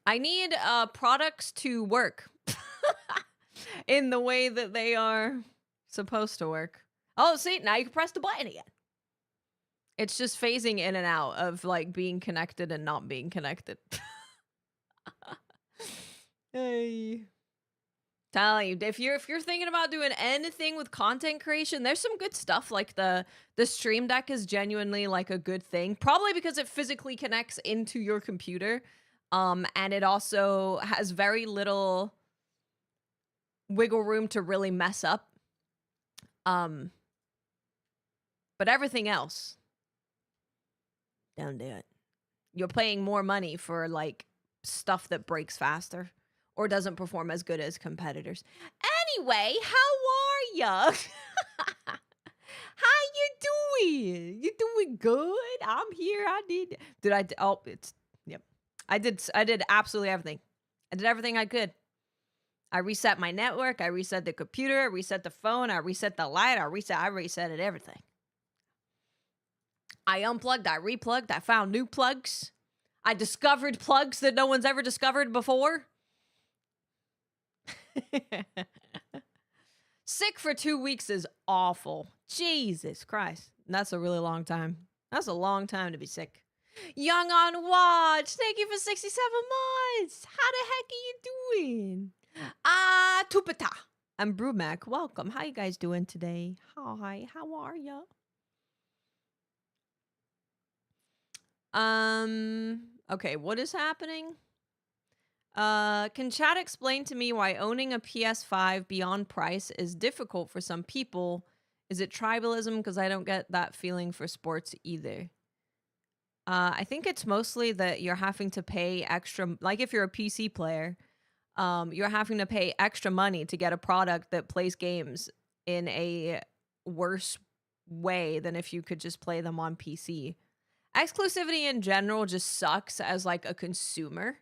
I need products to work in the way that they are supposed to work. Oh, see, now you can press the button again. It's just phasing in and out of like being connected and not being connected. Hey. Telling you, if you're thinking about doing anything with content creation, there's some good stuff. Like the Stream Deck is genuinely like a good thing, probably because it physically connects into your computer, and it also has very little wiggle room to really mess up. Um, but everything else, don't do it. You're paying more money for like stuff that breaks faster or doesn't perform as good as competitors. Anyway, how are ya? How you doing? You doing good? I'm here. Oh, it's yep. I did absolutely everything. I did everything I could. I reset my network, I reset the computer, I reset the phone, I reset the light, I resetted everything. I unplugged, I replugged, I found new plugs. I discovered plugs that no one's ever discovered before. Sick for 2 weeks is awful. Jesus Christ. That's a really long time. That's a long time to be sick. Young on Watch, thank you for 67 months. How the heck are you doing? Tupata and Brumac, welcome. How you guys doing today? Hi, how are ya? Okay, what is happening? Can chat explain to me why owning a PS5 beyond price is difficult for some people? Is it tribalism? Because I don't get that feeling for sports either. I think it's mostly that you're having to pay extra, like if you're a PC player, you're having to pay extra money to get a product that plays games in a worse way than if you could just play them on PC. Exclusivity in general just sucks as like a consumer.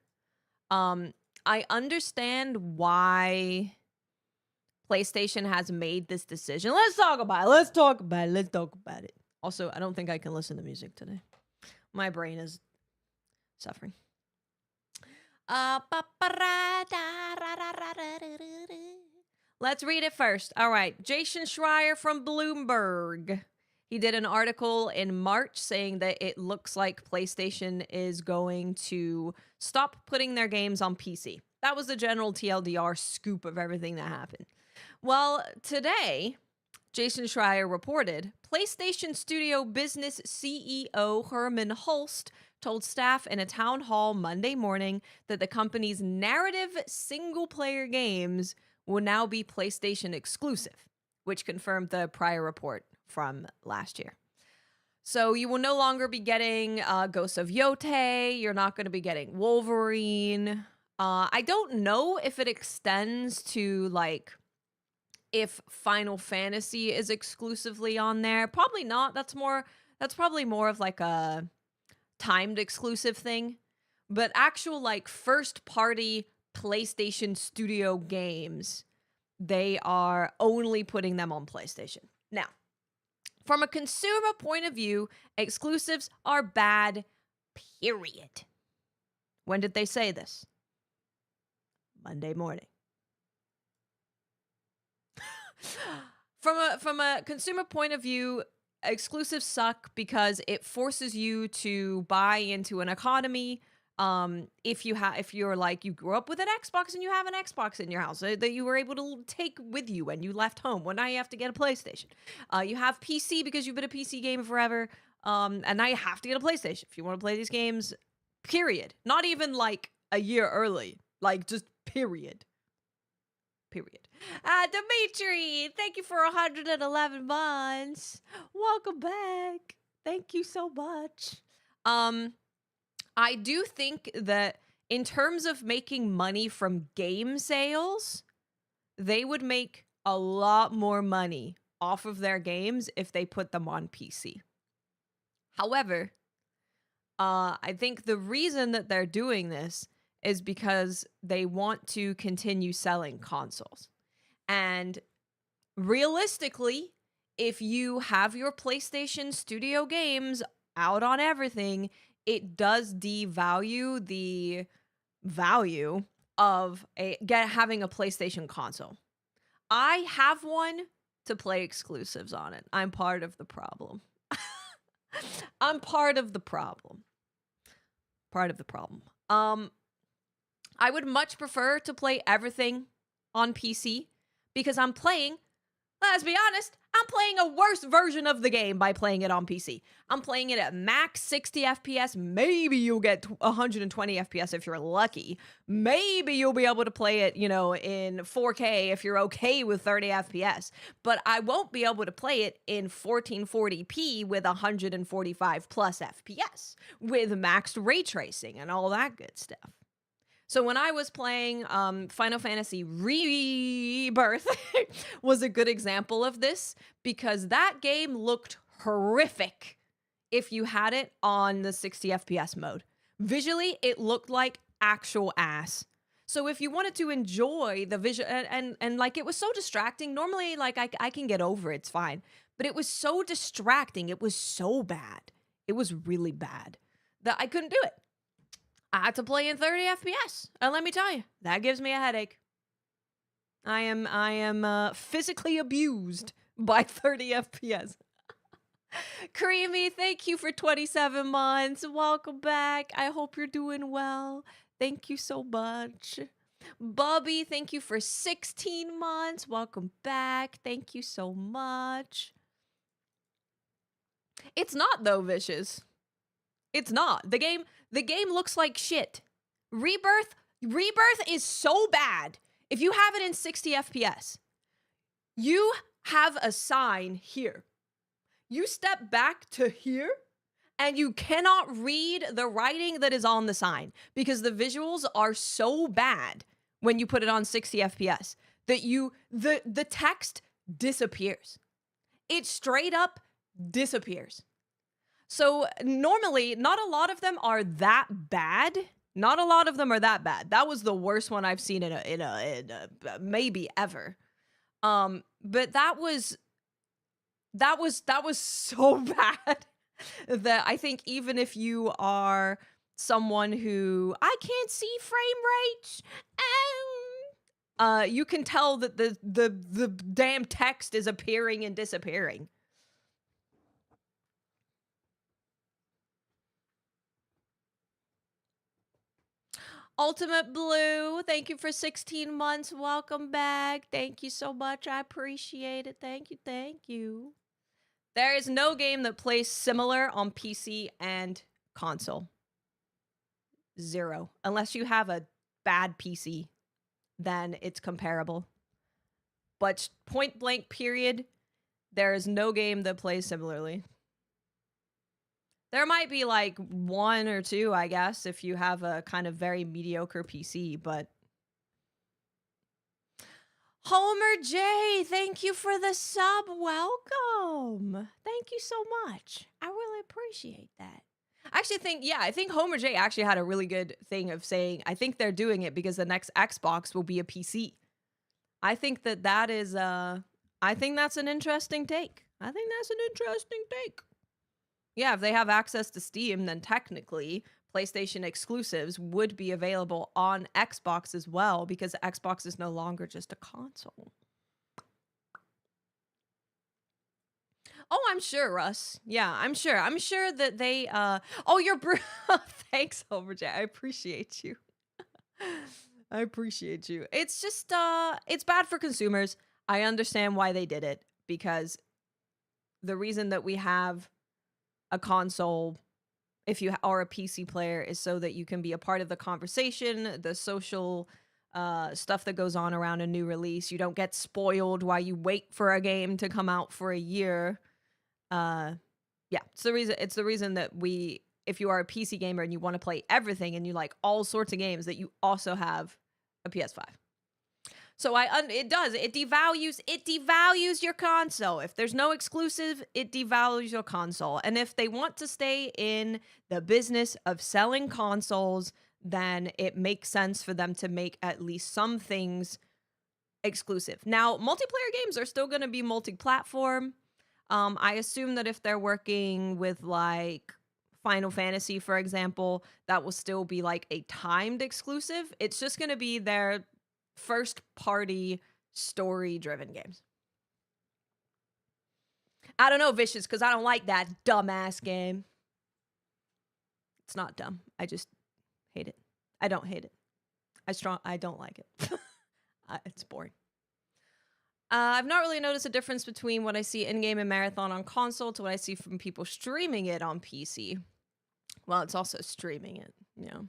I understand why PlayStation has made this decision. Let's talk about it. Also, I don't think I can listen to music today. My brain is suffering. Let's read it first. All right. Jason Schreier from Bloomberg. He did an article in March saying that it looks like PlayStation is going to stop putting their games on PC. That was the general TLDR scoop of everything that happened. Well, today, Jason Schreier reported PlayStation Studio Business CEO Herman Hulst told staff in a town hall Monday morning that the company's narrative single-player games will now be PlayStation exclusive, which confirmed the prior report from last year. So you will no longer be getting Ghost of Yotei. You're not going to be getting Wolverine. I don't know if it extends to like if Final Fantasy is exclusively on there. Probably not. That's probably more of like a timed exclusive thing. But actual like first party PlayStation Studio games, they are only putting them on PlayStation. Now, from a consumer point of view, exclusives are bad, period. When did they say this? Monday morning. From a consumer point of view, exclusives suck because it forces you to buy into an economy. If you're like you grew up with an Xbox and you have an Xbox in your house that you were able to take with you when you left home, well now you have to get a PlayStation. You have PC because you've been a PC gamer forever, and now you have to get a PlayStation if you want to play these games. Period. Not even like a year early, like just period. Dimitri, thank you for 111 months. Welcome back. Thank you so much. I do think that in terms of making money from game sales, they would make a lot more money off of their games if they put them on PC. However, I think the reason that they're doing this is because they want to continue selling consoles. And realistically, if you have your PlayStation Studio games out on everything, it does devalue the value of having a PlayStation console. I have one to play exclusives on it. I'm part of the problem. I'm part of the problem. Part of the problem. I would much prefer to play everything on PC because I'm playing, let's be honest, I'm playing a worse version of the game by playing it on PC. I'm playing it at max 60 FPS. Maybe you'll get 120 FPS if you're lucky. Maybe you'll be able to play it, you know, in 4K if you're okay with 30 FPS. But I won't be able to play it in 1440p with 145 plus FPS with maxed ray tracing and all that good stuff. So when I was playing Final Fantasy Rebirth was a good example of this because that game looked horrific if you had it on the 60 FPS mode. Visually, it looked like actual ass. So if you wanted to enjoy the visual, and like it was so distracting, normally like I can get over it, it's fine. But it was so distracting, it was so bad. It was really bad that I couldn't do it. I had to play in 30 FPS, and let me tell you, that gives me a headache. I am physically abused by 30 FPS. Creamy, thank you for 27 months. Welcome back. I hope you're doing well. Thank you so much. Bubby, thank you for 16 months. Welcome back. Thank you so much. It's not though, Vicious. It's not. The game looks like shit. Rebirth is so bad. If you have it in 60 FPS, you have a sign here. You step back to here and you cannot read the writing that is on the sign because the visuals are so bad when you put it on 60 FPS that the text disappears. It straight up disappears. So normally, not a lot of them are that bad. Not a lot of them are that bad. That was the worst one I've seen in a maybe ever. But that was so bad that I think even if you are someone who I can't see frame rates, you can tell that the damn text is appearing and disappearing. Ultimate Blue, thank you for 16 months. Welcome back. Thank you so much. I appreciate it. Thank you. Thank you. There is no game that plays similar on PC and console. Zero. Unless you have a bad PC, then it's comparable. But point blank period, there is no game that plays similarly. There might be like one or two, I guess, if you have a kind of very mediocre PC, but... Homer J, thank you for the sub. Welcome. Thank you so much. I really appreciate that. I actually think, I think Homer J actually had a really good thing of saying, I think they're doing it because the next Xbox will be a PC. I think that is, I think that's an interesting take. Yeah, if they have access to Steam, then technically PlayStation exclusives would be available on Xbox as well because Xbox is no longer just a console. Oh, I'm sure, Russ. Yeah, I'm sure. I'm sure that they, oh, you're, thanks, Overjay. I appreciate you. I appreciate you. It's just, it's bad for consumers. I understand why they did it because the reason that we have a console, if you are a PC player, is so that you can be a part of the conversation, the social stuff that goes on around a new release. You don't get spoiled while you wait for a game to come out for a year. Yeah, it's the reason that if you are a PC gamer and you want to play everything and you like all sorts of games, that you also have a PS5. So it devalues your console. If there's no exclusive, it devalues your console. And if they want to stay in the business of selling consoles, then it makes sense for them to make at least some things exclusive. Now, multiplayer games are still going to be multi-platform. I assume that if they're working with like Final Fantasy, for example, that will still be like a timed exclusive. It's just going to be their first party story driven games. I don't know, Vicious, because I don't like that dumbass game. It's not dumb. I just hate it. I don't hate it. I don't like it. It's boring. I've not really noticed a difference between what I see in-game and marathon on console to what I see from people streaming it on PC. Well, it's also streaming it, you know.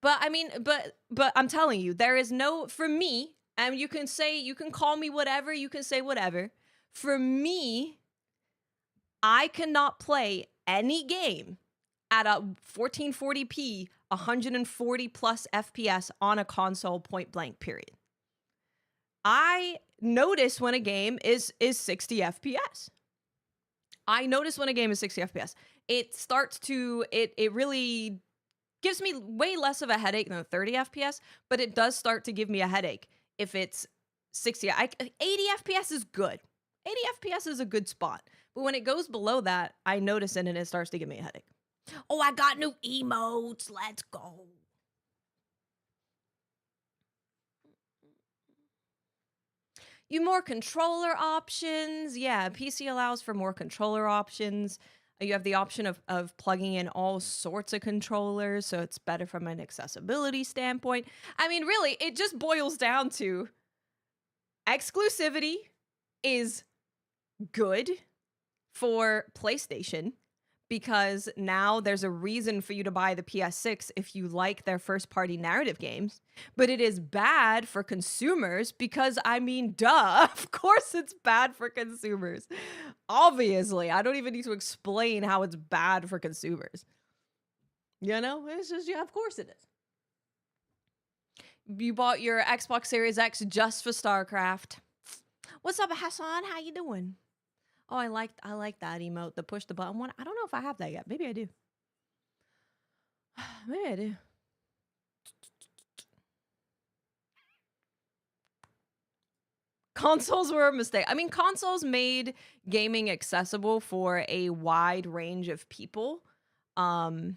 But I mean, but I'm telling you, there is no, for me, and you can call me whatever, you can say whatever. For me, I cannot play any game at a 1440p, 140 plus FPS on a console point blank, period. I notice when a game is 60 FPS. I notice when a game is 60 FPS. It starts to, it really gives me way less of a headache than 30 FPS, but it does start to give me a headache if it's 60. 80 FPS is good. 80 FPS is a good spot. But when it goes below that, I notice it and it starts to give me a headache. Oh, I got new emotes. Let's go. You more controller options. Yeah, PC allows for more controller options. You have the option of plugging in all sorts of controllers, so it's better from an accessibility standpoint. I mean, really, it just boils down to exclusivity is good for PlayStation because now there's a reason for you to buy the PS6 if you like their first-party narrative games, but it is bad for consumers because, I mean, duh, of course it's bad for consumers. Obviously, I don't even need to explain how it's bad for consumers. You know, it's just, yeah, of course it is. You bought your Xbox Series X just for StarCraft. What's up, Hassan? How you doing? Oh, I like that emote, the push the button one. I don't know if I have that yet. Maybe I do. Maybe I do. Consoles were a mistake. I mean, consoles made gaming accessible for a wide range of people. The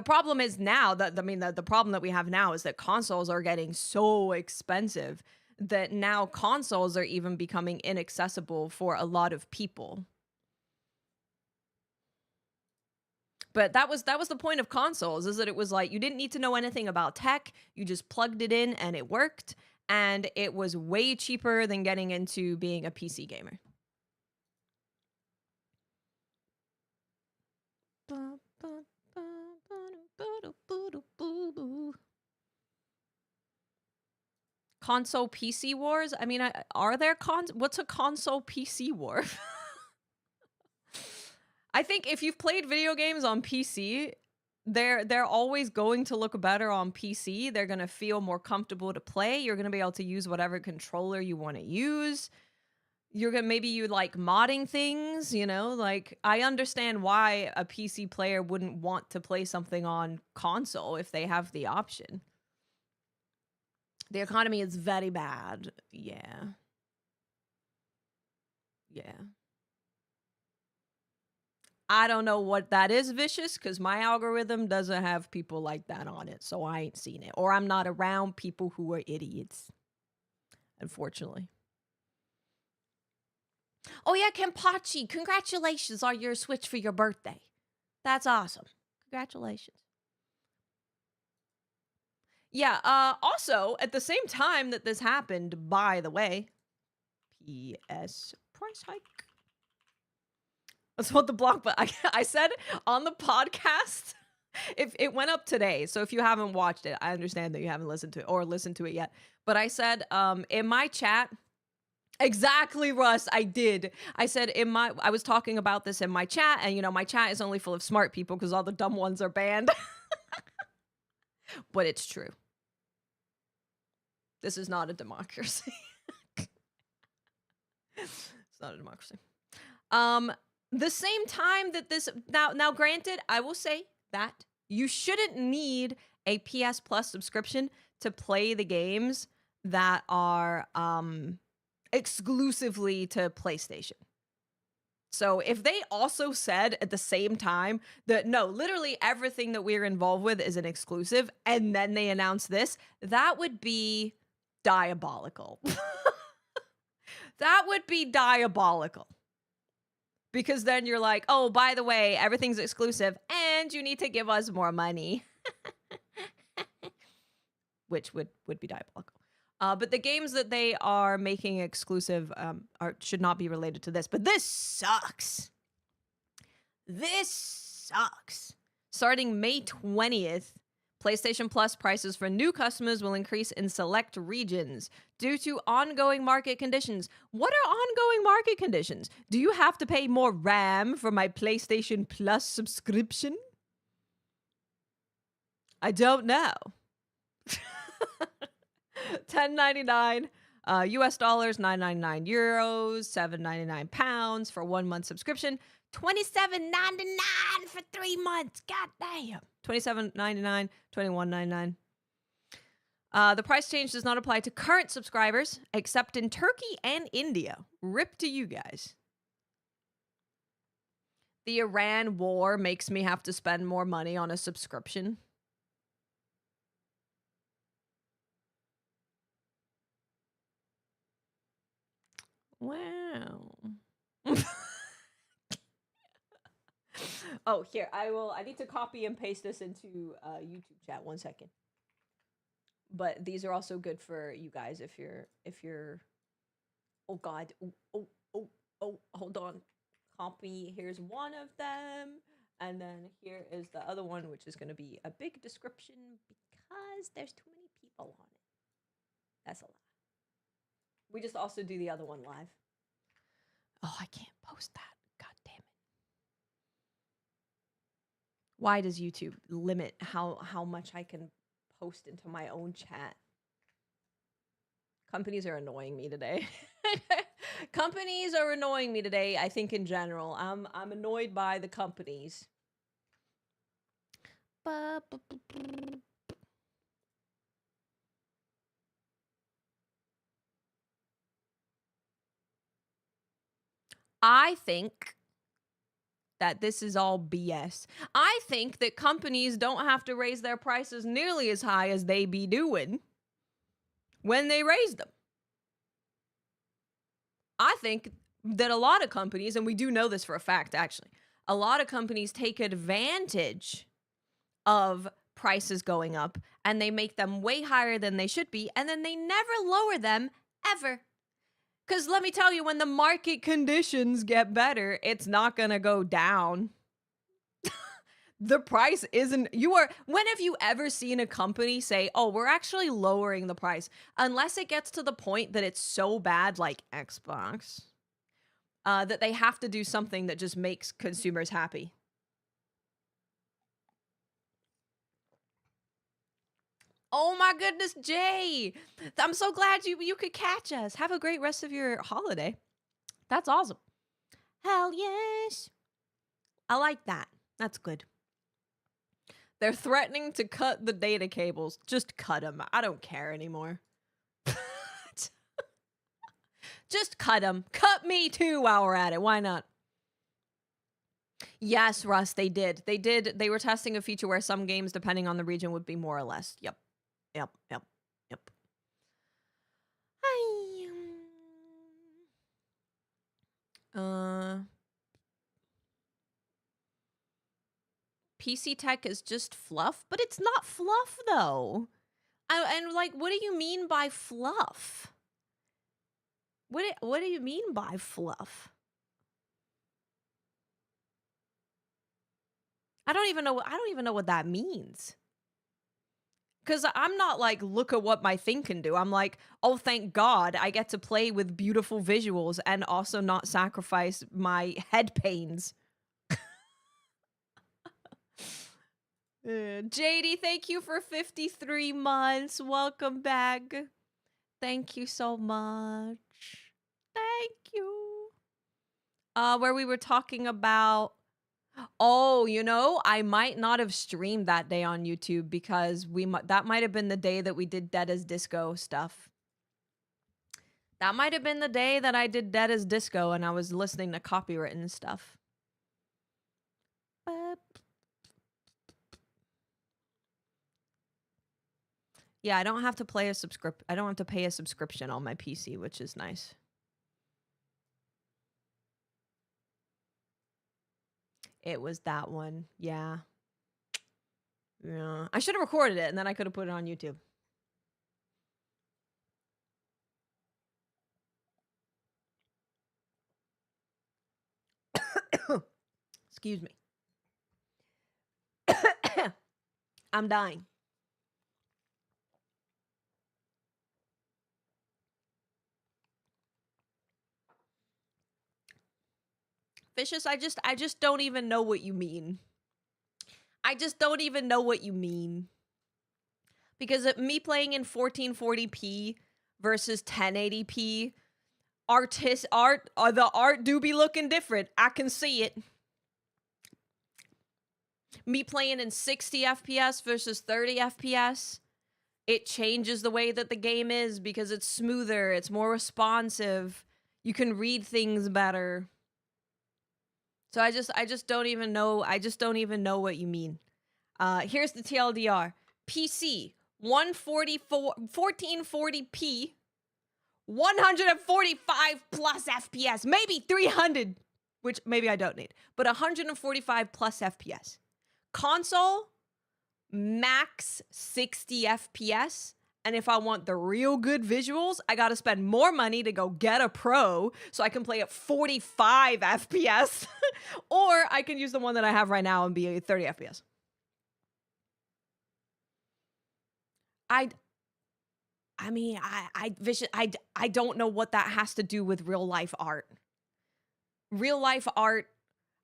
problem is now that, I mean, the problem that we have now is that consoles are getting so expensive that now consoles are even becoming inaccessible for a lot of people. But that was the point of consoles, is that it was like you didn't need to know anything about tech. You just plugged it in and it worked. And it was way cheaper than getting into being a PC gamer. Console PC wars? I mean, are there what's a console PC war? I think if you've played video games on PC, they're always going to look better on PC. They're going to feel more comfortable to play. You're going to be able to use whatever controller you want to use. You're going to, maybe you like modding things, you know, like I understand why a PC player wouldn't want to play something on console if they have the option. The economy is very bad. Yeah. Yeah. I don't know what that is, Vicious, because my algorithm doesn't have people like that on it, so I ain't seen it. Or I'm not around people who are idiots, unfortunately. Oh yeah, Kempachi, congratulations on your Switch for your birthday. That's awesome. Congratulations. Yeah, also, at the same time that this happened, by the way, PS price hike. That's what the block, but I said on the podcast, if it went up today, so if you haven't watched it, I understand that you haven't listened to it or listened to it yet, but I said in my chat, exactly, Russ, I did. I said I was talking about this in my chat, and you know, my chat is only full of smart people because all the dumb ones are banned. But it's true. This is not a democracy. It's not a democracy. The same time that this now granted, I will say that you shouldn't need a PS Plus subscription to play the games that are exclusively to PlayStation. So if they also said at the same time that no, literally everything that we're involved with is an exclusive, and then they announce this, that would be diabolical. That would be diabolical. Because then you're like, oh, by the way, everything's exclusive, and you need to give us more money. Which would be diabolical. But the games that they are making exclusive should not be related to this. But this sucks. This sucks. Starting May 20th, PlayStation Plus prices for new customers will increase in select regions due to ongoing market conditions. What are ongoing market conditions? Do you have to pay more RAM for my PlayStation Plus subscription? I don't know. $10.99 US dollars, 9.99 euros, 7.99 pounds for 1 month subscription, $27.99 for 3 months. God damn. $27.99, $21.99. The price change does not apply to current subscribers, except in Turkey and India. Rip to you guys. The Iran war makes me have to spend more money on a subscription. Wow. Oh, here, I need to copy and paste this into YouTube chat. 1 second. But these are also good for you guys if you're oh god. Oh, hold on. Copy. Here's one of them. And then here is the other one, which is going to be a big description because there's too many people on it. That's a lot. We just also do the other one live. Oh, I can't post that. God damn it. Why does YouTube limit how much I can post into my own chat? Companies are annoying me today. Companies are annoying me today, I think in general. I'm annoyed by the companies. I think that this is all BS. I think that companies don't have to raise their prices nearly as high as they be doing when they raise them. I think that a lot of companies, and we do know this for a fact actually, a lot of companies take advantage of prices going up and they make them way higher than they should be, and then they never lower them ever. Because let me tell you, when the market conditions get better, it's not going to go down. The price isn't, when have you ever seen a company say, oh, we're actually lowering the price? Unless it gets to the point that it's so bad, like Xbox, that they have to do something that just makes consumers happy. Oh my goodness, Jay. I'm so glad you could catch us. Have a great rest of your holiday. That's awesome. Hell yes. I like that. That's good. They're threatening to cut the data cables. Just cut them. I don't care anymore. Just cut them. Cut me too while we're at it. Why not? Yes, Russ, they did. They were testing a feature where some games, depending on the region, would be more or less. Yep. PC tech is just fluff, but it's not fluff though. And like, what do you mean by fluff? What do you mean by fluff? I don't even know what that means. Because I'm not like, look at what my thing can do. I'm like, oh, thank God I get to play with beautiful visuals and also not sacrifice my head pains. JD, thank you for 53 months. Welcome back. Thank you so much. Thank you. Where we were talking about, oh, I might not have streamed that day on YouTube because that might have been the day that we did Dead as Disco stuff. That might have been the day that I did Dead as Disco and I was listening to copywritten stuff. Yeah, I don't have to pay a subscription on my PC, which is nice. It was that one. Yeah. Yeah. I should have recorded it and then I could have put it on YouTube. Excuse me. I'm dying. Vicious, I just don't even know what you mean. I just don't even know what you mean. Because me playing in 1440p versus 1080p, the art do be looking different. I can see it. Me playing in 60 FPS versus 30 FPS, it changes the way that the game is because it's smoother, it's more responsive. You can read things better. So I just don't even know. I just don't even know what you mean. Here's the TLDR. PC 1440p 145 plus FPS, maybe 300, which maybe I don't need, but 145 plus FPS. Console max 60 FPS. And if I want the real good visuals, I gotta spend more money to go get a pro so I can play at 45 FPS. Or I can use the one that I have right now and be 30 FPS. I don't know what that has to do with real life art. Real life art,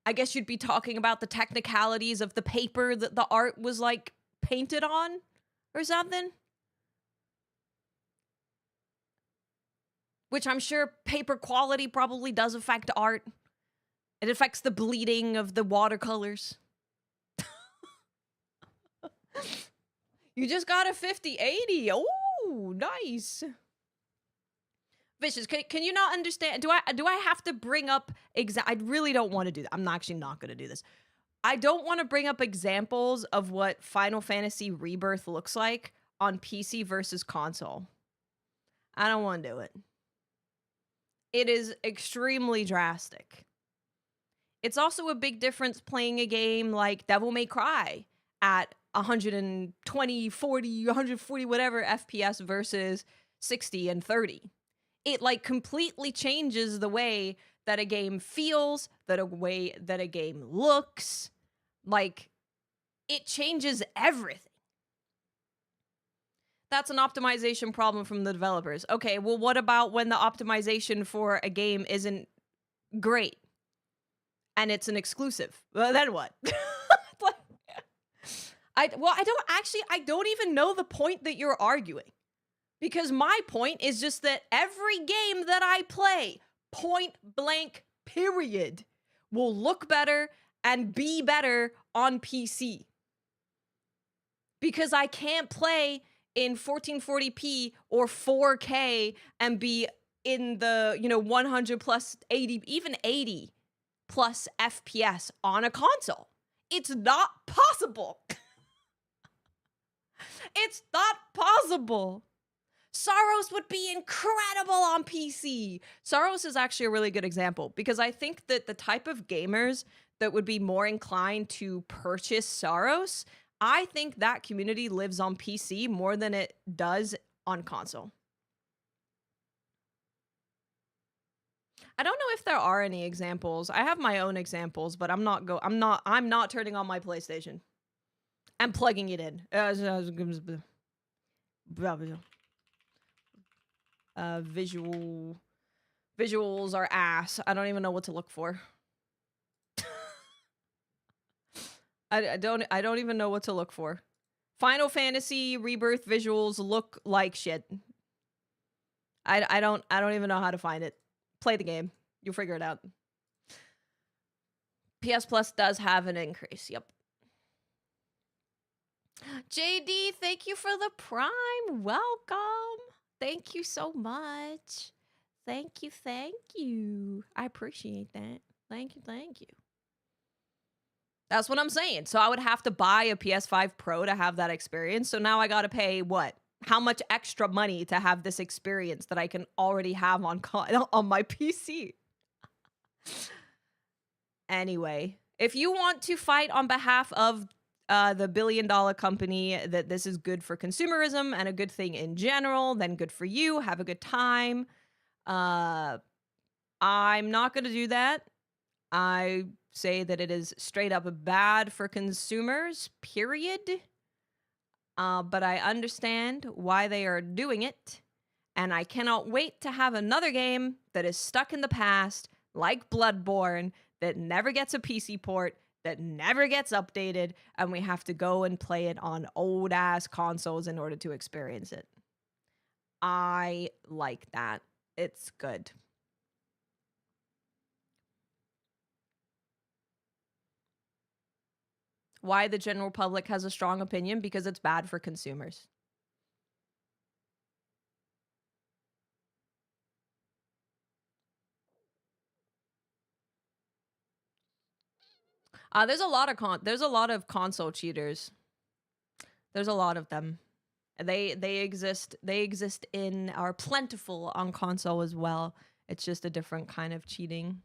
I guess you'd be talking about the technicalities of the paper that the art was like painted on or something. Which I'm sure paper quality probably does affect art. It affects the bleeding of the watercolors. You just got a 5080. Oh, nice. Vicious, can you not understand? Do I have to bring up I really don't want to do that. I'm actually not going to do this. I don't want to bring up examples of what Final Fantasy Rebirth looks like on PC versus console. I don't want to do it. It is extremely drastic. It's also a big difference playing a game like Devil May Cry at 120, 40, 140, whatever FPS versus 60 and 30. It like completely changes the way that a game feels, the way that a game looks. Like, it changes everything. That's an optimization problem from the developers. Okay, well, what about when the optimization for a game isn't great and it's an exclusive? Well, then what? I don't even know the point that you're arguing. Because my point is just that every game that I play, point blank, period, will look better and be better on PC. Because I can't play in 1440p or 4K and be in the, 100 plus 80, even 80 plus FPS on a console. It's not possible. It's not possible. Saros would be incredible on PC. Saros is actually a really good example because I think that the type of gamers that would be more inclined to purchase Saros, I think that community lives on PC more than it does on console. I don't know if there are any examples. I have my own examples, but I'm not turning on my PlayStation and plugging it in. Visuals are ass. I don't even know what to look for. I don't even know what to look for. Final Fantasy Rebirth visuals look like shit. I don't even know how to find it. Play the game. You'll figure it out. PS Plus does have an increase. Yep. JD, thank you for the Prime. Welcome. Thank you so much. Thank you, thank you. I appreciate that. Thank you, thank you. That's what I'm saying. So I would have to buy a PS5 Pro to have that experience. So now I got to pay what? How much extra money to have this experience that I can already have on on my PC? Anyway, if you want to fight on behalf of the billion-dollar company that this is good for consumerism and a good thing in general, then good for you. Have a good time. I'm not going to do that. I say that it is straight up bad for consumers, period. But I understand why they are doing it. And I cannot wait to have another game that is stuck in the past, like Bloodborne, that never gets a PC port, that never gets updated, and we have to go and play it on old-ass consoles in order to experience it. I like that. It's good. Why the general public has a strong opinion? Because it's bad for consumers. There's a lot of console cheaters. There's a lot of them. They exist in are plentiful on console as well. It's just a different kind of cheating.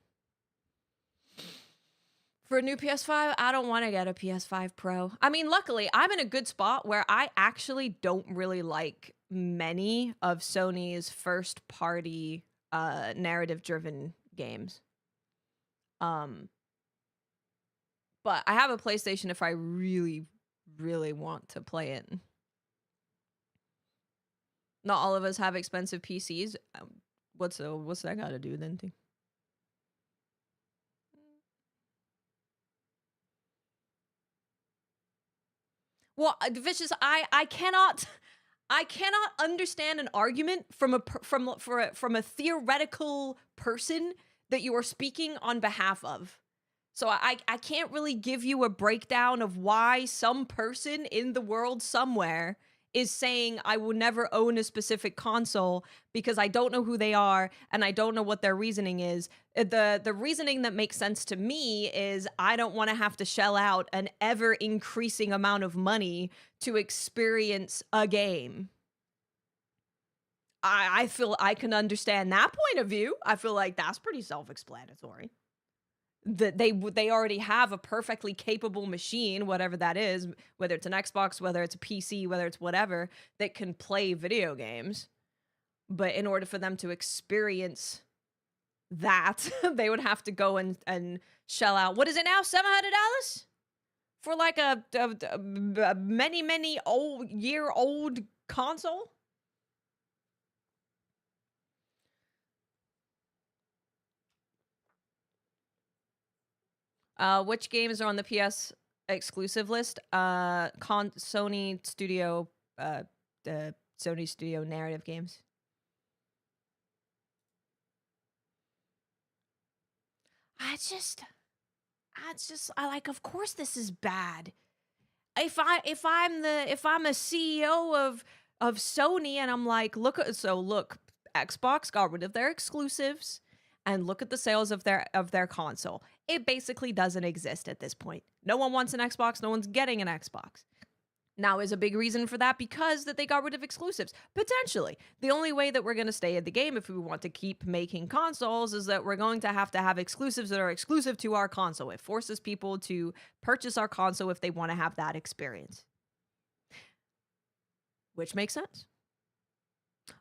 For a new PS5, I don't want to get a PS5 Pro. I mean, luckily, I'm in a good spot where I actually don't really like many of Sony's first party narrative driven games. But I have a PlayStation if I really, really want to play it. Not all of us have expensive PCs. What's that got to do with anything? Well, Vicious, I cannot understand an argument from a theoretical person that you are speaking on behalf of. So I can't really give you a breakdown of why some person in the world somewhere is saying I will never own a specific console because I don't know who they are and I don't know what their reasoning is. The reasoning that makes sense to me is I don't want to have to shell out an ever increasing amount of money to experience a game. I feel I can understand that point of view. I feel like that's pretty self-explanatory. That they already have a perfectly capable machine, whatever that is, whether it's an Xbox, whether it's a PC, whether it's whatever, that can play video games. But in order for them to experience that, they would have to go and shell out, what is it now, $700 for like a many old console? Which games are on the PS exclusive list? Sony Studio, the Sony Studio narrative games. I like, of course this is bad. If I'm a CEO of Sony and I'm like, look, Xbox got rid of their exclusives and look at the sales of their console. It basically doesn't exist at this point. No one wants an Xbox, no one's getting an Xbox. Now, is a big reason for that because that they got rid of exclusives? Potentially. The only way that we're going to stay in the game if we want to keep making consoles is that we're going to have exclusives that are exclusive to our console. It forces people to purchase our console if they want to have that experience. Which makes sense.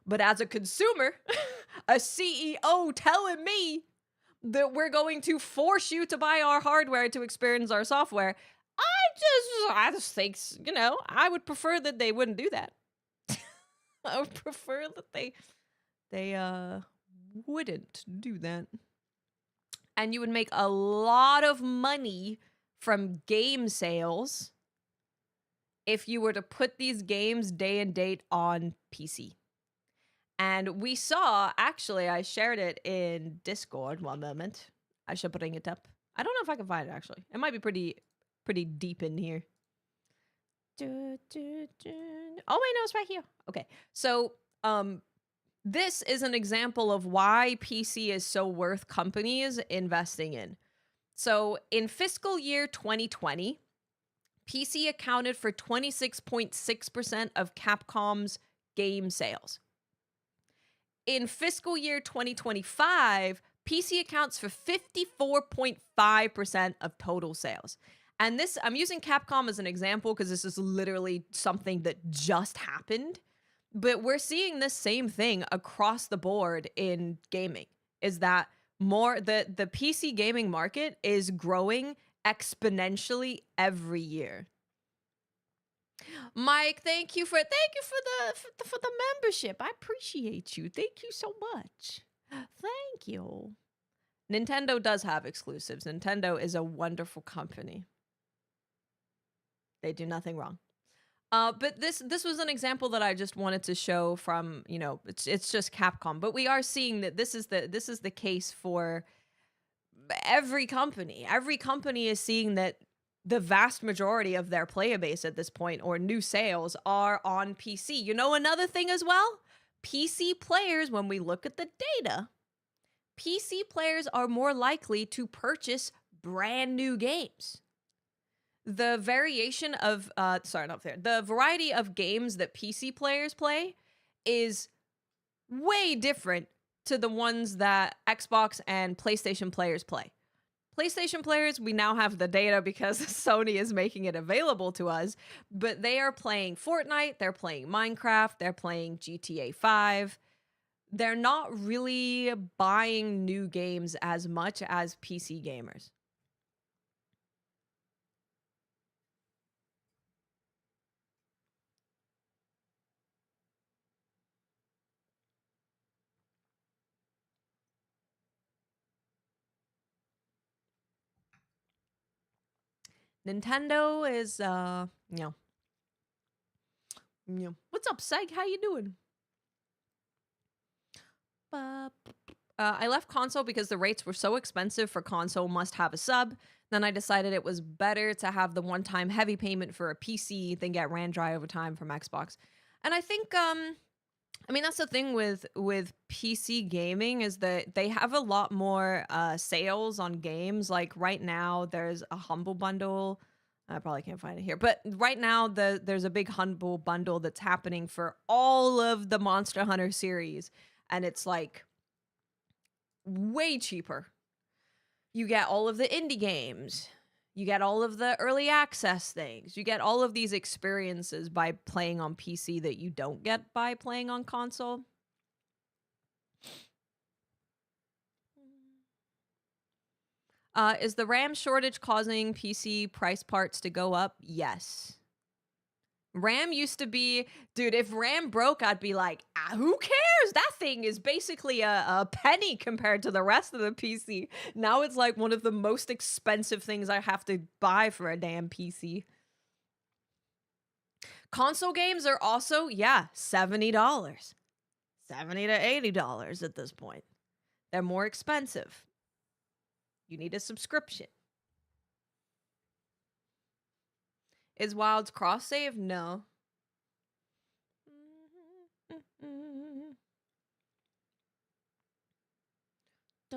But as a consumer, a CEO telling me that we're going to force you to buy our hardware to experience our software, I just think, I would prefer that they wouldn't do that. I would prefer that they wouldn't do that. And you would make a lot of money from game sales if you were to put these games day and date on PC. And we saw, actually, I shared it in Discord. One moment. I should bring it up. I don't know if I can find it, actually. It might be pretty deep in here. Oh, wait, no, it's right here. Okay. So, This is an example of why PC is so worth companies investing in. So in fiscal year 2020, PC accounted for 26.6% of Capcom's game sales. In fiscal year 2025, PC accounts for 54.5% of total sales. And this, I'm using Capcom as an example because this is literally something that just happened. But we're seeing this same thing across the board in gaming, is that the PC gaming market is growing exponentially every year. Mike, thank you for the membership. I appreciate you. Thank you so much. Thank you. Nintendo does have exclusives. Nintendo is a wonderful company. They do nothing wrong. But this was an example that I just wanted to show from, it's just Capcom, but we are seeing that this is the case for every company. Every company is seeing that the vast majority of their player base at this point, or new sales, are on PC. You know, another thing as well, PC players, when we look at the data, PC players are more likely to purchase brand new games. The variation of, the variety of games that PC players play is way different to the ones that Xbox and PlayStation players play. PlayStation players, we now have the data because Sony is making it available to us, but they are playing Fortnite, they're playing Minecraft, they're playing GTA 5. They're not really buying new games as much as PC gamers. Nintendo is, What's up, Psych? How you doing? I left console because the rates were so expensive for console must have a sub. Then I decided it was better to have the one-time heavy payment for a PC than get ran dry over time from Xbox. And I think, that's the thing with PC gaming, is that they have a lot more sales on games. Like right now, there's a Humble Bundle. I probably can't find it here, but right now there's a big Humble Bundle that's happening for all of the Monster Hunter series, and it's like way cheaper. You get all of the indie games. You get all of the early access things. You get all of these experiences by playing on PC that you don't get by playing on console. Is the RAM shortage causing PC price parts to go up? Yes. RAM used to be, dude, if RAM broke, I'd be like, who cares? That thing is basically a penny compared to the rest of the PC. Now it's like one of the most expensive things I have to buy for a damn PC. Console games are also, $70. $70 to $80 at this point. They're more expensive. You need a subscription. Is Wild's cross save? No. I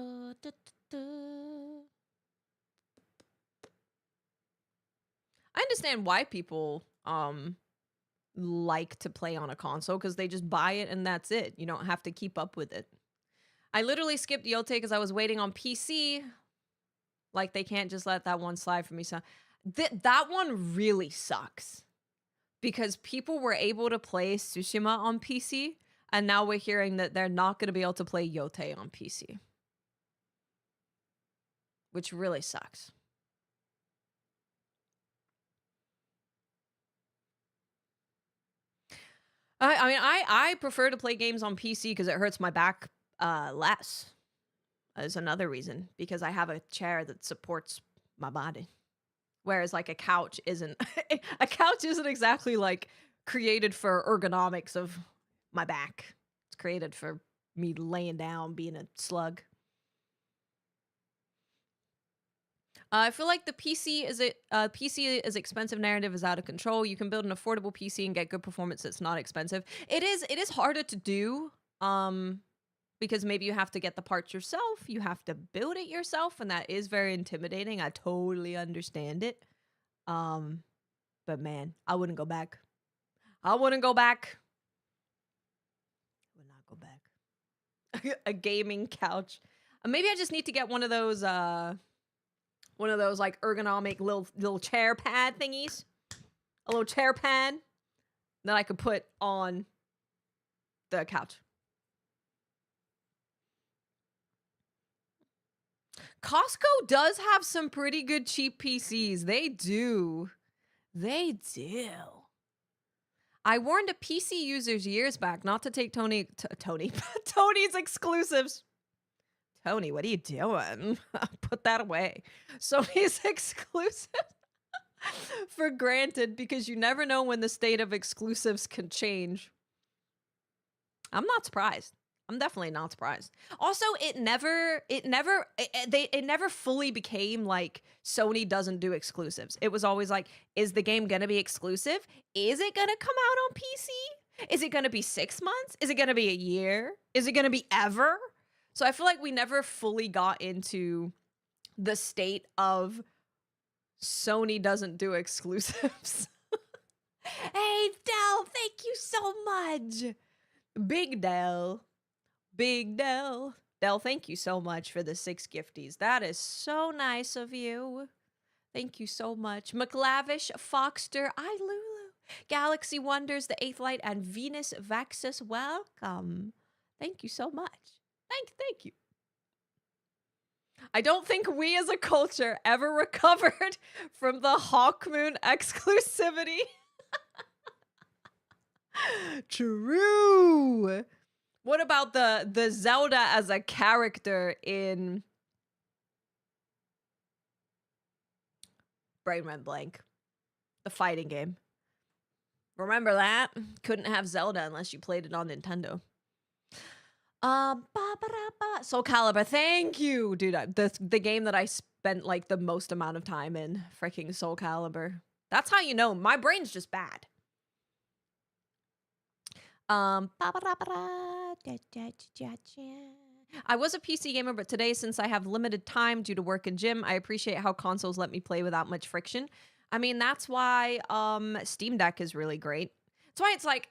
understand why people like to play on a console, because they just buy it and that's it. You don't have to keep up with it. I literally skipped Yote because I was waiting on PC. Like, they can't just let that one slide for me. So that one really sucks, because people were able to play Tsushima on PC, and now we're hearing that they're not going to be able to play Yote on PC, which really sucks. I prefer to play games on PC because it hurts my back less. Is another reason, because I have a chair that supports my body, whereas like a couch isn't. A couch isn't exactly like created for ergonomics of my back. It's created for me laying down, being a slug. I feel like the PC is expensive narrative is out of control. You can build an affordable PC and get good performance that's not expensive. It is harder to do. Because maybe you have to get the parts yourself, you have to build it yourself, and that is very intimidating. I totally understand it. But man, I wouldn't go back. I wouldn't go back. Would not go back. A gaming couch. Maybe I just need to get one of those like ergonomic little chair pad thingies. A little chair pad that I could put on the couch. Costco does have some pretty good cheap PCs. They do. They do. I warned PC users years back not to take Tony's exclusives. Tony, what are you doing? Put that away. Sony's exclusive for granted, because you never know when the state of exclusives can change. I'm not surprised. I'm definitely not surprised. Also, it never fully became like Sony doesn't do exclusives. It was always like, is the game gonna be exclusive? Is it gonna come out on PC? Is it gonna be 6 months? Is it gonna be a year? Is it gonna be ever? So I feel like we never fully got into the state of Sony doesn't do exclusives. Hey, Dell, thank you so much. Big Dell. Big Dell. Dell, thank you so much for the 6 gifties. That is so nice of you. Thank you so much. McLavish, Foxter, Lulu, Galaxy Wonders, The Eighth Light, and Venus Vaxus, welcome. Thank you so much. Thank you. I don't think we as a culture ever recovered from the Hawkmoon exclusivity. True. What about the Zelda as a character in Brain went blank? The fighting game. Remember that? Couldn't have Zelda unless you played it on Nintendo. Soul Calibur, thank you, dude. The game that I spent like the most amount of time in, freaking Soul Calibur. That's how you know my brain's just bad. I was a PC gamer, but today, since I have limited time due to work and gym, I appreciate how consoles let me play without much friction. I mean, that's why Steam Deck is really great. That's why it's like,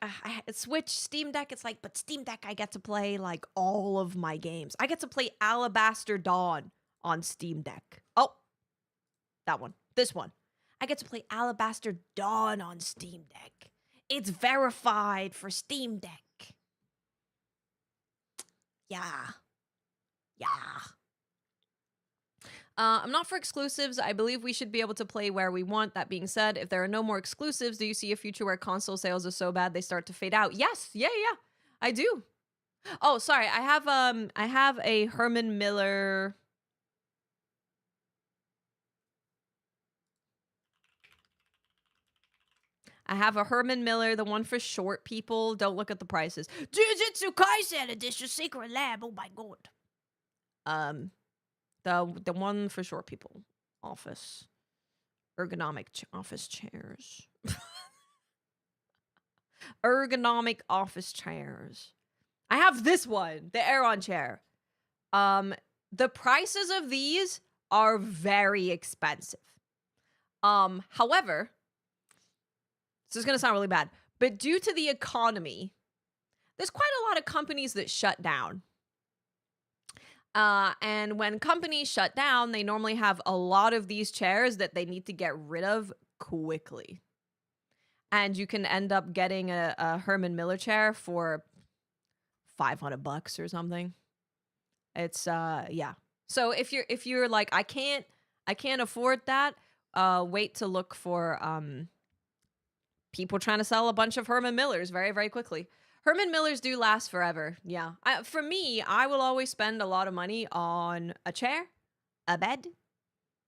Switch, Steam Deck, it's like, but Steam Deck, I get to play like all of my games. I get to play Alabaster Dawn on Steam Deck. Oh, that one. This one. I get to play Alabaster Dawn on Steam Deck. It's verified for Steam Deck. Yeah. I'm not for exclusives. I believe we should be able to play where we want. That being said, if there are no more exclusives, do you see a future where console sales are so bad they start to fade out? Yes. Yeah. I do. Oh, sorry. I have a Herman Miller. I have a Herman Miller, the one for short people. Don't look at the prices. Jujutsu Kaisen Edition Secret Lab. Oh my god. The one for short people. Office. Ergonomic office chairs. Ergonomic office chairs. I have this one, the Aeron chair. The prices of these are very expensive. However, this is going to sound really bad, but due to the economy, there's quite a lot of companies that shut down. And when companies shut down, they normally have a lot of these chairs that they need to get rid of quickly. And you can end up getting a Herman Miller chair for $500 or something. It's yeah. So if you're like, I can't afford that, wait to look for people trying to sell a bunch of Herman Millers very, very quickly. Herman Millers do last forever. Yeah. For me, I will always spend a lot of money on a chair, a bed,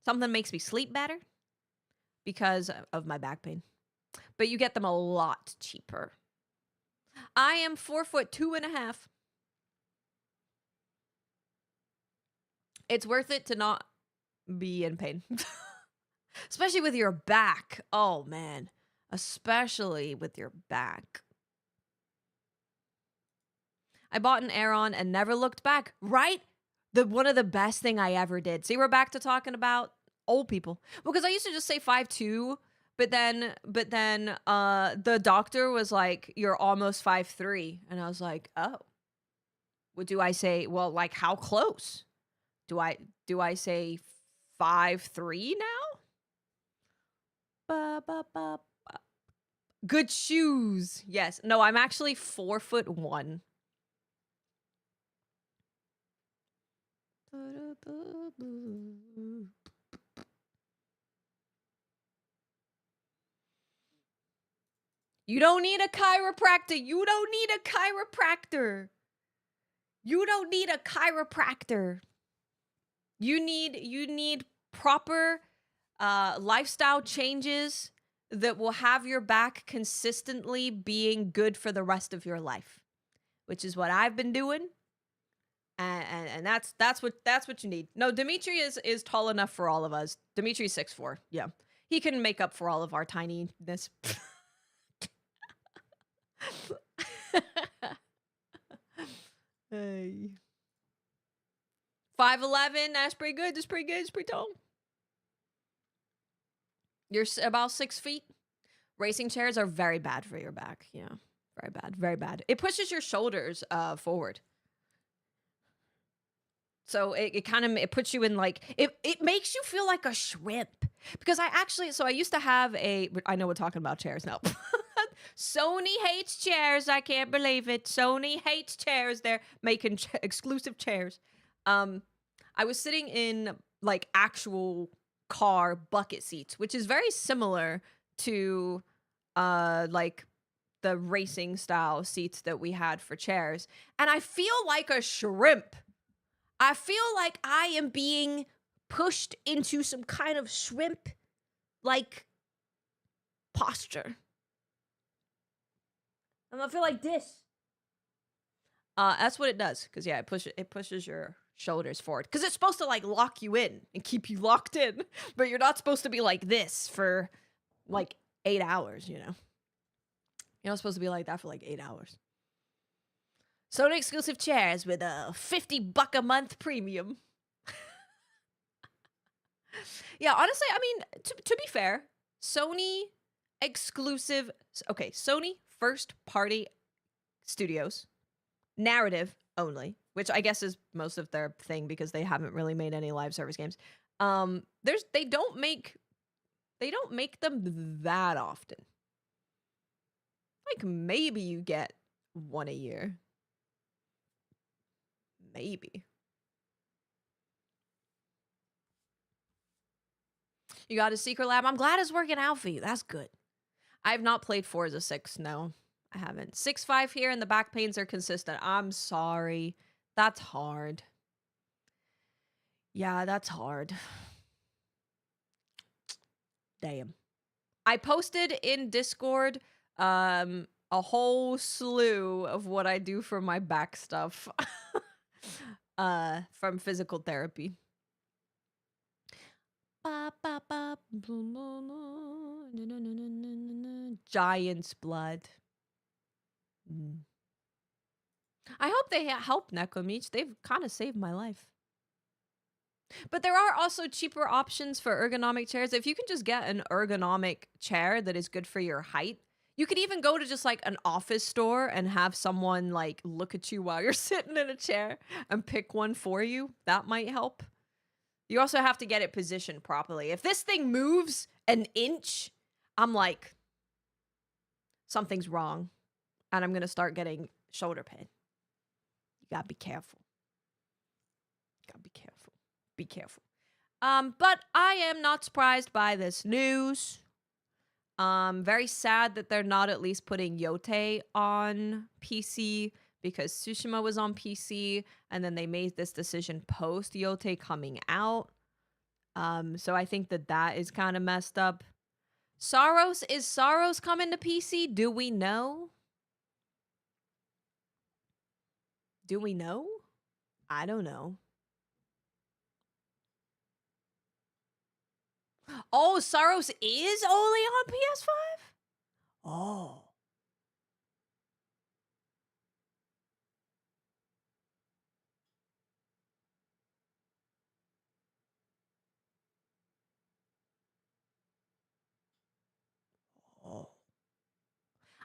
something that makes me sleep better because of my back pain. But you get them a lot cheaper. I am 4'2.5". It's worth it to not be in pain. Especially with your back. Oh, man. Especially with your back. I bought an Aeron and never looked back. Right? One of the best thing I ever did. See, we're back to talking about old people. Because I used to just say 5'2", but then the doctor was like, "You're almost 5'3", and I was like, "Oh." What do I say? Well, like, how close? Do I say 5'3" now? Ba, ba, ba, ba. Good shoes. Yes. No, I'm actually 4'1". You don't need a chiropractor. You don't need a chiropractor. You don't need a chiropractor. You need proper lifestyle changes that will have your back consistently being good for the rest of your life, which is what I've been doing. And that's what you need. No, Dimitri is tall enough for all of us. Dimitri's 6'4". Yeah. He can make up for all of our tininess. Hey. 5'11", that's pretty good. That's pretty good. It's pretty tall. You're about 6 feet. Racing chairs are very bad for your back. Yeah, very bad. Very bad. It pushes your shoulders forward. So it kind of it puts you in like it makes you feel like a shrimp. Because I used to have I know we're talking about chairs now. Sony hates chairs. I can't believe it. Sony hates chairs. They're making exclusive chairs. I was sitting in like actual car bucket seats, which is very similar to like the racing style seats that we had for chairs, and I feel like a shrimp. I feel like I am being pushed into some kind of shrimp like posture. And I feel like this. That's what it does. Because yeah, it pushes your shoulders forward. Because it's supposed to like lock you in and keep you locked in. But you're not supposed to be like this for like 8 hours, you know? You're not supposed to be like that for like 8 hours. Sony exclusive chairs with a $50 a month premium. Yeah, honestly, I mean, to be fair, Sony exclusive. Okay, Sony first party studios, narrative only, which I guess is most of their thing because they haven't really made any live service games. They don't make them that often. Like maybe you get one a year. Maybe. You got a secret lab. I'm glad it's working out for you. That's good. I have not played Forza 6. No, I haven't. 6.5 here and the back pains are consistent. I'm sorry. That's hard. Yeah, that's hard. Damn. I posted in Discord a whole slew of what I do for my back stuff from physical therapy. Giant's blood. I hope they help Nekomeech. They've kind of saved my life. But there are also cheaper options for ergonomic chairs. If you can just get an ergonomic chair that is good for your height, you could even go to just like an office store and have someone like look at you while you're sitting in a chair and pick one for you. That might help. You also have to get it positioned properly. If this thing moves an inch, I'm like, something's wrong. And I'm going to start getting shoulder pain. You got to be careful. You got to be careful. Be careful. But I am not surprised by this news. Very sad that they're not at least putting Yote on PC because Tsushima was on PC and then they made this decision post Yote coming out. So I think that is kind of messed up. Is Saros coming to PC? Do we know? Do we know? I don't know. Oh, Saros is only on PS5? Oh.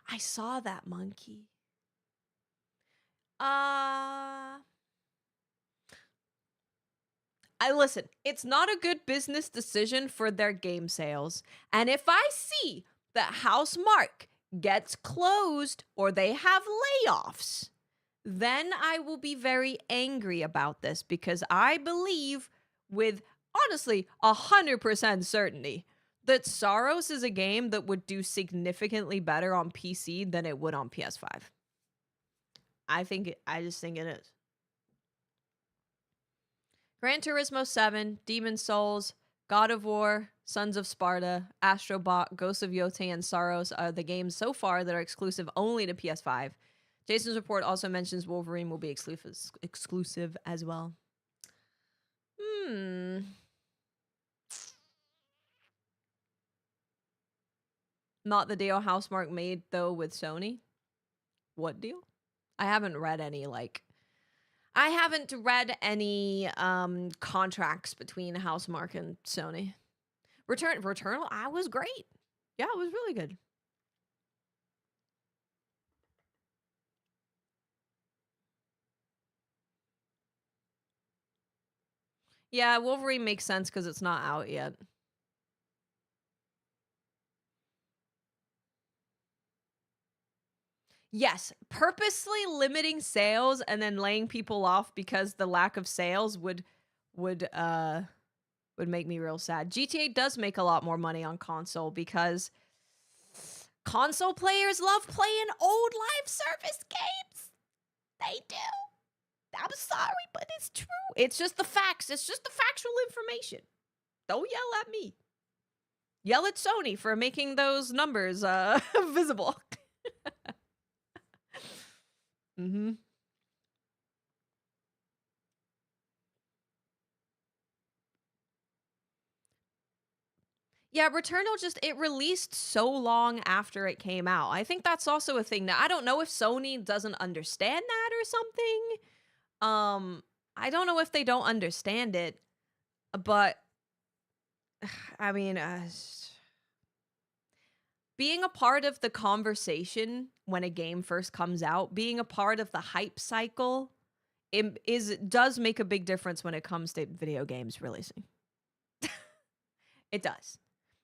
I saw that monkey. I listen, it's not a good business decision for their game sales. And if I see that Housemarque gets closed or they have layoffs, then I will be very angry about this because I believe with honestly 100% certainty that Soros is a game that would do significantly better on PC than it would on PS5. I just think it is. Gran Turismo 7, Demon Souls, God of War, Sons of Sparta, Astrobot, Ghosts of Yote, and Soros are the games so far that are exclusive only to PS5. Jason's report also mentions Wolverine will be exclusive as well. Not the deal Housemarque made, though, with Sony? What deal? I haven't read any, contracts between Housemarque and Sony. Returnal, I was great. Yeah, it was really good. Yeah, Wolverine makes sense because it's not out yet. Yes, purposely limiting sales and then laying people off because the lack of sales would make me real sad. GTA does make a lot more money on console because console players love playing old live service games. They do. I'm sorry, but it's true. It's just the facts. It's just the factual information. Don't yell at me. Yell at Sony for making those numbers visible. Mm-hmm. Yeah, Returnal it released so long after it came out. I think that's also a thing that I don't know if Sony doesn't understand that or something. I don't know if they don't understand it, but I mean, being a part of the conversation when a game first comes out, being a part of the hype cycle, does make a big difference when it comes to video games releasing. It does.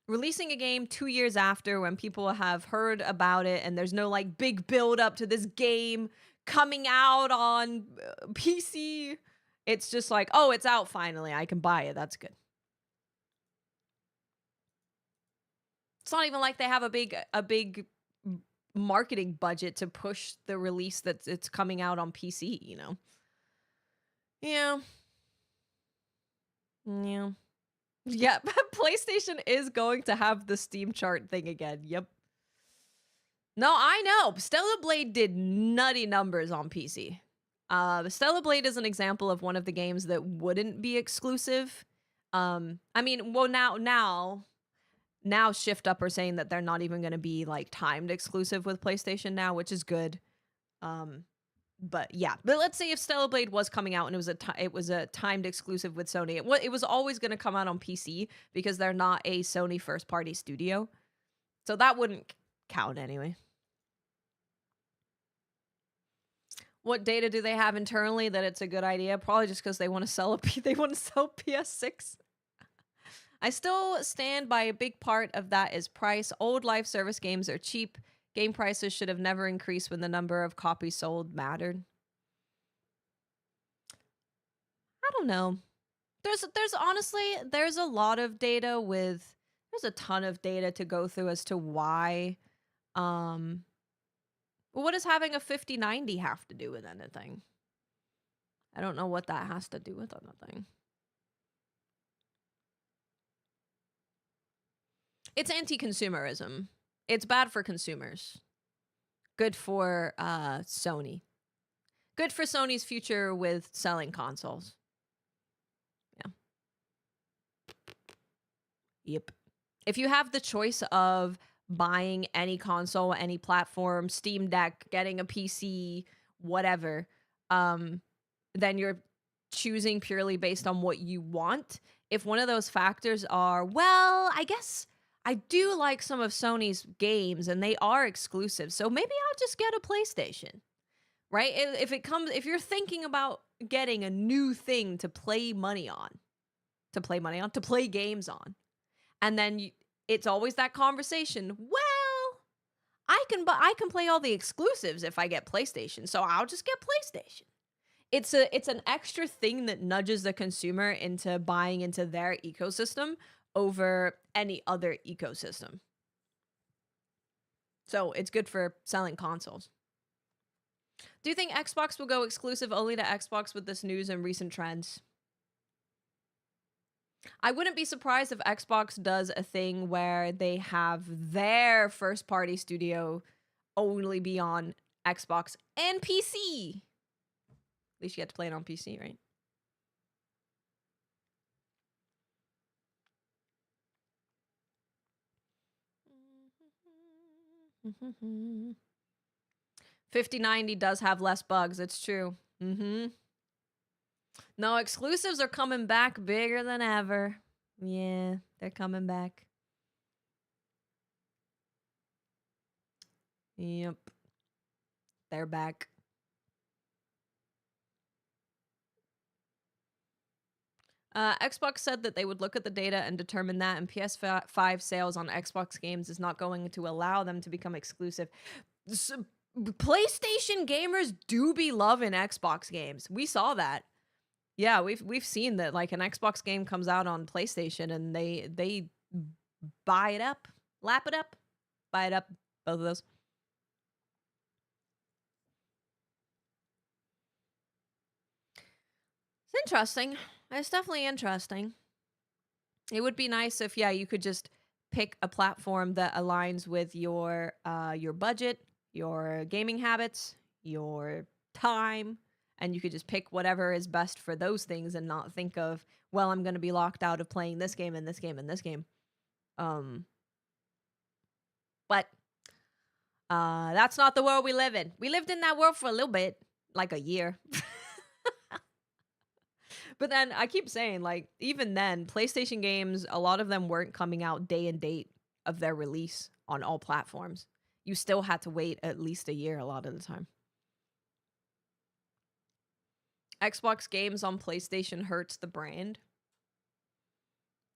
Releasing a game 2 years after when people have heard about it and there's no big build up to this game coming out on PC. It's just oh, it's out finally. I can buy it. That's good. It's not even like they have a big marketing budget to push the release that it's coming out on PC, you know? Yeah. Yeah. Yeah, PlayStation is going to have the Steam chart thing again. Yep. No, I know. Stellar Blade did nutty numbers on PC. Stellar Blade is an example of one of the games that wouldn't be exclusive. I mean, well, now Shift Up are saying that they're not even going to be timed exclusive with PlayStation now, which is good. But yeah, but let's say if Stellar Blade was coming out and it was a timed exclusive with Sony, it was always going to come out on PC because they're not a Sony first party studio, so that wouldn't count anyway. What data do they have internally that it's a good idea? Probably just because they want to sell PS6. I still stand by a big part of that is price. Old live service games are cheap. Game prices should have never increased when the number of copies sold mattered. I don't know. There's honestly, there's a lot of data there's a ton of data to go through as to why. What does having a 5090 have to do with anything? I don't know what that has to do with anything. It's anti-consumerism. It's bad for consumers. Good for Sony. Good for Sony's future with selling consoles. Yeah. Yep. If you have the choice of buying any console, any platform, Steam Deck, getting a PC, whatever, then you're choosing purely based on what you want. If one of those factors are, well, I guess I do like some of Sony's games, and they are exclusive. So maybe I'll just get a PlayStation, right? If you're thinking about getting a new thing to play money on, to play games on, and then it's always that conversation. Well, I can play all the exclusives if I get PlayStation, so I'll just get PlayStation. It's an extra thing that nudges the consumer into buying into their ecosystem over any other ecosystem. So it's good for selling consoles. Do you think Xbox will go exclusive only to Xbox with this news and recent trends? I wouldn't be surprised if Xbox does a thing where they have their first party studio only be on Xbox and PC. At least you get to play it on PC, right? Mm-hmm. 5090 does have less bugs. It's true. No, exclusives are coming back bigger than ever. Yeah, they're coming back. Yep. They're back. Xbox said that they would look at the data and determine that, and PS5 sales on Xbox games is not going to allow them to become exclusive. So, PlayStation gamers do be loving Xbox games. We saw that. Yeah, we've seen that, like, an Xbox game comes out on PlayStation and they buy it up, lap it up, buy it up, both of those. It's interesting. It's definitely interesting. It would be nice if, yeah, you could just pick a platform that aligns with your budget, your gaming habits, your time, and you could just pick whatever is best for those things and not think of, well, I'm going to be locked out of playing this game and this game and this game. But that's not the world we live in. We lived in that world for a little bit, like a year. But then I keep saying, like, even then, PlayStation games, a lot of them weren't coming out day and date of their release on all platforms. You still had to wait at least a year a lot of the time. Xbox games on PlayStation hurts the brand.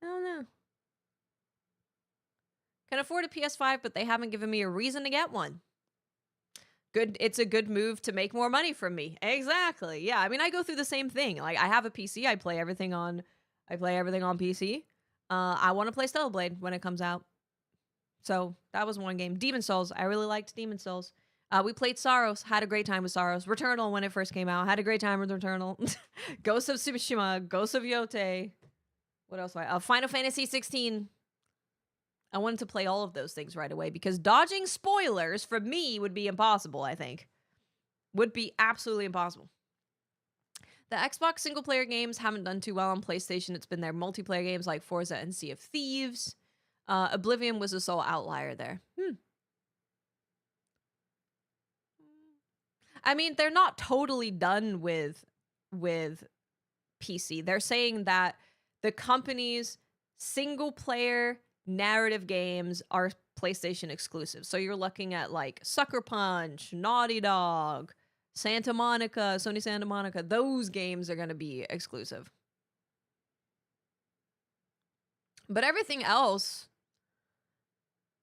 I don't know. Can afford a PS5, but they haven't given me a reason to get one. Good, it's a good move to make more money from me. Exactly. Yeah, I mean, I go through the same thing. Like, I have a PC, I play everything on PC. I want to play Stellar Blade when it comes out. So that was one game. Demon Souls. I really liked Demon Souls. We played Sorrows. Had a great time with Sorrows. Returnal when it first came out. Had a great time with Returnal. Ghost of Tsushima. Ghost of Yote. What else? Final Fantasy 16. I wanted to play all of those things right away because dodging spoilers for me would be impossible, I think. Would be absolutely impossible. The Xbox single-player games haven't done too well on PlayStation. It's been their multiplayer games like Forza and Sea of Thieves. Oblivion was a sole outlier there. I mean, they're not totally done with PC. They're saying that the company's single-player narrative games are PlayStation exclusive. So you're looking at like Sucker Punch, Naughty Dog, Santa Monica, Sony Santa Monica. Those games are going to be exclusive. But everything else,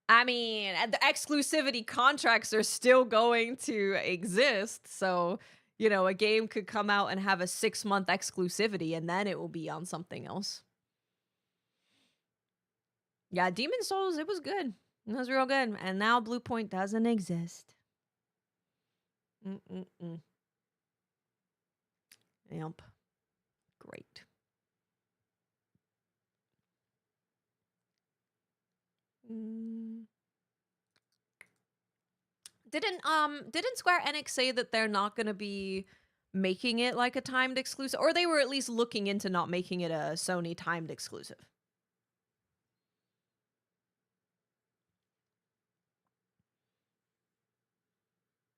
I mean, the exclusivity contracts are still going to exist. So, you know, a game could come out and have a 6-month exclusivity and then it will be on something else. Yeah, Demon Souls, it was good. It was real good. And now Blue Point doesn't exist. Yep. Great. Didn't Square Enix say that they're not going to be making it like a timed exclusive, or they were at least looking into not making it a Sony timed exclusive?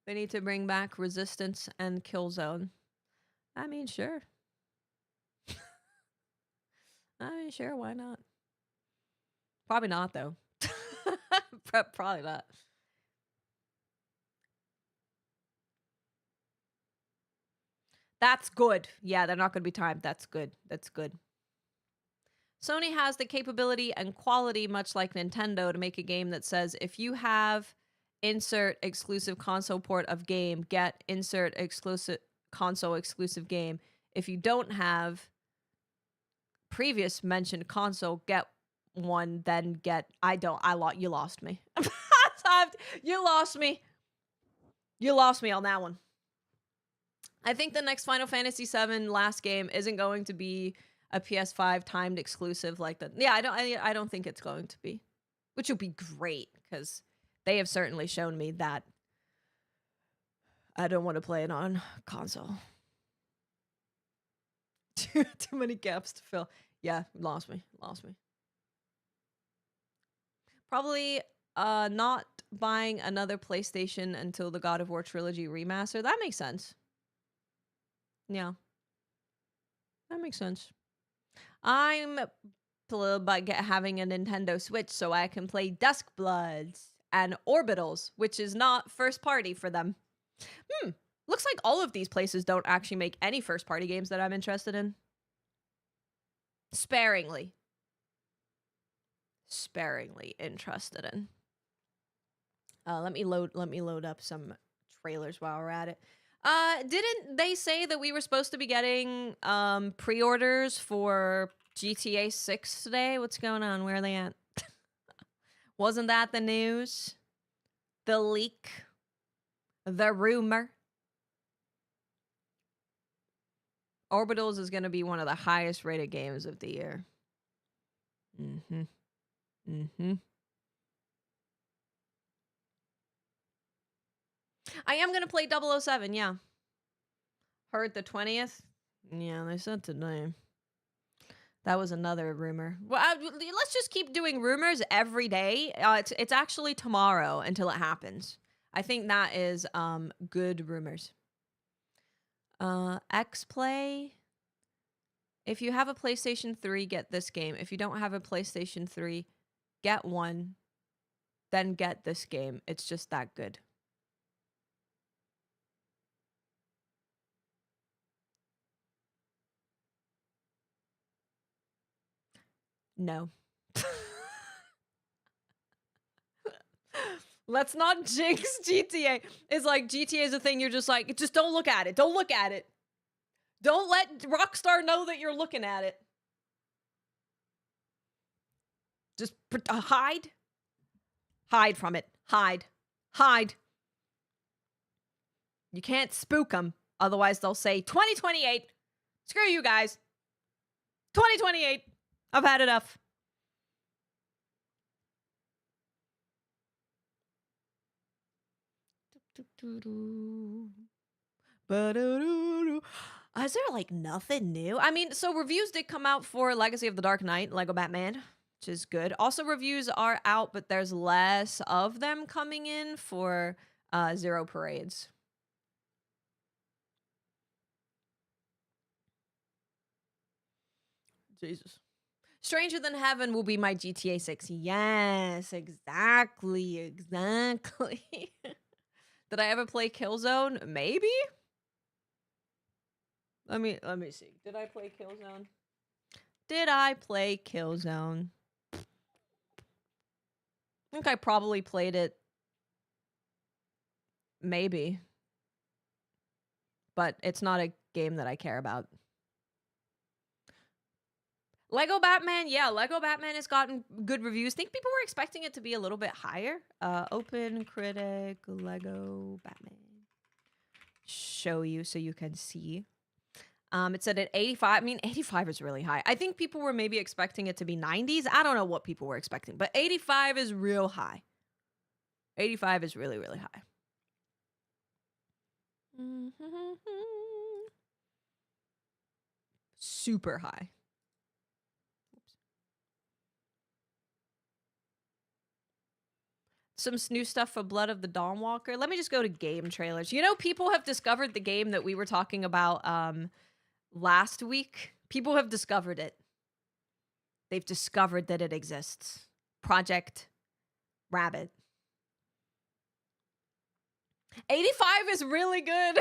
They need to bring back Resistance and Killzone. I mean, sure. I mean, sure, why not? Probably not, though. Probably not. That's good. Yeah, they're not going to be timed. That's good. That's good. Sony has the capability and quality, much like Nintendo, to make a game that says if you have insert exclusive console port of game, get insert exclusive console exclusive game. If you don't have previous mentioned console, get one, then get you lost me. You lost me. You lost me on that one. I think the next Final Fantasy VII last game isn't going to be a PS5 timed exclusive like that. Yeah, I don't think it's going to be, which would be great because they have certainly shown me that I don't want to play it on console. Too many gaps to fill. Yeah, lost me. Probably not buying another PlayStation until the God of War trilogy remaster. That makes sense. Yeah. That makes sense. I'm about having a Nintendo Switch so I can play Duskbloods and Orbitals, which is not first party for them. Looks like all of these places don't actually make any first party games that I'm interested in. Sparingly interested in. Let me load up some trailers while we're at it. Didn't they say that we were supposed to be getting pre-orders for GTA 6 today? What's going on? Where are they at? Wasn't that the news? The leak? The rumor? Orbitals is going to be one of the highest rated games of the year. I am going to play 007, yeah. Heard the 20th? Yeah, they said today. That was another rumor. Well, let's just keep doing rumors every day. It's actually tomorrow until it happens. I think that is good rumors. X-Play. If you have a PlayStation 3, get this game. If you don't have a PlayStation 3, get one. Then get this game. It's just that good. No. Let's not jinx GTA. It's like GTA is a thing you're just like, just don't look at it. Don't look at it. Don't let Rockstar know that you're looking at it. Just hide. Hide from it. Hide. You can't spook them. Otherwise, they'll say 2028. Screw you guys. 2028. I've had enough. Is there like nothing new? I mean, so reviews did come out for Legacy of the Dark Knight, Lego Batman, which is good. Also, reviews are out, but there's less of them coming in for Zero Parades. Jesus. Stranger Than Heaven will be my GTA 6. Yes, exactly. Did I ever play Killzone? Maybe? Let me see. Did I play Killzone? I think I probably played it. Maybe. But it's not a game that I care about. Lego Batman, yeah, Lego Batman has gotten good reviews. Think people were expecting it to be a little bit higher. Open Critic, Lego Batman. Show you so you can see. It said at 85. I mean, 85 is really high. I think people were maybe expecting it to be 90s. I don't know what people were expecting, but 85 is real high. 85 is really, really high. Super high. Some new stuff for Blood of the Dawnwalker. Let me just go to game trailers. You know, people have discovered the game that we were talking about last week. People have discovered it. They've discovered that it exists. Project Rabbit. 85 is really good.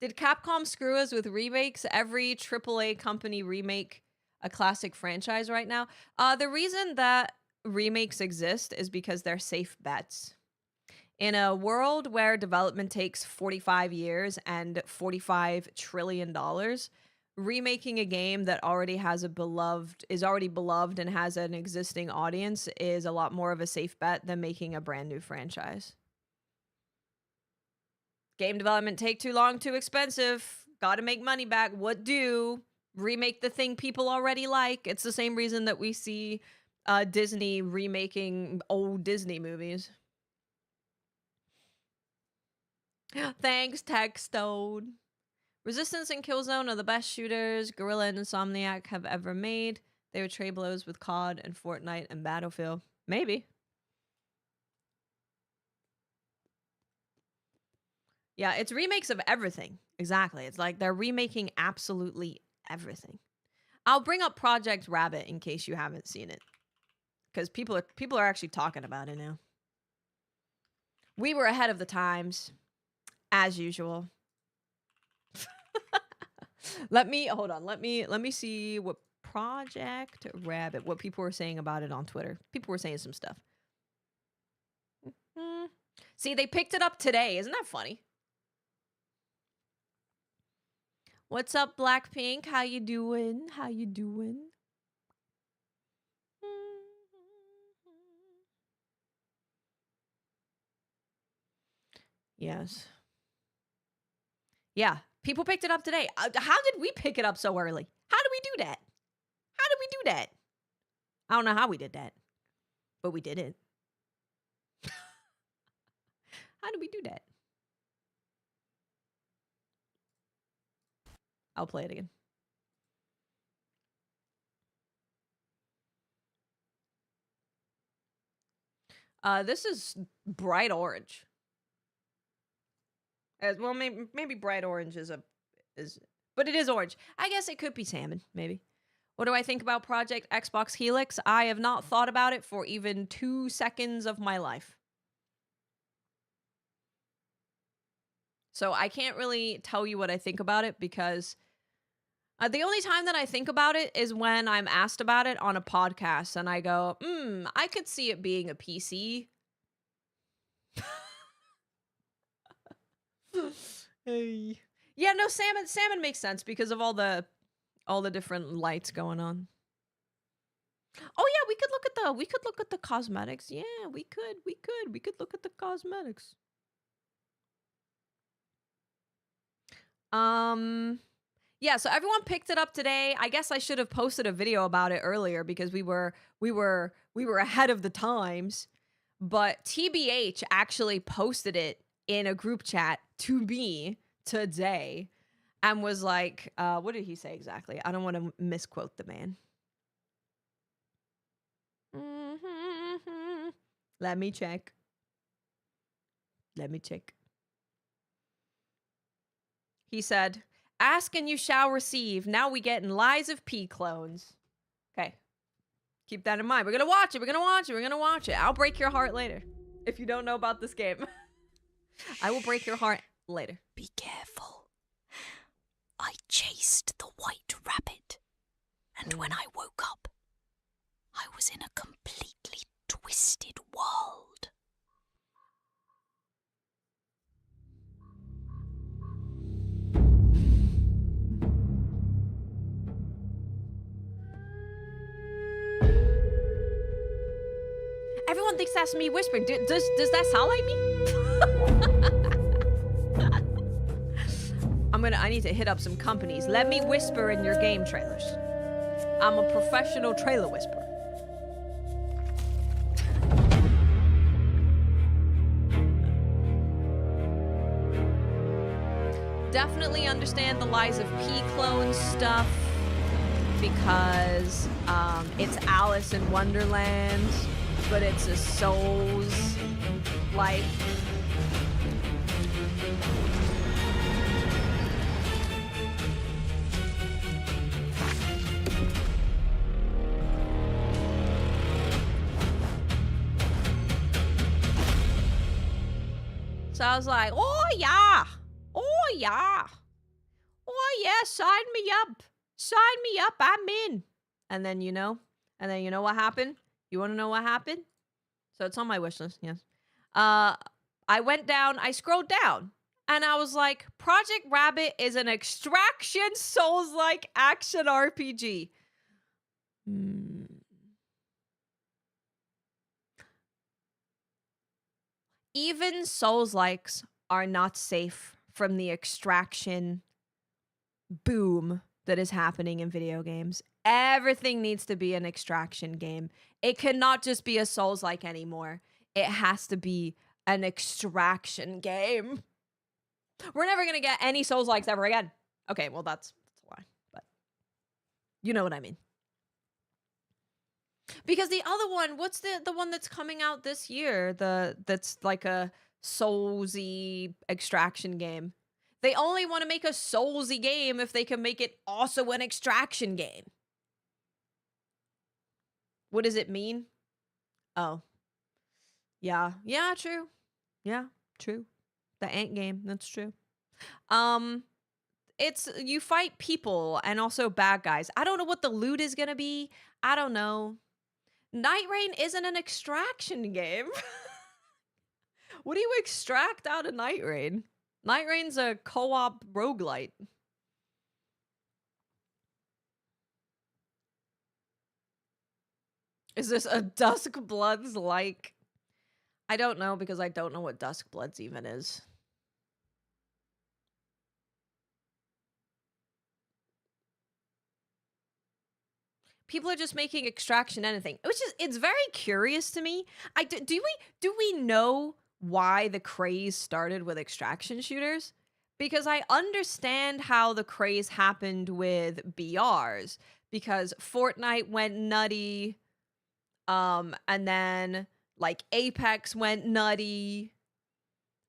Did Capcom screw us with remakes? Every AAA company remake a classic franchise right now. The reason that remakes exist is because they're safe bets. In a world where development takes 45 years and $45 trillion, remaking a game that already has is already beloved and has an existing audience is a lot more of a safe bet than making a brand new franchise. Game development take too long, too expensive. Gotta make money back. What do? Remake the thing people already like. It's the same reason that we see Disney remaking old Disney movies. Thanks, Techstone. Resistance and Killzone are the best shooters Guerrilla and Insomniac have ever made. They would trade blows with COD and Fortnite and Battlefield. Maybe. Yeah, it's remakes of everything. Exactly. It's like they're remaking absolutely everything. I'll bring up Project Rabbit in case you haven't seen it, because people are actually talking about it now. We were ahead of the times, as usual. Hold on. Let me see what Project Rabbit, what people were saying about it on Twitter. People were saying some stuff. See, they picked it up today. Isn't that funny? What's up, Blackpink? How you doing? How you doing? Yes. Yeah, people picked it up today. How did we pick it up so early? How did we do that? How did we do that? I don't know how we did that, but we did it. How did we do that? I'll play it again. This is bright orange. Well, maybe bright orange is but it is orange. I guess it could be salmon, maybe. What do I think about Project Xbox Helix? I have not thought about it for even 2 seconds of my life. So I can't really tell you what I think about it, because the only time that I think about it is when I'm asked about it on a podcast and I go, I could see it being a PC. Hey. Yeah, no, salmon makes sense because of all the different lights going on. Oh yeah, we could look at the cosmetics. Yeah, we could look at the cosmetics. Yeah, so everyone picked it up today. I guess I should have posted a video about it earlier because we were ahead of the times. But TBH actually posted it in a group chat to me today and was like, what did he say exactly? I don't want to misquote the man. Let me check. He said, "Ask and you shall receive. Now we get in lies of P clones." Okay. Keep that in mind. We're going to watch it. We're going to watch it. I'll break your heart later if you don't know about this game. I will break your heart later. Be careful. I chased the white rabbit, and when I woke up, I was in a completely twisted world. Everyone thinks that's me whispering. Does that sound like me? I need to hit up some companies. Let me whisper in your game trailers. I'm a professional trailer whisperer. Definitely understand the Lies of P clone stuff because it's Alice in Wonderland, but it's a Souls like. So I was like, oh yeah, oh yeah, oh yeah, sign me up, I'm in. And then you know what happened? You want to know what happened? So it's on my wish list. Yes. I went down. I scrolled down, and I was like, Project Rabbit is an extraction Souls-like action RPG. Even Souls-likes are not safe from the extraction boom that is happening in video games. Everything needs to be an extraction game. It cannot just be a Souls-like anymore. It has to be an extraction game. We're never going to get any Souls-likes ever again. Okay, well, that's a lie, but you know what I mean. Because the other one, what's the one that's coming out this year? That's like a Soulsy extraction game. They only want to make a Soulsy game if they can make it also an extraction game. What does it mean? Oh. Yeah. Yeah, true. Yeah, true. The Ant game, that's true. It's you fight people and also bad guys. I don't know what the loot is gonna be. I don't know. Night Rain isn't an extraction game. What do you extract out of Night Rain? Night Rain's a co-op roguelite. Is this a Dusk Bloods like? I don't know because I don't know what Dusk Bloods even is. People are just making extraction anything, which is it's very curious to me. Do we know why the craze started with extraction shooters? Because I understand how the craze happened with BRs because Fortnite went nutty, and then like Apex went nutty,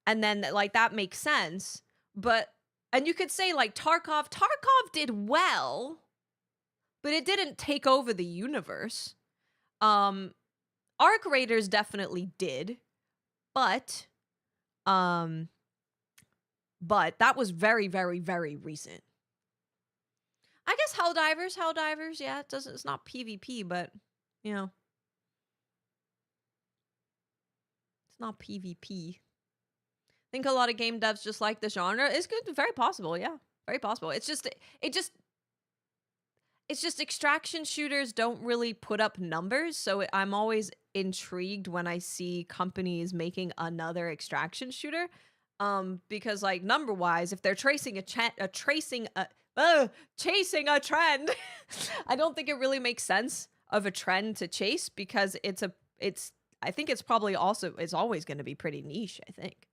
and then like that makes sense. But and you could say like Tarkov did well, but it didn't take over the universe. Arc Raiders definitely did, but that was very, very, very recent. I guess Helldivers, yeah, it's not PvP, but you know, it's not PvP. I think a lot of game devs just like the genre. It's good, very possible, yeah, very possible. It's just extraction shooters don't really put up numbers, so I'm always intrigued when I see companies making another extraction shooter, because like number wise, if they're chasing a trend, I don't think it really makes sense of a trend to chase because I think it's probably also it's always going to be pretty niche. I think.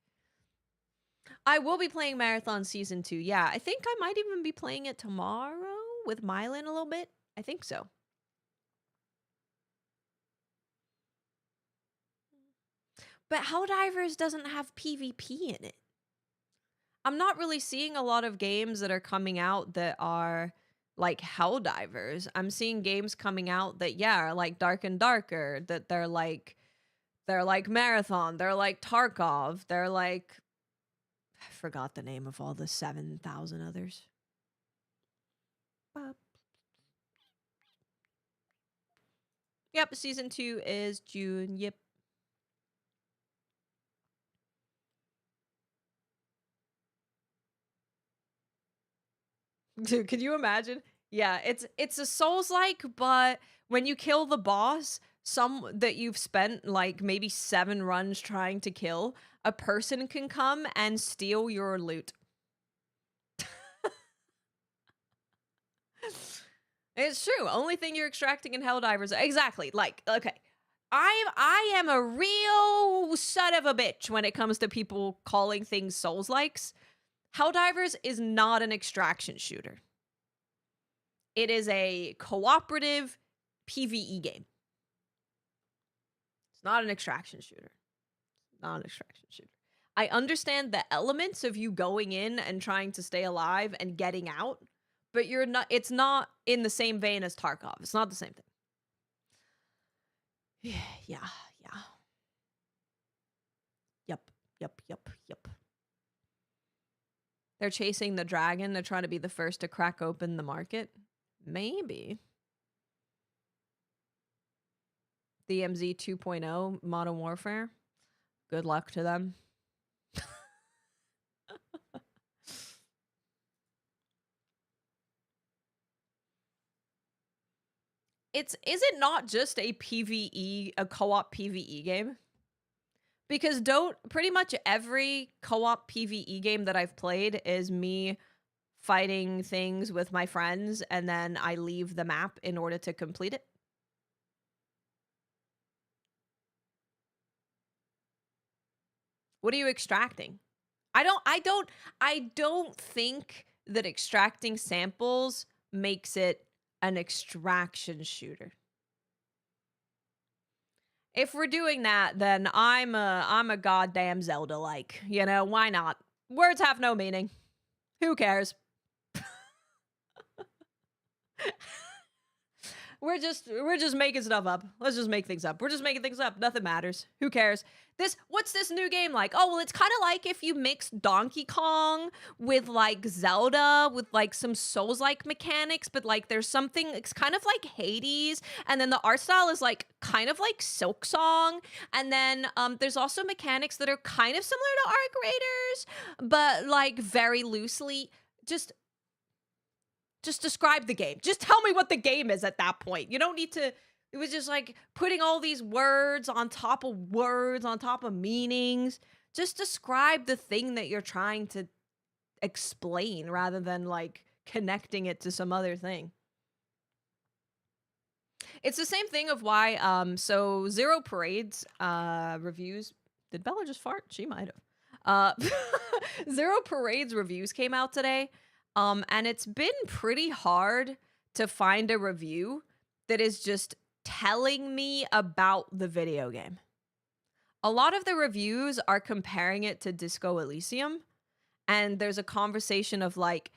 I will be playing Marathon Season 2. Yeah, I think I might even be playing it tomorrow with Mylan a little bit. I think so. But Helldivers doesn't have PvP in it. I'm not really seeing a lot of games that are coming out that are like Helldivers. I'm seeing games coming out that are like Dark and Darker, that they're like Marathon, they're like Tarkov, they're like I forgot the name of all the 7,000 others. Yep, season 2 is June. Yep. Dude, could you imagine? Yeah, it's a Souls-like, but when you kill the boss, some that you've spent like maybe 7 runs trying to kill, a person can come and steal your loot. It's true. Only thing you're extracting in Helldivers. Exactly. Like, okay. I am a real son of a bitch when it comes to people calling things Souls-likes. Helldivers is not an extraction shooter. It is a cooperative PvE game. It's not an extraction shooter. Not an extraction shooter. I understand the elements of you going in and trying to stay alive and getting out, but it's not in the same vein as Tarkov. It's not the same thing. Yeah. Yep. They're chasing the dragon. They're trying to be the first to crack open the market. Maybe. DMZ 2.0, Modern Warfare. Good luck to them. Is it not just a PvE, a co-op PvE game? Because pretty much every co-op PvE game that I've played is me fighting things with my friends and then I leave the map in order to complete it. What are you extracting? I don't think that extracting samples makes it an extraction shooter. If we're doing that, then I'm a goddamn Zelda-like. You know, why not? Words have no meaning. Who cares? We're just making stuff up. Let's just make things up. We're just making things up. Nothing matters. Who cares? What's this new game like? Oh, well, it's kind of like if you mix Donkey Kong with like Zelda with like some Souls-like mechanics, but like there's something, it's kind of like Hades, and then the art style is like kind of like Silk Song, and then there's also mechanics that are kind of similar to Arc Raiders, but like very loosely. Just describe the game. Just tell me what the game is at that point. You don't need to. It was just like putting all these words on top of meanings. Just describe the thing that you're trying to explain rather than like connecting it to some other thing. It's the same thing of why so Zero Parade's reviews. Did Bella just fart? She might have. Zero Parade's reviews came out today. And it's been pretty hard to find a review that is just telling me about the video game. A lot of the reviews are comparing it to Disco Elysium, and there's a conversation of like,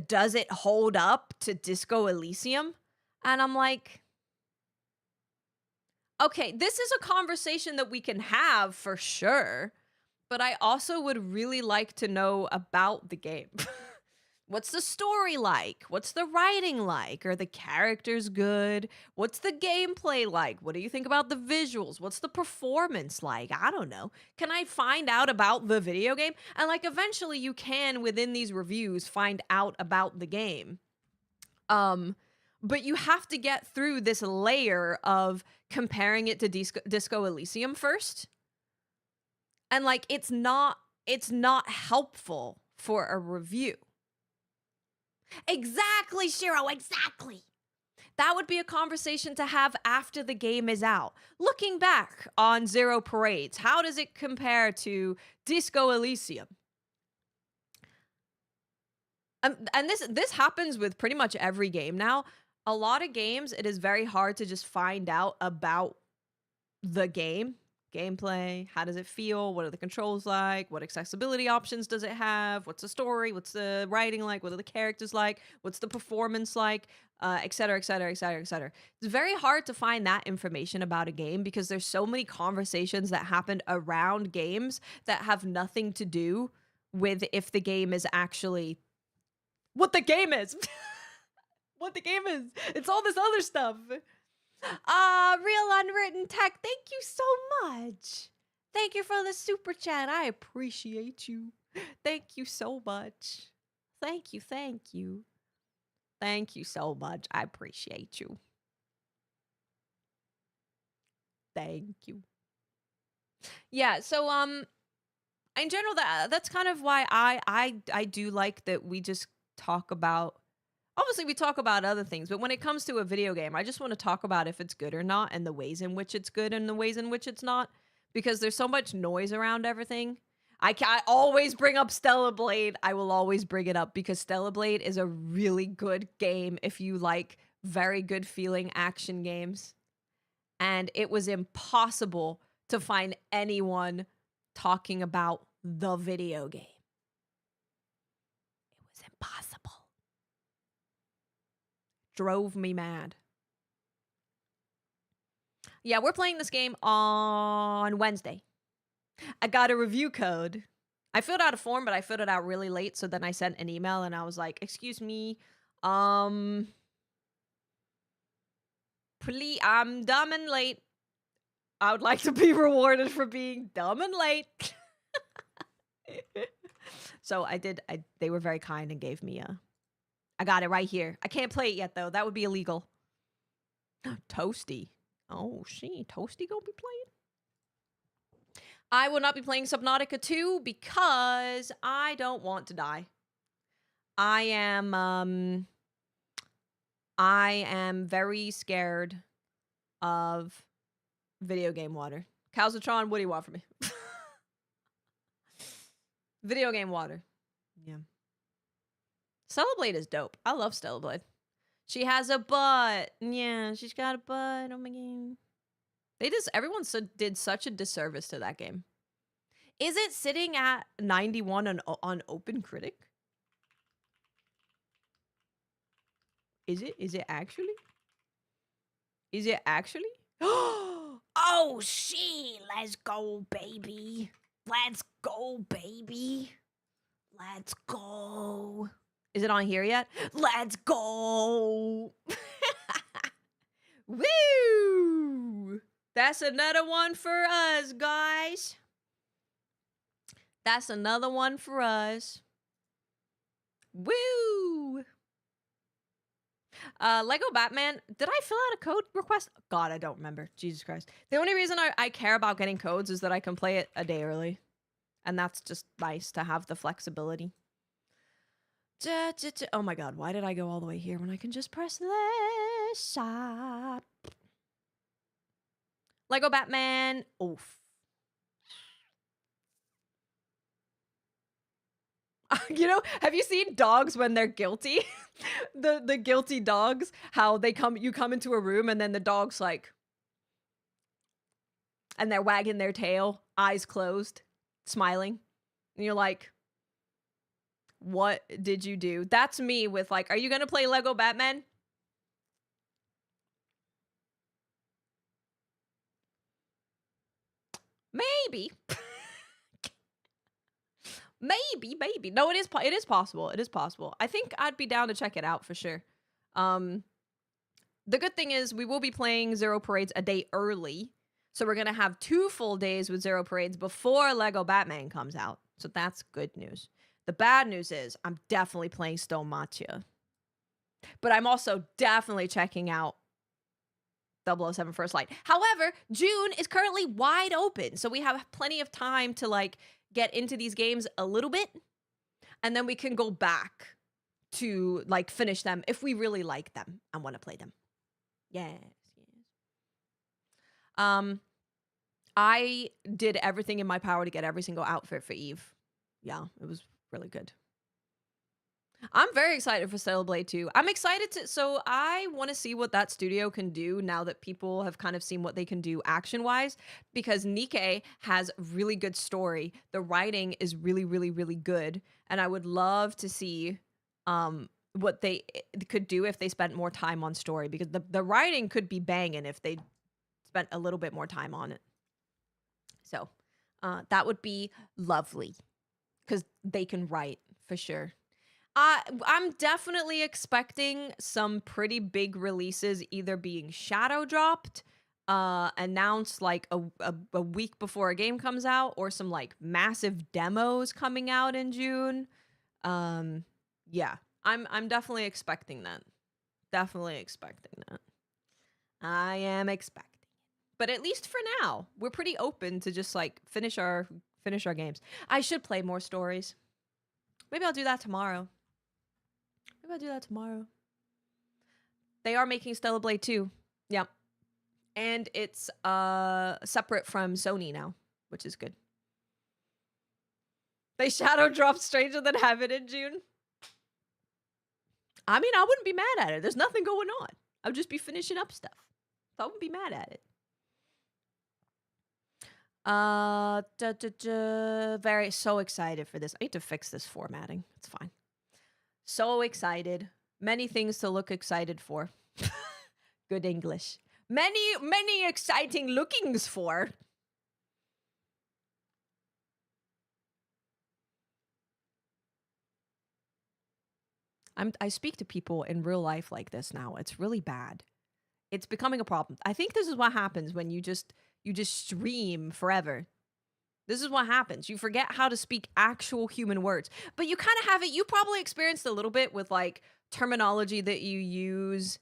does it hold up to Disco Elysium? And I'm like, okay, this is a conversation that we can have for sure, but I also would really like to know about the game. What's the story like? What's the writing like? Are the characters good? What's the gameplay like? What do you think about the visuals? What's the performance like? I don't know. Can I find out about the video game? And like eventually you can within these reviews find out about the game. But you have to get through this layer of comparing it to Disco Elysium first. And like it's not helpful for a review. Exactly, Shiro, exactly. That would be a conversation to have after the game is out. Looking back on Zero Parades, how does it compare to Disco Elysium? And this happens with pretty much every game now. A lot of games, it is very hard to just find out about the game. Gameplay, how does it feel? What are the controls like? What accessibility options does it have? What's the story? What's the writing like? What are the characters like? What's the performance like? Et cetera, et cetera, et cetera, et cetera. It's very hard to find that information about a game because there's so many conversations that happen around games that have nothing to do with if the game is actually what the game is. What the game is. It's all this other stuff. Real Unwritten Tech, thank you so much. Thank you for the super chat. I appreciate you. Thank you so much. Thank you, thank you. Thank you so much. I appreciate you. Thank you. Yeah, so in general that's kind of why I do like that we just talk about. Obviously, we talk about other things, but when it comes to a video game, I just want to talk about if it's good or not and the ways in which it's good and the ways in which it's not, because there's so much noise around everything. I always bring up Stellar Blade. I will always bring it up because Stellar Blade is a really good game if you like very good feeling action games. And it was impossible to find anyone talking about the video game. It was impossible. Drove me mad. Yeah, we're playing this game on Wednesday. I got a review code. I filled out a form, but I filled it out really late. So then I sent an email and I was like, excuse me, please, I'm dumb and late. I would like to be rewarded for being dumb and late. So I did. They were very kind and gave me I got it right here. I can't play it yet though. That would be illegal. Toasty. Oh, Toasty gonna be playing? I will not be playing Subnautica 2 because I don't want to die. I am very scared of video game water. Calzatron, what do you want from me? Video game water. Yeah. Stellar Blade is dope. I love Stellar Blade. She has a butt. Yeah, she's got a butt. Oh my god. Everyone did such a disservice to that game. Is it sitting at 91 on OpenCritic? Is it? Is it actually? Is it actually? Oh, she! Let's go, baby. Let's go, baby. Let's go. Is it on here yet? Let's go. Woo! That's another one for us, guys. That's another one for us. Woo! Lego Batman. Did I fill out a code request? God, I don't remember. Jesus Christ. The only reason I care about getting codes is that I can play it a day early. And that's just nice to have the flexibility. Oh my god, why did I go all the way here when I can just press this? Lego Batman. Oof. You know, have you seen dogs when they're guilty? the guilty dogs, how you come into a room and then the dog's like, and they're wagging their tail, eyes closed, smiling. And you're like, what did you do? That's me with like, are you gonna play Lego Batman? Maybe. Maybe. No, it is possible. It is possible. I think I'd be down to check it out for sure. The good thing is we will be playing Zero Parades a day early. So we're going to have 2 full days with Zero Parades before Lego Batman comes out. So that's good news. The bad news is I'm definitely playing Stone Matcha. But I'm also definitely checking out 007 First Light. However, June is currently wide open. So we have plenty of time to like get into these games a little bit, and then we can go back to like finish them if we really like them and want to play them. Yes. I did everything in my power to get every single outfit for Eve. Yeah, it was really good. I'm very excited for Stellar Blade 2. I'm excited so I want to see what that studio can do now that people have kind of seen what they can do action-wise, because Nikke has really good story. The writing is really, really, really good, and I would love to see what they could do if they spent more time on story, because the writing could be banging if they spent a little bit more time on it. So that would be lovely, because they can write for sure. I'm definitely expecting some pretty big releases either being shadow dropped, announced like a week before a game comes out, or some like massive demos coming out in June. Yeah, I'm definitely expecting that. Definitely expecting that. I am expecting it. But at least for now, we're pretty open to just like finish our games. I should play more stories. Maybe I'll do that tomorrow. They are making Stellar Blade 2. Yep. And it's separate from Sony now, which is good. They shadow dropped Stranger Than Heaven in June. I mean, I wouldn't be mad at it. There's nothing going on. I would just be finishing up stuff. So I wouldn't be mad at it. So excited for this. I need to fix this formatting. It's fine. So excited. Many things to look excited for. Good English. Many exciting lookings for. I speak to people in real life like this now. It's really bad. It's becoming a problem. I think this is what happens when you just stream forever. This is what happens. You forget how to speak actual human words. But you kind of have it. You probably experienced a little bit with like terminology that you use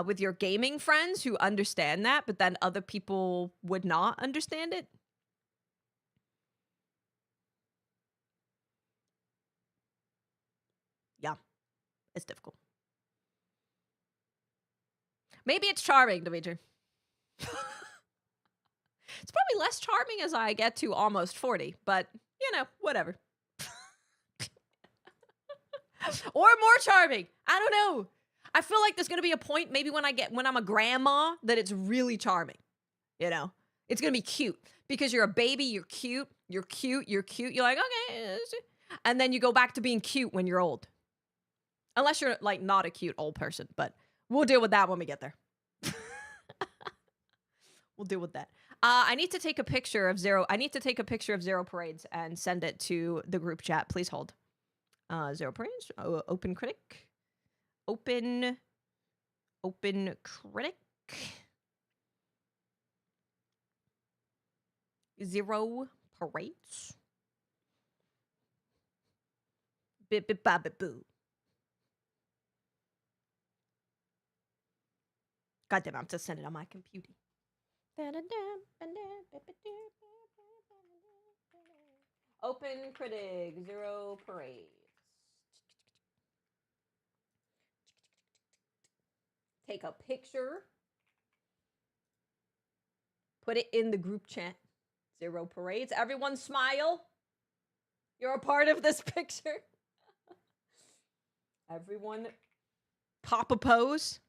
with your gaming friends who understand that, but then other people would not understand it. Yeah, it's difficult. Maybe it's charming, Dimitri. It's probably less charming as I get to almost 40, but you know, whatever. Or more charming. I don't know. I feel like there's going to be a point maybe when I'm a grandma that it's really charming. You know, it's going to be cute because you're a baby, you're cute. You're like, okay. And then you go back to being cute when you're old. Unless you're like not a cute old person, but we'll deal with that when we get there. We'll deal with that. I need to take a picture of Zero. I need to take a picture of Zero Parades and send it to the group chat. Please hold. Zero Parades. Open critic. Open critic. Zero Parades. Bip bip ba bip boo. God damn, I'm just sending it on my computer. Open critic, Zero Parades. Take a picture. Put it in the group chat. Zero Parades. Everyone smile. You're a part of this picture. Everyone pop a pose.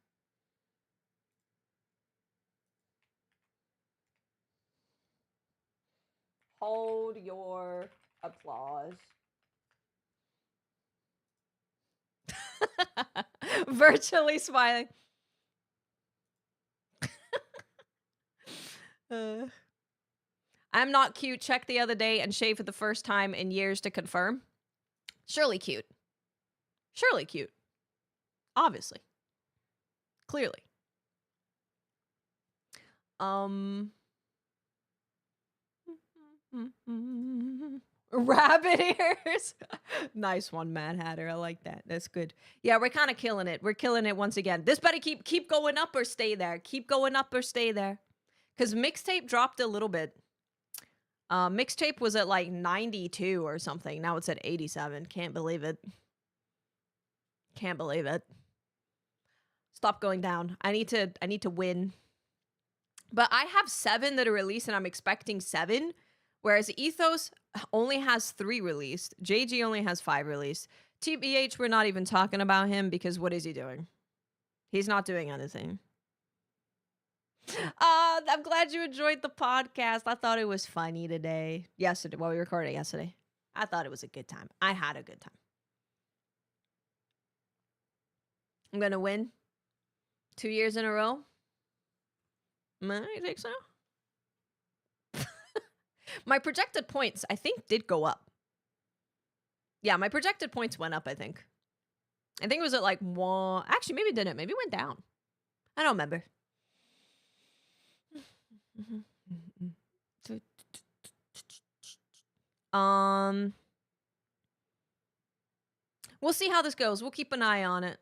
Hold your applause. Virtually smiling. I'm not cute. Checked the other day and shaved for the first time in years to confirm. Surely cute. Surely cute. Obviously. Clearly. Rabbit ears. Nice one, Mad Hatter. I like that. That's good. Yeah, we're kind of killing it. We're killing it once again. This better keep going up or stay there. Keep going up or stay there. Because mixtape dropped a little bit. Mixtape was at like 92 or something. Now it's at 87. Can't believe it. Can't believe it. Stop going down. I need to win. But I have 7 that are released and I'm expecting 7. Whereas Ethos only has 3 released. JG only has 5 released. TBH, we're not even talking about him because what is he doing? He's not doing anything. I'm glad you enjoyed the podcast. I thought it was funny today. Yesterday, while we recorded yesterday. I thought it was a good time. I had a good time. I'm going to win 2 years in a row. I think so. My projected points, I think, did go up. Yeah, my projected points went up, I think. I think it was at like 1. Actually, maybe it didn't. Maybe it went down. I don't remember. We'll see how this goes. We'll keep an eye on it.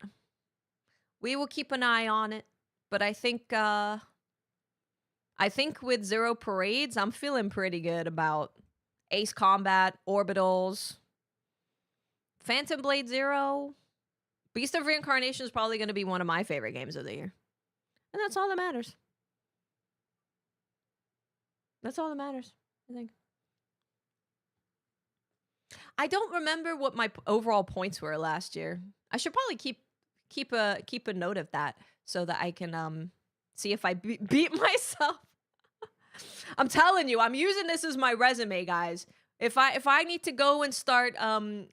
We will keep an eye on it. But I think with Zero Parades, I'm feeling pretty good about Ace Combat, Orbitals, Phantom Blade Zero. Beast of Reincarnation is probably going to be one of my favorite games of the year. And that's all that matters. That's all that matters, I think. I don't remember what my overall points were last year. I should probably keep a note of that so that I can see if I beat myself. I'm telling you, I'm using this as my resume, guys. If I need to go and start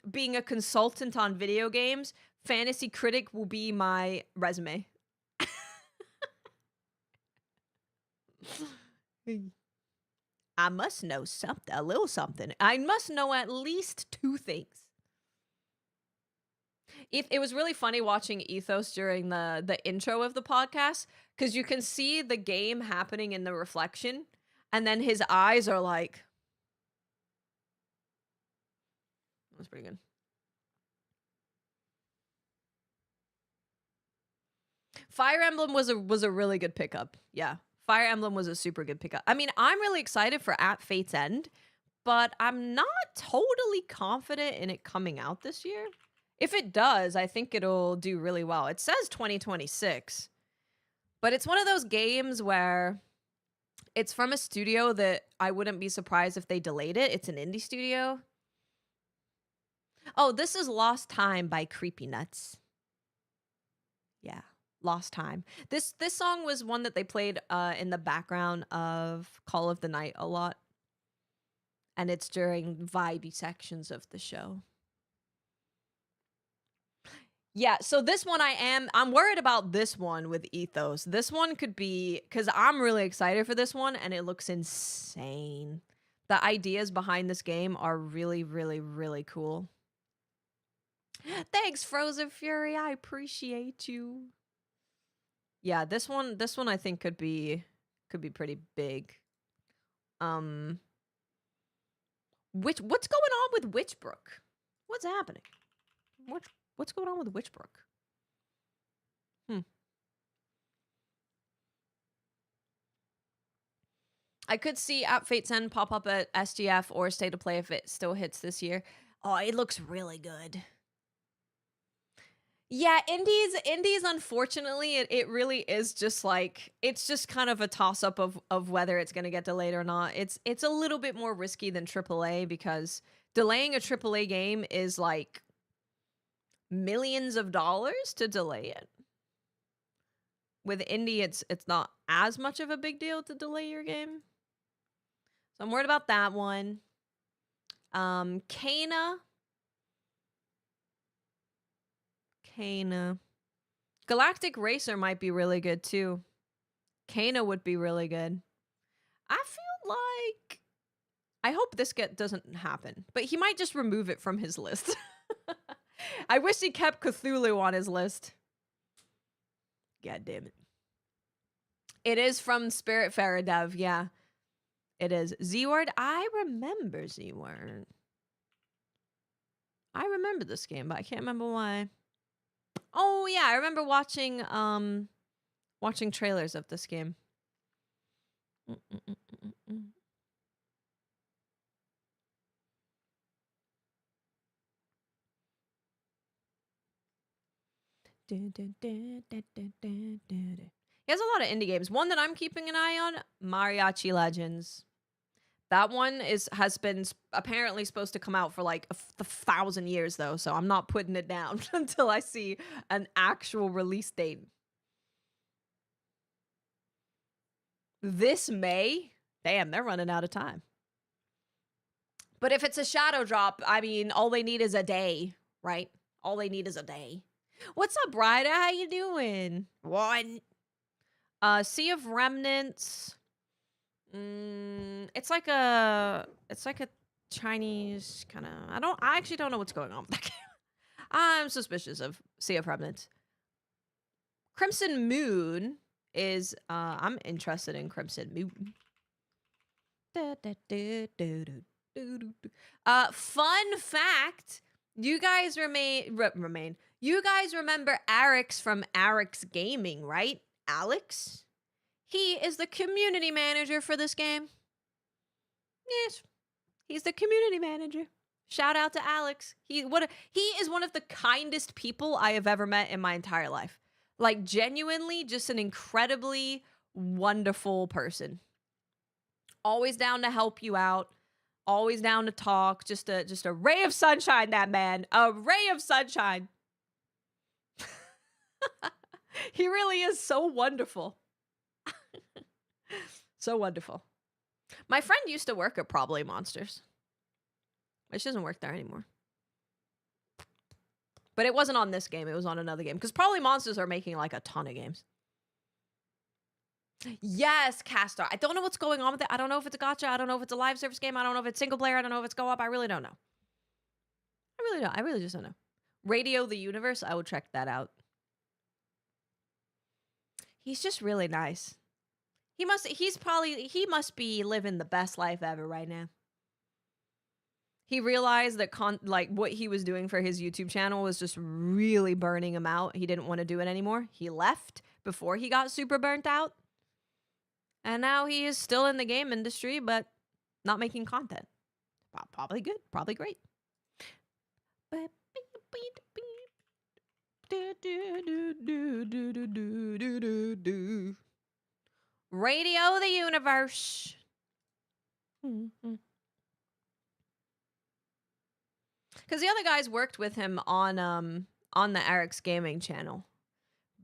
being a consultant on video games, Fantasy Critic will be my resume. I must know something, a little something. I must know at least 2 things. It was really funny watching Ethos during the intro of the podcast because you can see the game happening in the reflection, and then his eyes are like. That's pretty good. Fire Emblem was a really good pickup. Yeah. Fire Emblem was a super good pickup. I mean, I'm really excited for At Fate's End, but I'm not totally confident in it coming out this year. If it does, I think it'll do really well. It says 2026, but it's one of those games where it's from a studio that I wouldn't be surprised if they delayed it. It's an indie studio. Oh, this is Lost Time by Creepy Nuts. Yeah. Lost Time. This song was one that they played in the background of Call of the Night a lot. And it's during vibey sections of the show. Yeah, so this one I'm worried about this one with Ethos. This one could be, because I'm really excited for this one and it looks insane. The ideas behind this game are really, really, really cool. Thanks, Frozen Fury. I appreciate you. Yeah, this one I think could be pretty big. What's going on with Witchbrook? What's happening? What's going on with Witchbrook? I could see At Fate's End pop up at SGF or State of Play if it still hits this year. Oh, it looks really good. Yeah, indies unfortunately it really is just like it's just kind of a toss up of whether it's going to get delayed or not. It's a little bit more risky than AAA because delaying a AAA game is like millions of dollars to delay it. With indie it's not as much of a big deal to delay your game. So I'm worried about that one. Kana. Galactic Racer might be really good too. Kana would be really good. I feel like I hope this doesn't happen, but he might just remove it from his list. I wish he kept Cthulhu on his list. God damn it. It is from Spiritfarer Dev, yeah. It is. Z-Word, I remember Z-Word. I remember this game, but I can't remember why. Oh yeah, I remember watching trailers of this game. He has a lot of indie games. One that I'm keeping an eye on, Mariachi Legends. That one has been apparently supposed to come out for like 1,000 years though, so I'm not putting it down until I see an actual release date. This May? Damn, they're running out of time. But if it's a shadow drop, I mean, all they need is a day, right? All they need is a day. What's up, Ryder? How you doing? One. Sea of Remnants. It's like a Chinese kind of. I actually don't know what's going on with that game. I'm suspicious of Sea of Remnants. Crimson Moon is. I'm interested in Crimson Moon. Fun fact. You guys remain. You guys remember Alex from Alex Gaming, right? Alex? He is the community manager for this game. Yes. He's the community manager. Shout out to Alex. He is one of the kindest people I have ever met in my entire life. Like genuinely just an incredibly wonderful person. Always down to help you out. Always down to talk. Just a ray of sunshine, that man. A ray of sunshine. He really is so wonderful. So wonderful. My friend used to work at Probably Monsters. She doesn't work there anymore. But it wasn't on this game. It was on another game. Because Probably Monsters are making like a ton of games. Yes, Castor. I don't know what's going on with it. I don't know if it's a gacha. I don't know if it's a live service game. I don't know if it's single player. I don't know if it's co-op. I really don't know. I really just don't know. Radio the Universe, I will check that out. He's just really nice. He must be living the best life ever right now. He realized that what he was doing for his YouTube channel was just really burning him out. He didn't want to do it anymore. He left before he got super burnt out. And now he is still in the game industry, but not making content. Probably good. Probably great. Radio the Universe. Because the other guys worked with him on the Eric's Gaming channel.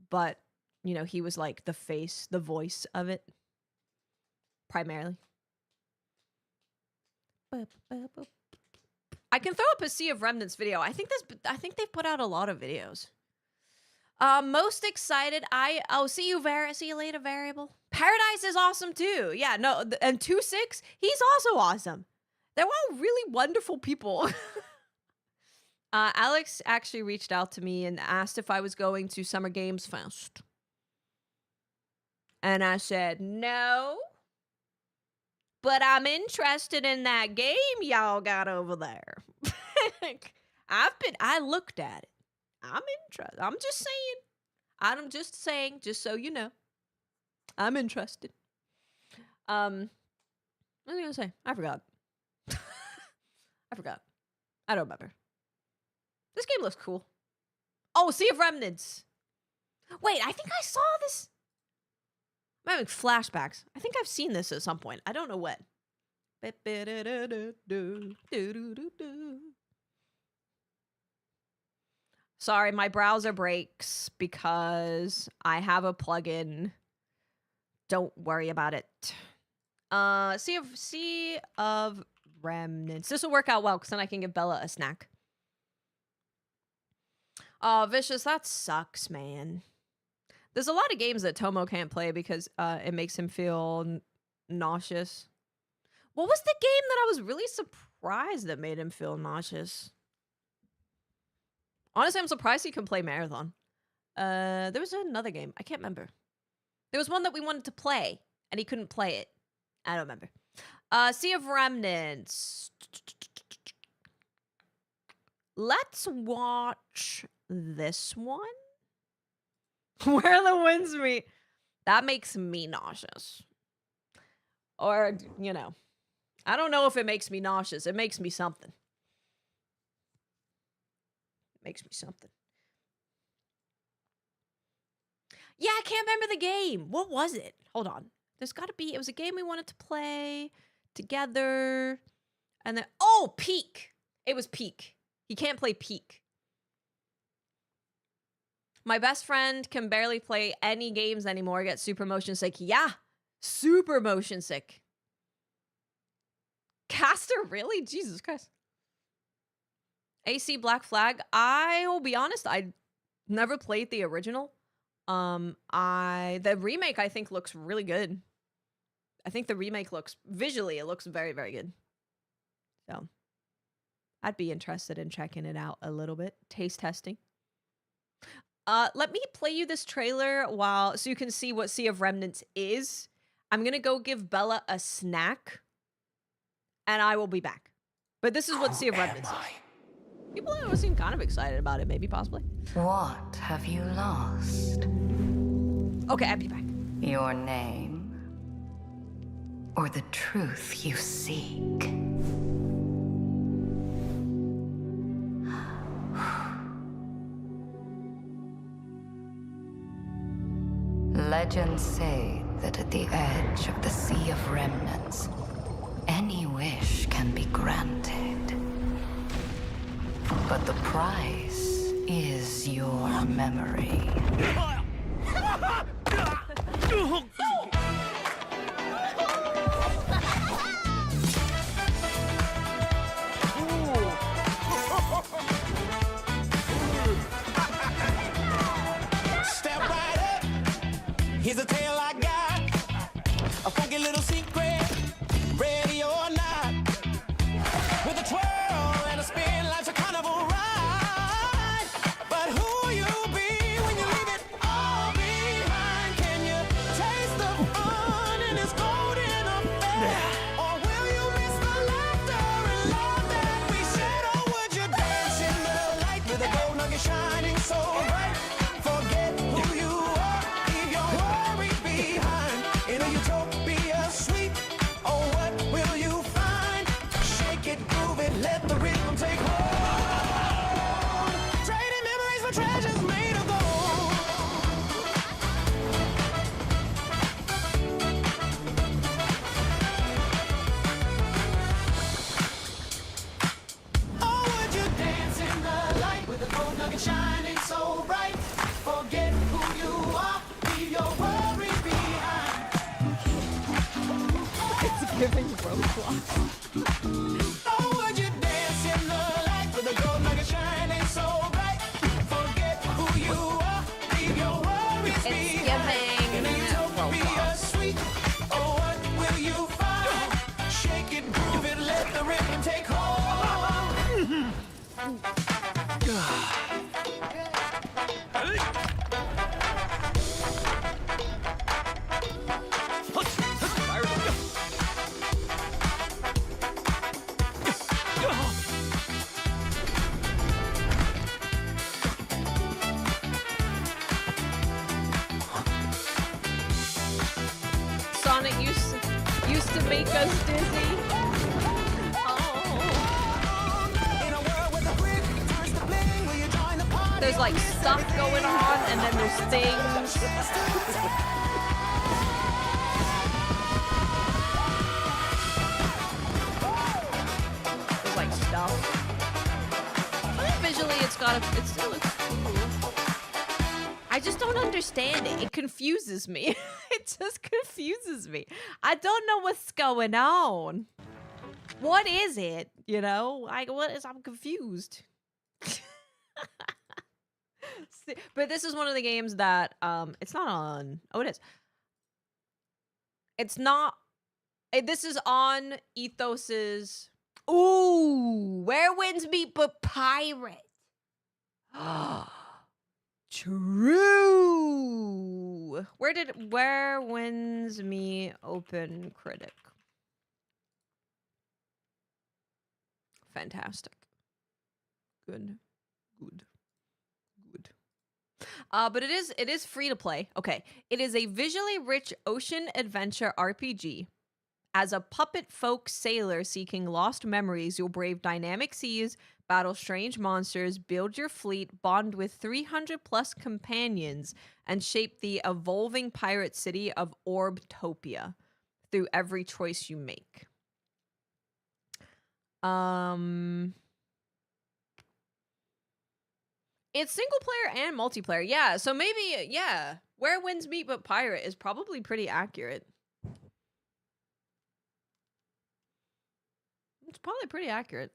But, you know, he was like the face, the voice of it. Primarily. I can throw up a Sea of Remnants video. I think they've put out a lot of videos. Most excited. See you later, Variable. Paradise is awesome too. Yeah, no, and 2-6, he's also awesome. They're all really wonderful people. Alex actually reached out to me and asked if I was going to Summer Games Fest. And I said, no. But I'm interested in that game y'all got over there. I looked at it. I'm interested. I'm just saying, just so you know. I'm interested. What was I gonna say? I forgot. I don't remember. This game looks cool. Oh, Sea of Remnants. Wait, I think I saw this. I'm having flashbacks. I think I've seen this at some point. I don't know when. Sorry, my browser breaks because I have a plugin. Don't worry about it. Sea of Remnants. This will work out well because then I can give Bella a snack. Oh, Vicious, that sucks, man. There's a lot of games that Tomo can't play because it makes him feel nauseous. What was the game that I was really surprised that made him feel nauseous? Honestly, I'm surprised he can play Marathon. There was another game. I can't remember. There was one that we wanted to play, and he couldn't play it. I don't remember. Sea of Remnants. Let's watch this one. Where the winds meet. That makes me nauseous. Or, you know. I don't know if it makes me nauseous. It makes me something. Yeah, I can't remember the game. What was it? Hold on. There's got to be... It was a game we wanted to play together. And then... Oh, Peak. It was Peak. He can't play Peak. My best friend can barely play any games anymore. Gets super motion sick. Yeah. Super motion sick. Caster, really? Jesus Christ. AC Black Flag. I will be honest, I never played the original. The remake I think looks really good. I think the remake looks visually, it looks very, very good. So I'd be interested in checking it out a little bit. Taste testing. Let me play you this trailer so you can see what Sea of Remnants is. I'm gonna go give Bella a snack, and I will be back. But this is what Sea of Remnants is. People seem kind of excited about it, maybe, possibly. What have you lost? Okay, I'll be back. Your name? Or the truth you seek? Legends say that at the edge of the Sea of Remnants, any wish can be granted. But the price is your memory. Step right up. Here's a tale I got. A funky little secret. Ready or not. With a twirl and a spin, life's a carnival ride. Oh, would you dance in the light with a gold nugget shining so bright? Forget who you are, leave your worries It's behind. In a utopia Roblox. sweet, oh, what will you find? Shake it, groove it, let the rhythm take hold. Sonic used to make us dizzy. Oh. In a world where the quick turns to bling, will you join the party? There's like stuff going on, and then there's things. There's like stuff. Visually, it still looks cool. I just don't understand it. It confuses me. It just confuses me. I don't know what's going on. What is it? You know, I'm confused. But this is one of the games that it's not on. Oh, it is. It's not. This is on Ethos's. Ooh, where winds meet but pirate. True. Where winds me open critic? Fantastic. Good. But it is free to play. Okay. It is a visually rich ocean adventure RPG. As a puppet folk sailor seeking lost memories, you'll brave dynamic seas, battle strange monsters, build your fleet, bond with 300 plus companions, and shape the evolving pirate city of Orbtopia through every choice you make. It's single player and multiplayer. Yeah, so maybe, yeah. Where winds meet but pirate is probably pretty accurate. It's probably pretty accurate.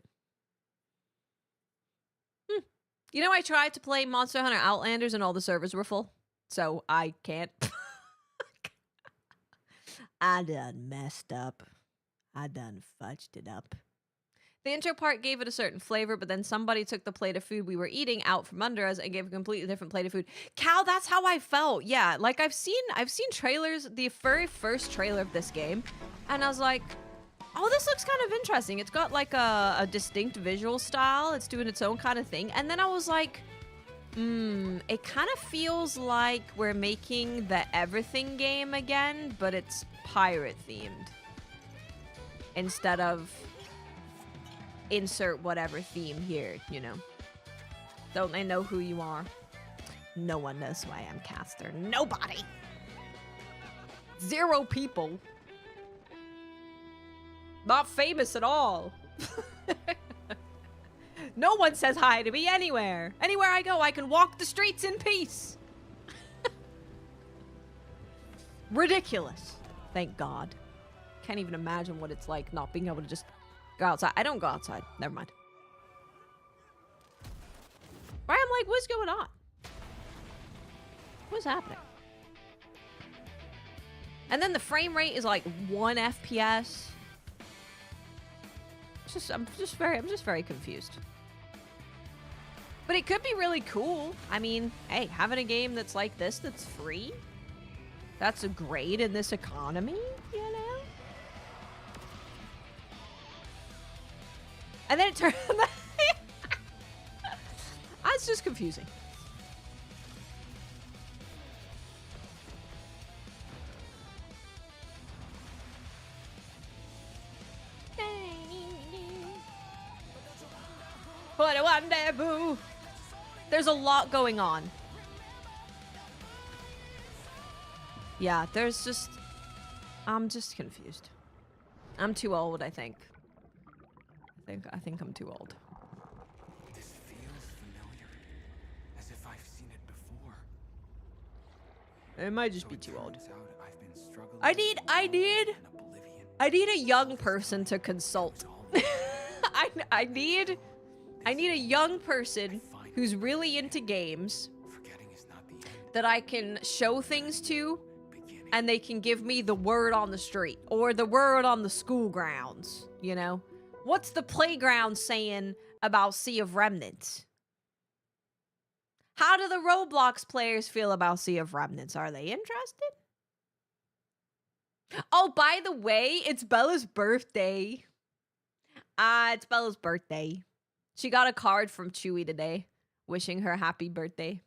You know, I tried to play Monster Hunter Outlanders and all the servers were full. So I can't. I done messed up. I done fudged it up. The intro part gave it a certain flavor, but then somebody took the plate of food we were eating out from under us and gave a completely different plate of food. Cal, that's how I felt. Yeah, like I've seen trailers, the very first trailer of this game, and I was like, oh, this looks kind of interesting. It's got like a distinct visual style. It's doing its own kind of thing. And then I was like, it kind of feels like we're making the everything game again, but it's pirate themed. Instead of insert whatever theme here, you know. Don't they know who you are? No one knows who I am, Caster. Nobody. 0 people. Not famous at all. No one says hi to me anywhere. Anywhere I go, I can walk the streets in peace. Ridiculous. Thank God. Can't even imagine what it's like not being able to just go outside. I don't go outside. Never mind. Right? I'm like, what's going on? What's happening? And then the frame rate is like 1 FPS. I'm just very confused. But it could be really cool. I mean, hey, having a game that's like this, that's free, that's great in this economy, you know? And then it turns... It's just confusing. What a wonderful. There's a lot going on. Yeah, there's just... I'm just confused. I'm too old, I think. I think I'm too old. This feels familiar, as if I've seen it before. It might just be too old. Turns out I've been struggling I need... in oblivion. I need a young person to consult. I need a young person who's really into games that I can show things to, and they can give me the word on the street or the word on the school grounds, you know? What's the playground saying about Sea of Remnants? How do the Roblox players feel about Sea of Remnants? Are they interested? Oh, by the way, it's Bella's birthday. It's Bella's birthday. She got a card from Chewy today wishing her happy birthday.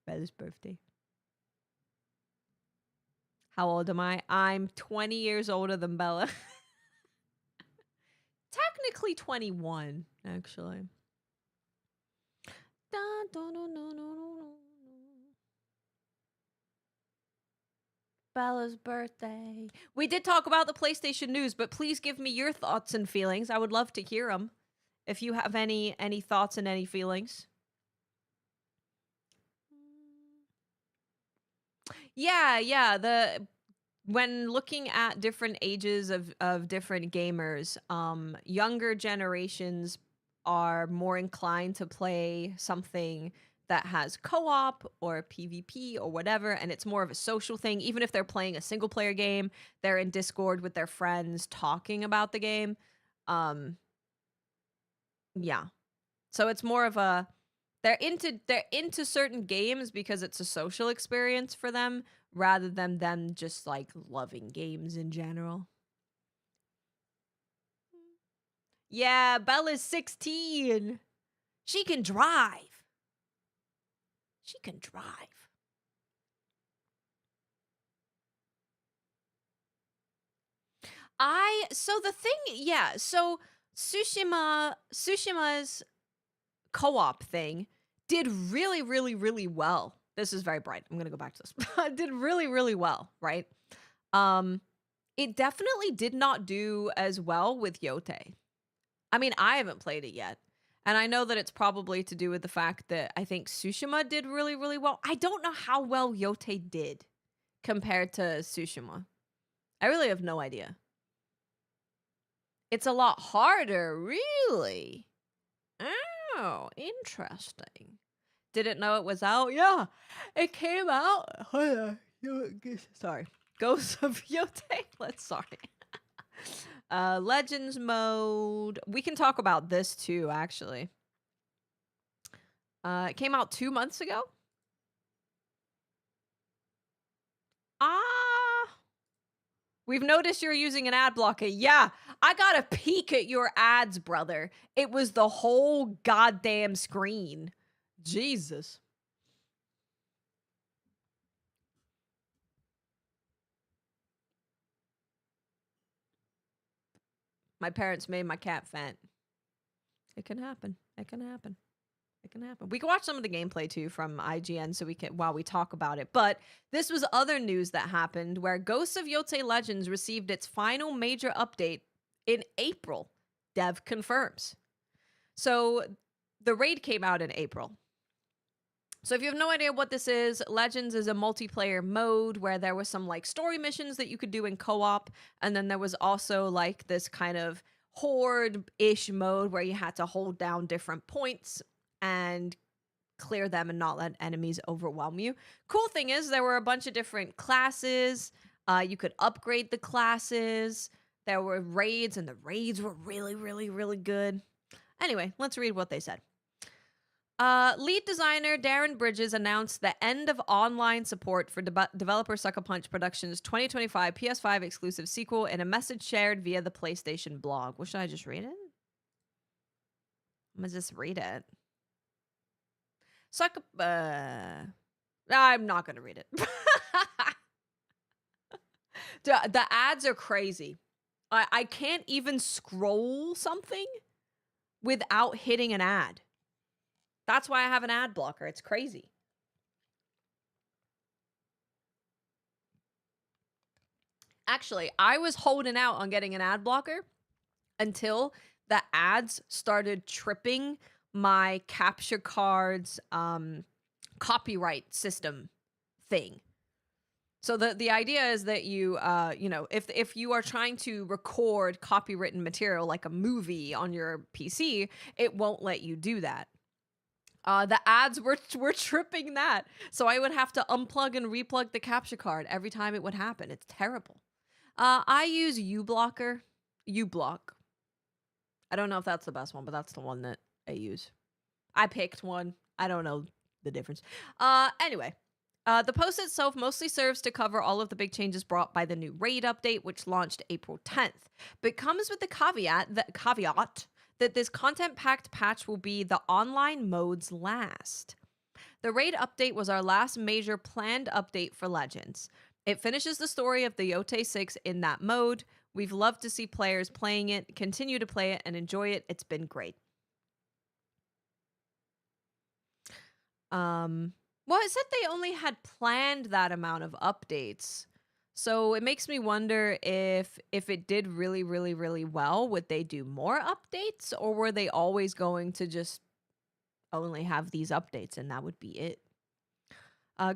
Bella's birthday. How old am I? I'm 20 years older than Bella. Technically 21, actually. Bella's birthday. We did talk about the PlayStation news, but please give me your thoughts and feelings. I would love to hear them. If you have any thoughts and any feelings. Yeah. When looking at different ages of different gamers, younger generations are more inclined to play something that has co-op or PvP or whatever, and it's more of a social thing. Even if they're playing a single player game, they're in Discord with their friends talking about the game. Yeah. So it's more of a they're into certain games because it's a social experience for them rather than them just like loving games in general. Yeah, Bella's 16. She can drive. She can drive. So the thing, yeah, so Tsushima's co-op thing did really, really, really well. This is very bright. I'm gonna go back to this. Did really, really well, right? It definitely did not do as well with Yote. I mean, I haven't played it yet. And I know that it's probably to do with the fact that I think Tsushima did really, really well. I don't know how well Yote did compared to Tsushima. I really have no idea. It's a lot harder, really. Oh, interesting. Didn't know it was out? Yeah, it came out. Sorry. Ghosts of Yote. Legends mode. We can talk about this too, actually. It came out 2 months ago. We've noticed you're using an ad blocker. Yeah, I got a peek at your ads, brother. It was the whole goddamn screen. Jesus. My parents made my cat fat. It can happen. It can happen. It can happen. We can watch some of the gameplay too from IGN so we can while we talk about it. But this was other news that happened where Ghosts of Yote Legends received its final major update in April. Dev confirms. So the raid came out in April. So if you have no idea what this is, Legends is a multiplayer mode where there was some like story missions that you could do in co-op, and then there was also like this kind of horde-ish mode where you had to hold down different points and clear them and not let enemies overwhelm you. Cool thing is there were a bunch of different classes. You could upgrade the classes. There were raids, and the raids were really, really, really good. Anyway, let's read what they said. Lead designer Darren Bridges announced the end of online support for developer Sucker Punch Productions' 2025 PS5 exclusive sequel in a message shared via the PlayStation blog. Well, should I just read it? I'm gonna just read it. I'm not gonna read it. The ads are crazy. I can't even scroll something without hitting an ad. That's why I have an ad blocker. It's crazy. Actually, I was holding out on getting an ad blocker until the ads started tripping my capture cards copyright system thing. So the idea is that you if you are trying to record copywritten material like a movie on your PC, it won't let you do that. The ads were tripping that, so I would have to unplug and replug the capture card every time it would happen. It's terrible. I use uBlocker. uBlock. I don't know if that's the best one, but that's the one that I use. I picked one. I don't know the difference. Anyway. The post itself mostly serves to cover all of the big changes brought by the new raid update, which launched April 10th, but comes with the caveat that this content-packed patch will be the online mode's last. The raid update was our last major planned update for Legends. It finishes the story of the Yote 6 in that mode. We've loved to see players playing it, continue to play it, and enjoy it. It's been great. Well, it said they only had planned that amount of updates. So it makes me wonder if it did really, really, really well, would they do more updates? Or were they always going to just only have these updates and that would be it?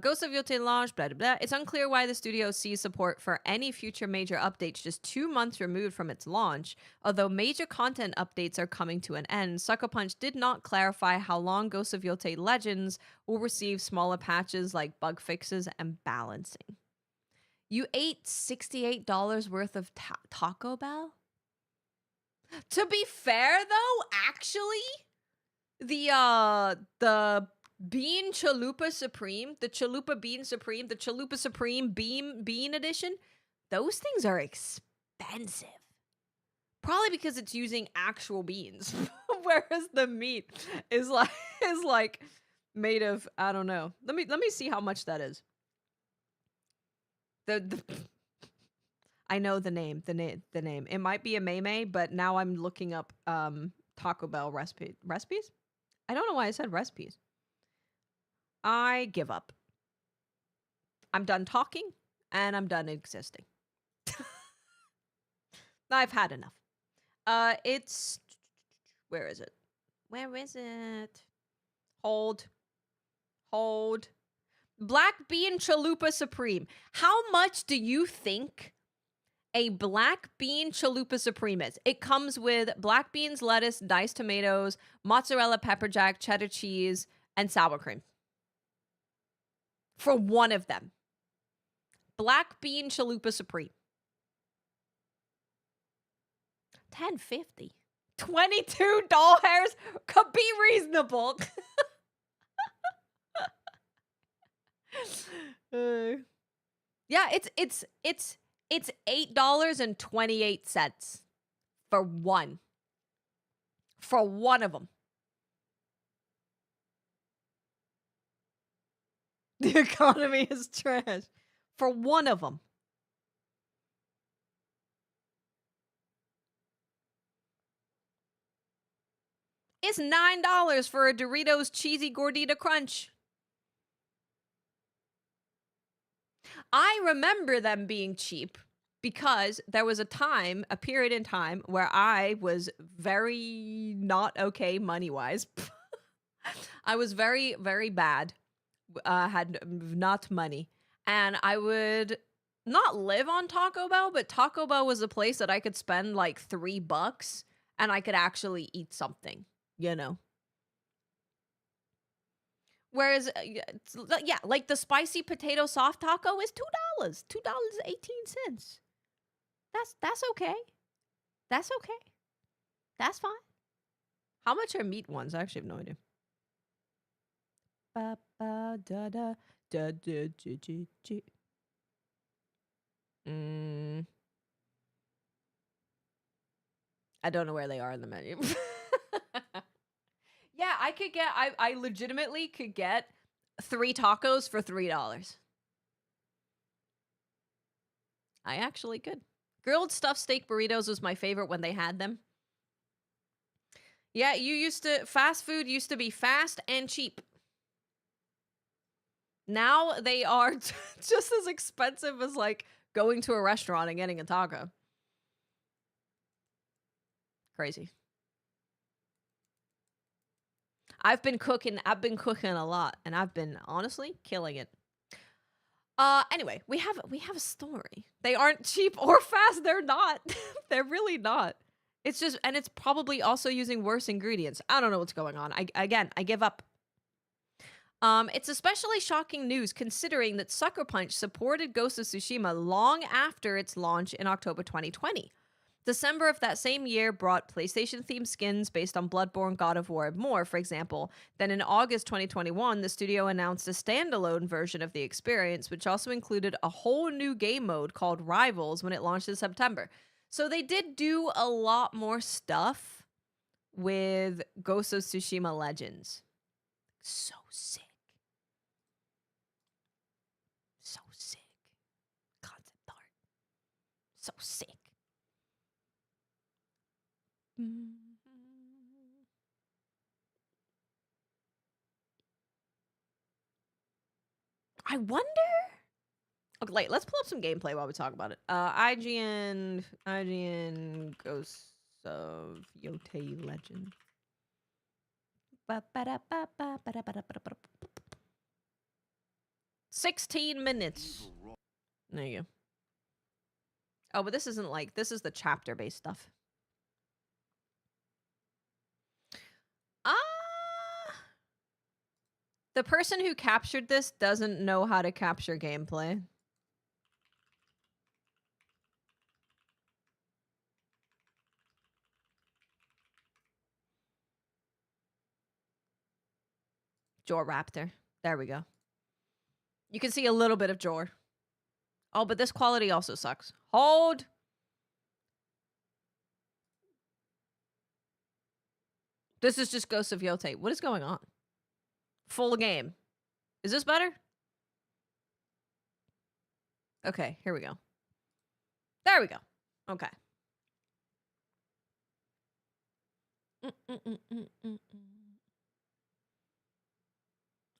Ghost of Yote launch, blah, blah, blah. It's unclear why the studio sees support for any future major updates just 2 months removed from its launch. Although major content updates are coming to an end, Sucker Punch did not clarify how long Ghost of Yote Legends will receive smaller patches like bug fixes and balancing. You ate $68 worth of Taco Bell? To be fair, though, actually, the Bean Chalupa Supreme, the Chalupa Bean Supreme, the Chalupa Supreme Bean Edition, those things are expensive. Probably because it's using actual beans, whereas the meat is like made of, I don't know. Let me see how much that is. The I know the name. It might be a meme, but now I'm looking up Taco Bell recipes. I don't know why I said recipes. I give up. I'm done talking and I'm done existing. I've had enough. It's where is it? Where is it? Hold. Black Bean Chalupa Supreme. How much do you think a Black Bean Chalupa Supreme is? It comes with black beans, lettuce, diced tomatoes, mozzarella, pepper jack, cheddar cheese, and sour cream. For one of them. Black Bean Chalupa Supreme. $10.50. $22 could be reasonable. Yeah, it's $8.28 for one. For one of them. The economy is trash. For one of them. It's $9 for a Doritos Cheesy Gordita Crunch. I remember them being cheap because there was a period in time where I was very not okay money-wise. I was very, very bad. Had not money. And I would not live on Taco Bell, but Taco Bell was a place that I could spend like $3 and I could actually eat something, you know? Whereas, yeah, like the spicy potato soft taco is $2. $2.18. That's okay. That's okay. That's fine. How much are meat ones? I actually have no idea. Ba ba da da da da da da da. I don't know where they are in the menu. Yeah, I legitimately could get 3 tacos for $3. I actually could. Grilled stuffed steak burritos was my favorite when they had them. Yeah, fast food used to be fast and cheap. Now they are just as expensive as like going to a restaurant and getting a taco. Crazy. I've been cooking a lot and I've been honestly killing it. Anyway, we have a story. They aren't cheap or fast. They're not. They're really not. It's just, and it's probably also using worse ingredients. I don't know what's going on. I give up. It's especially shocking news considering that Sucker Punch supported Ghost of Tsushima long after its launch in October 2020. December of that same year brought PlayStation-themed skins based on Bloodborne, God of War, and more, for example. Then in August 2021, the studio announced a standalone version of the experience, which also included a whole new game mode called Rivals when it launched in September. So they did do a lot more stuff with Ghost of Tsushima Legends. So sick. So sick. Concept art. So sick. I wonder. Okay, let's pull up some gameplay while we talk about it. IGN Ghosts of Yotei Legend. 16 minutes. There you go. Oh, but this isn't like, this is the chapter-based stuff. The person who captured this doesn't know how to capture gameplay. Jor Raptor. There we go. You can see a little bit of Jor. Oh, but this quality also sucks. Hold. This is just Ghost of Yotei. What is going on? Full game. Is this better? Okay, here we go. There we go. Okay.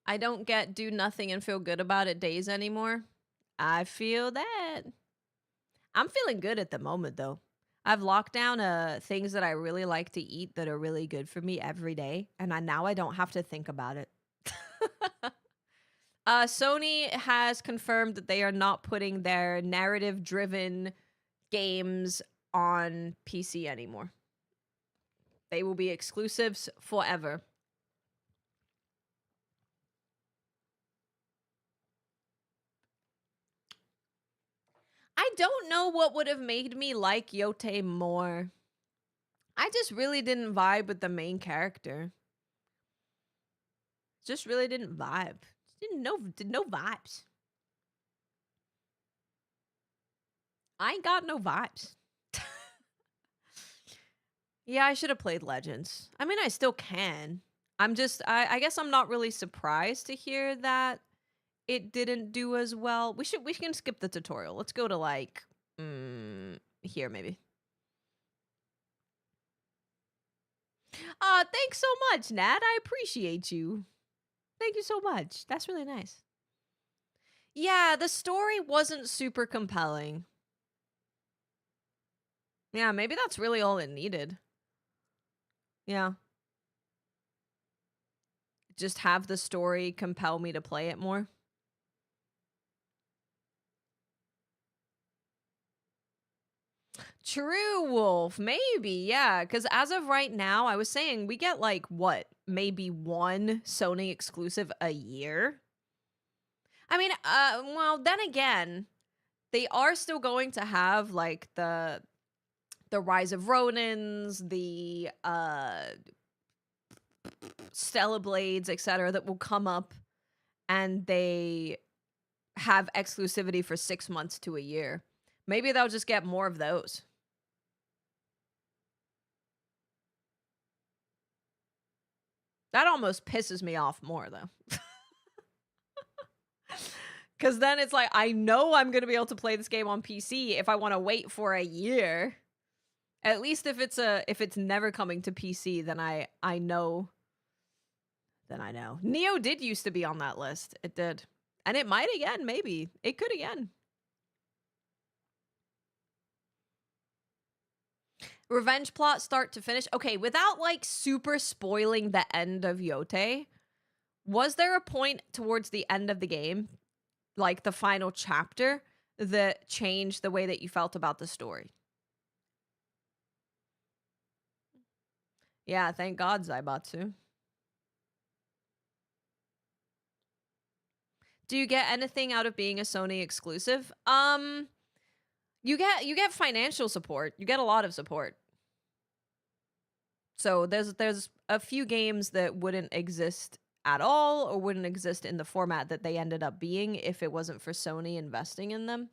I don't get do nothing and feel good about it days anymore. I feel that. I'm feeling good at the moment, though. I've locked down things that I really like to eat that are really good for me every day, and now I don't have to think about it. Sony has confirmed that they are not putting their narrative-driven games on PC anymore. They will be exclusives forever. I don't know what would have made me like Yotei more. I just really didn't vibe with the main character. Just really didn't vibe. Did no vibes. I ain't got no vibes. Yeah, I should have played Legends. I mean, I still can. I'm just, I guess I'm not really surprised to hear that it didn't do as well. We can skip the tutorial. Let's go to like, here maybe. Thanks so much, Nat. I appreciate you. Thank you so much. That's really nice. Yeah, the story wasn't super compelling. Yeah, maybe that's really all it needed. Yeah. Just have the story compel me to play it more. True, Wolf. Maybe, yeah. Because as of right now, I was saying we get like, what? Maybe one Sony exclusive a year? I mean, well, then again, they are still going to have like the Rise of Ronins, the Stella Blades, etc., that will come up, and they have exclusivity for 6 months to a year. Maybe they'll just get more of those. That almost pisses me off more, though. Because then it's like, I know I'm going to be able to play this game on PC if I want to wait for a year. At least if it's never coming to PC, then I know. Then I know. Neo did used to be on that list. It did. And it might again, maybe. It could again. Revenge plot start to finish. Okay, without like super spoiling the end of Yotei, was there a point towards the end of the game like the final chapter that changed the way that you felt about the story. Yeah, thank God, Zaibatsu. Do you get anything out of being a Sony exclusive? You get financial support. You get a lot of support. So there's a few games that wouldn't exist at all or wouldn't exist in the format that they ended up being if it wasn't for Sony investing in them,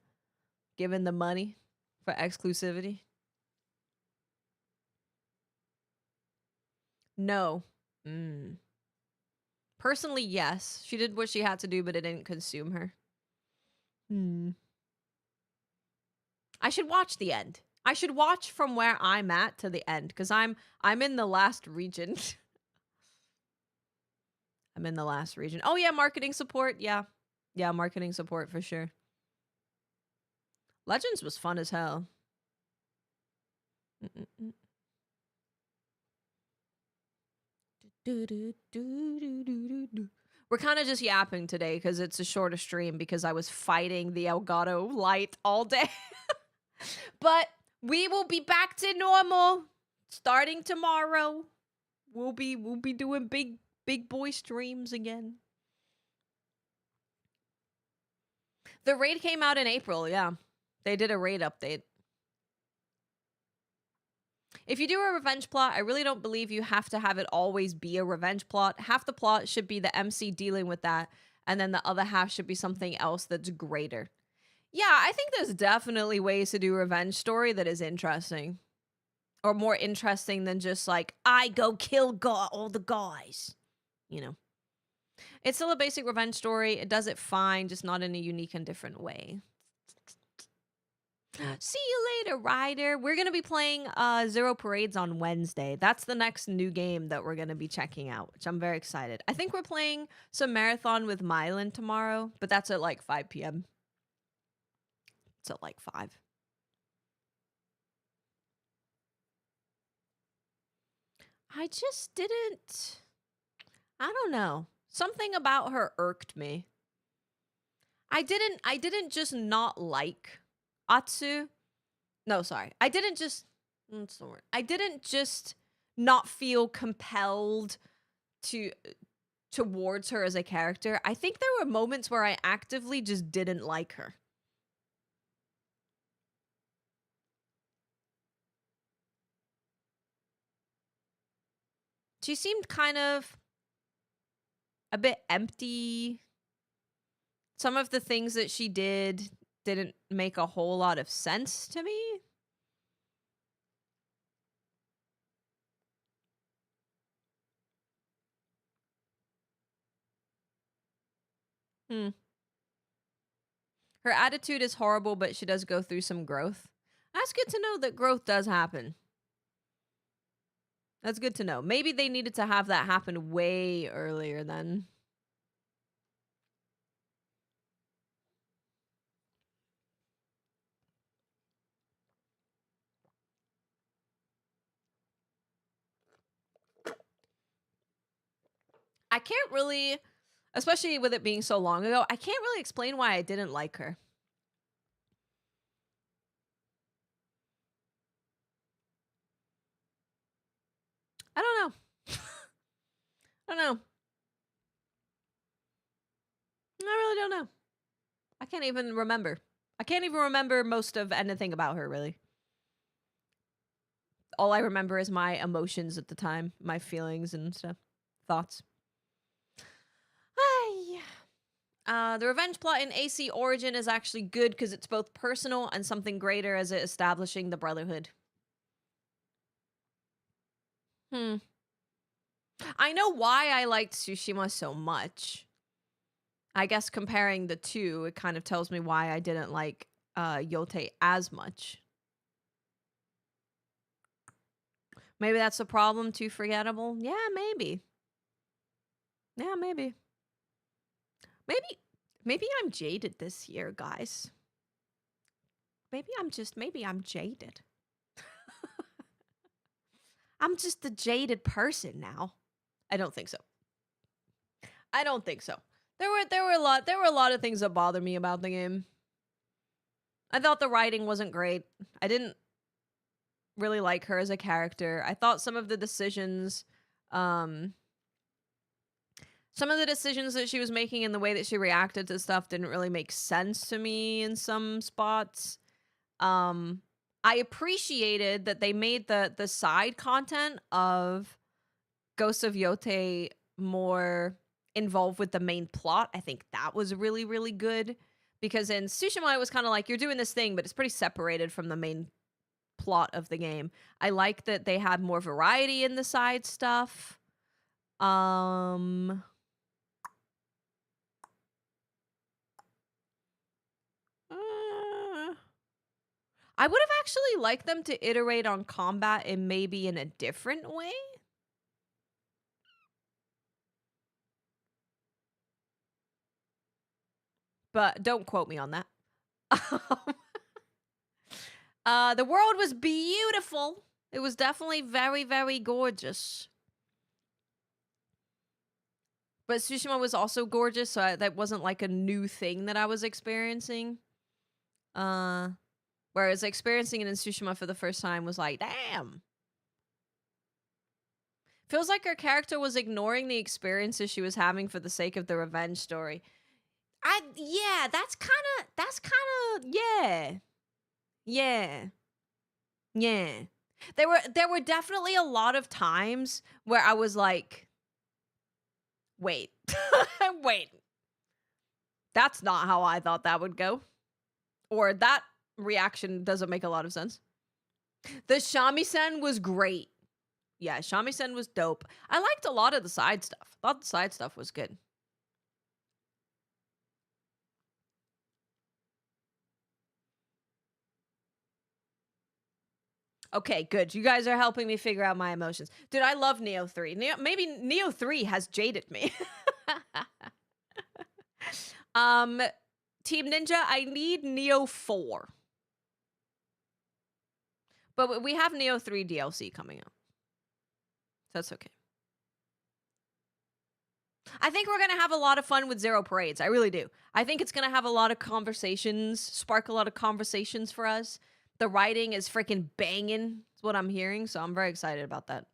giving the money for exclusivity. No. Personally, yes. She did what she had to do, but it didn't consume her. I should watch the end. I should watch from where I'm at to the end, because I'm in the last region. I'm in the last region. Oh yeah, marketing support. Yeah. Yeah, marketing support for sure. Legends was fun as hell. We're kind of just yapping today because it's a shorter stream because I was fighting the Elgato light all day. But we will be back to normal starting tomorrow. We'll be doing big boy streams again. The raid came out in April, yeah. They did a raid update. If you do a revenge plot, I really don't believe you have to have it always be a revenge plot. Half the plot should be the MC dealing with that, and then the other half should be something else that's greater. Yeah, I think there's definitely ways to do revenge story that is interesting. Or more interesting than just like, I go kill all the guys. You know. It's still a basic revenge story. It does it fine, just not in a unique and different way. See you later, Ryder. We're going to be playing Zero Parades on Wednesday. That's the next new game that we're going to be checking out, which I'm very excited. I think we're playing some Marathon with Mylan tomorrow, but that's at like 5 p.m. It's at like 5. I just didn't... I don't know. Something about her irked me. I didn't just not like Atsu. No, sorry. I didn't just... What's the word? I didn't just not feel compelled towards her as a character. I think there were moments where I actively just didn't like her. She seemed kind of a bit empty. Some of the things that she did didn't make a whole lot of sense to me. Her attitude is horrible, but she does go through some growth. That's good to know that growth does happen. That's good to know. Maybe they needed to have that happen way earlier then. I can't really, especially with it being so long ago, I can't really explain why I didn't like her. I don't know. I don't know. I really don't know. I can't even remember. I can't even remember most of anything about her, really. All I remember is my emotions at the time, my feelings and stuff, thoughts. The revenge plot in AC Origin is actually good because it's both personal and something greater as it establishing the Brotherhood. I know why I liked Tsushima so much. I guess comparing the two, it kind of tells me why I didn't like Yote as much. Maybe that's the problem, too forgettable? Yeah, maybe. Yeah, maybe. Maybe I'm jaded this year, guys. Maybe I'm jaded. I'm just a jaded person now. I don't think so. I don't think so. There were a lot of things that bothered me about the game. I thought the writing wasn't great. I didn't really like her as a character. I thought some of the decisions that she was making and the way that she reacted to stuff didn't really make sense to me in some spots. I appreciated that they made the side content of Ghosts of Yote more involved with the main plot. I think that was really, really good. Because in Tsushima, it was kind of like, you're doing this thing, but it's pretty separated from the main plot of the game. I like that they had more variety in the side stuff. I would have actually liked them to iterate on combat and maybe in a different way. But don't quote me on that. The world was beautiful. It was definitely very, very gorgeous. But Tsushima was also gorgeous, so that wasn't like a new thing that I was experiencing. Whereas experiencing it in Tsushima for the first time was like, damn. Feels like her character was ignoring the experiences she was having for the sake of the revenge story. Yeah, that's kind of, yeah. There were definitely a lot of times where I was like, wait, wait. That's not how I thought that would go. Or that reaction doesn't make a lot of sense. The shamisen was great. Yeah, shamisen was dope. I liked a lot of the side stuff. I thought the side stuff was good. Okay, good. You guys are helping me figure out my emotions. Dude, I love Neo 3. Maybe Neo 3 has jaded me. Team Ninja, I need Neo 4. But we have Neo 3 DLC coming out. So that's okay. I think we're going to have a lot of fun with Zero Parades. I really do. I think it's going to have a lot of conversations, spark a lot of conversations for us. The writing is freaking banging, is what I'm hearing, so I'm very excited about that.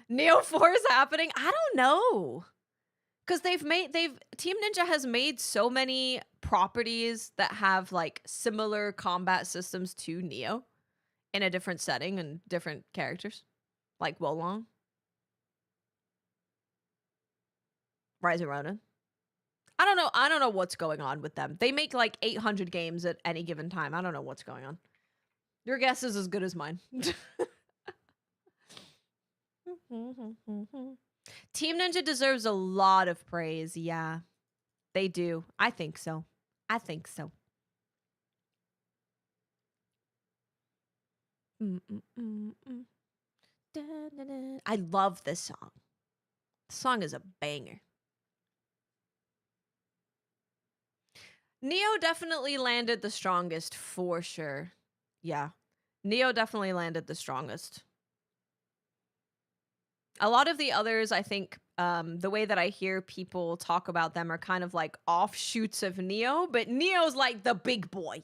Neo 4 is happening? I don't know. Because Team Ninja has made so many properties that have like similar combat systems to Neo in a different setting and different characters. Like Wolong. Rise of Ronin. I don't know what's going on with them. They make like 800 games at any given time. I don't know what's going on. Your guess is as good as mine. Team Ninja deserves a lot of praise. Yeah, they do. I think so. I love this song. The song is a banger. Neo definitely landed the strongest for sure. Yeah. Neo definitely landed the strongest. A lot of the others, I think, the way that I hear people talk about them are kind of like offshoots of Neo, but Neo's like the big boy.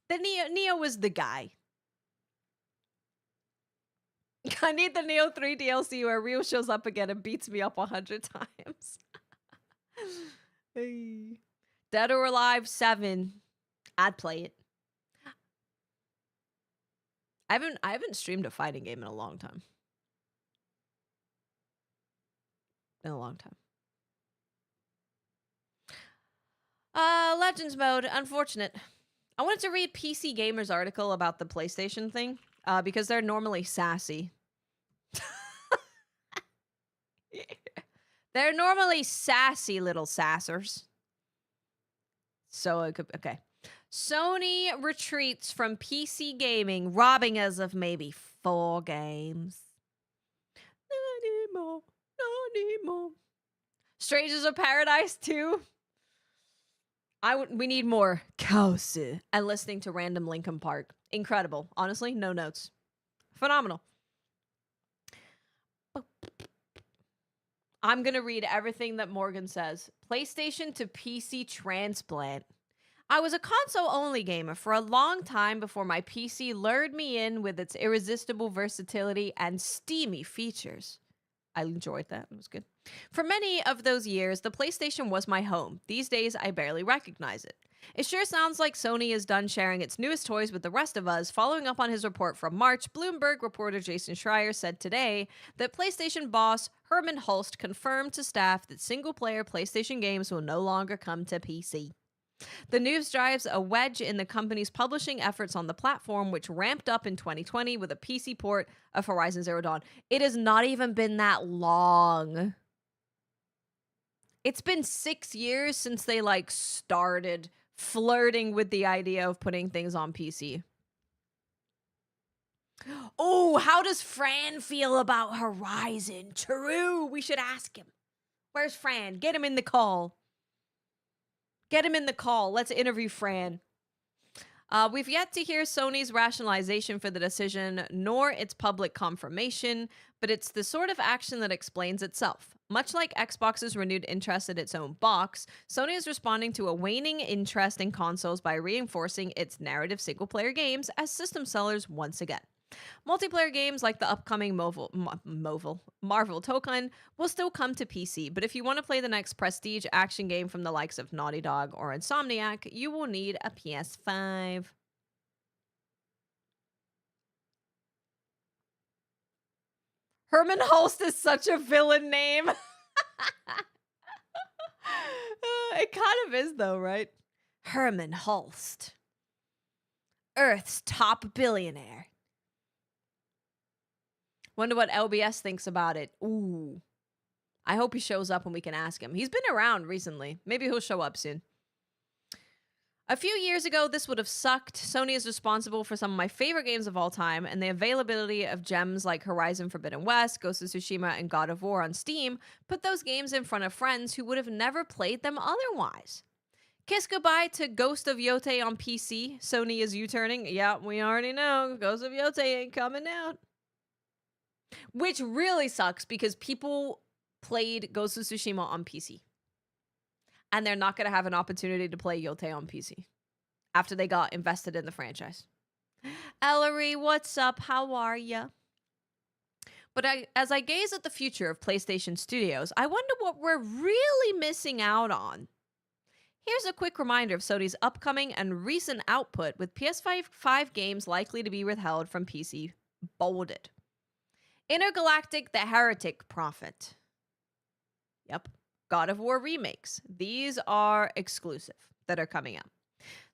Neo is the guy. I need the Neo 3 DLC where Ryu shows up again and beats me up 100 times. Hey. Dead or Alive 7. I'd play it. I haven't streamed a fighting game in a long time. Legends mode. Unfortunate. I wanted to read PC Gamer's article about the PlayStation thing, because they're normally sassy. They're normally sassy little sassers. So it could, okay. Sony retreats from PC gaming, robbing us of maybe 4 games. No need more. Strangers of Paradise 2. We need more Chaos and listening to random Linkin Park. Incredible. Honestly, no notes. Phenomenal. I'm going to read everything that Morgan says. PlayStation to PC transplant. I was a console-only gamer for a long time before my PC lured me in with its irresistible versatility and steamy features. I enjoyed that. It was good. For many of those years, the PlayStation was my home. These days, I barely recognize it. It sure sounds like Sony is done sharing its newest toys with the rest of us. Following up on his report from March, Bloomberg reporter Jason Schreier said today that PlayStation boss Herman Hulst confirmed to staff that single-player PlayStation games will no longer come to PC. The news drives a wedge in the company's publishing efforts on the platform, which ramped up in 2020 with a PC port of Horizon Zero Dawn. It has not even been that long. It's been 6 years since they started flirting with the idea of putting things on PC. Oh, how does Fran feel about Horizon? True, we should ask him. Where's Fran? Get him in the call. Get him in the call. Let's interview Fran. We've yet to hear Sony's rationalization for the decision, nor its public confirmation, but it's the sort of action that explains itself. Much like Xbox's renewed interest in its own box, Sony is responding to a waning interest in consoles by reinforcing its narrative single-player games as system sellers once again. Multiplayer games like the upcoming Marvel Token will still come to PC, but if you want to play the next prestige action game from the likes of Naughty Dog or Insomniac, you will need a PS5. Herman Hulst is such a villain name. It kind of is though, right? Herman Hulst. Earth's top billionaire. Wonder what LBS thinks about it. Ooh. I hope he shows up and we can ask him. He's been around recently. Maybe he'll show up soon. A few years ago, this would have sucked. Sony is responsible for some of my favorite games of all time, and the availability of gems like Horizon Forbidden West, Ghost of Tsushima, and God of War on Steam put those games in front of friends who would have never played them otherwise. Kiss goodbye to Ghost of Yote on PC. Sony is U-turning. Yeah, we already know. Ghost of Yote ain't coming out. Which really sucks because people played Ghost of Tsushima on PC. And they're not going to have an opportunity to play Yote on PC after they got invested in the franchise. Ellery, what's up? How are ya? But as I gaze at the future of PlayStation Studios, I wonder what we're really missing out on. Here's a quick reminder of Sony's upcoming and recent output, with PS5 games likely to be withheld from PC bolded. Intergalactic the Heretic Prophet. Yep. God of War remakes. These are exclusive that are coming out.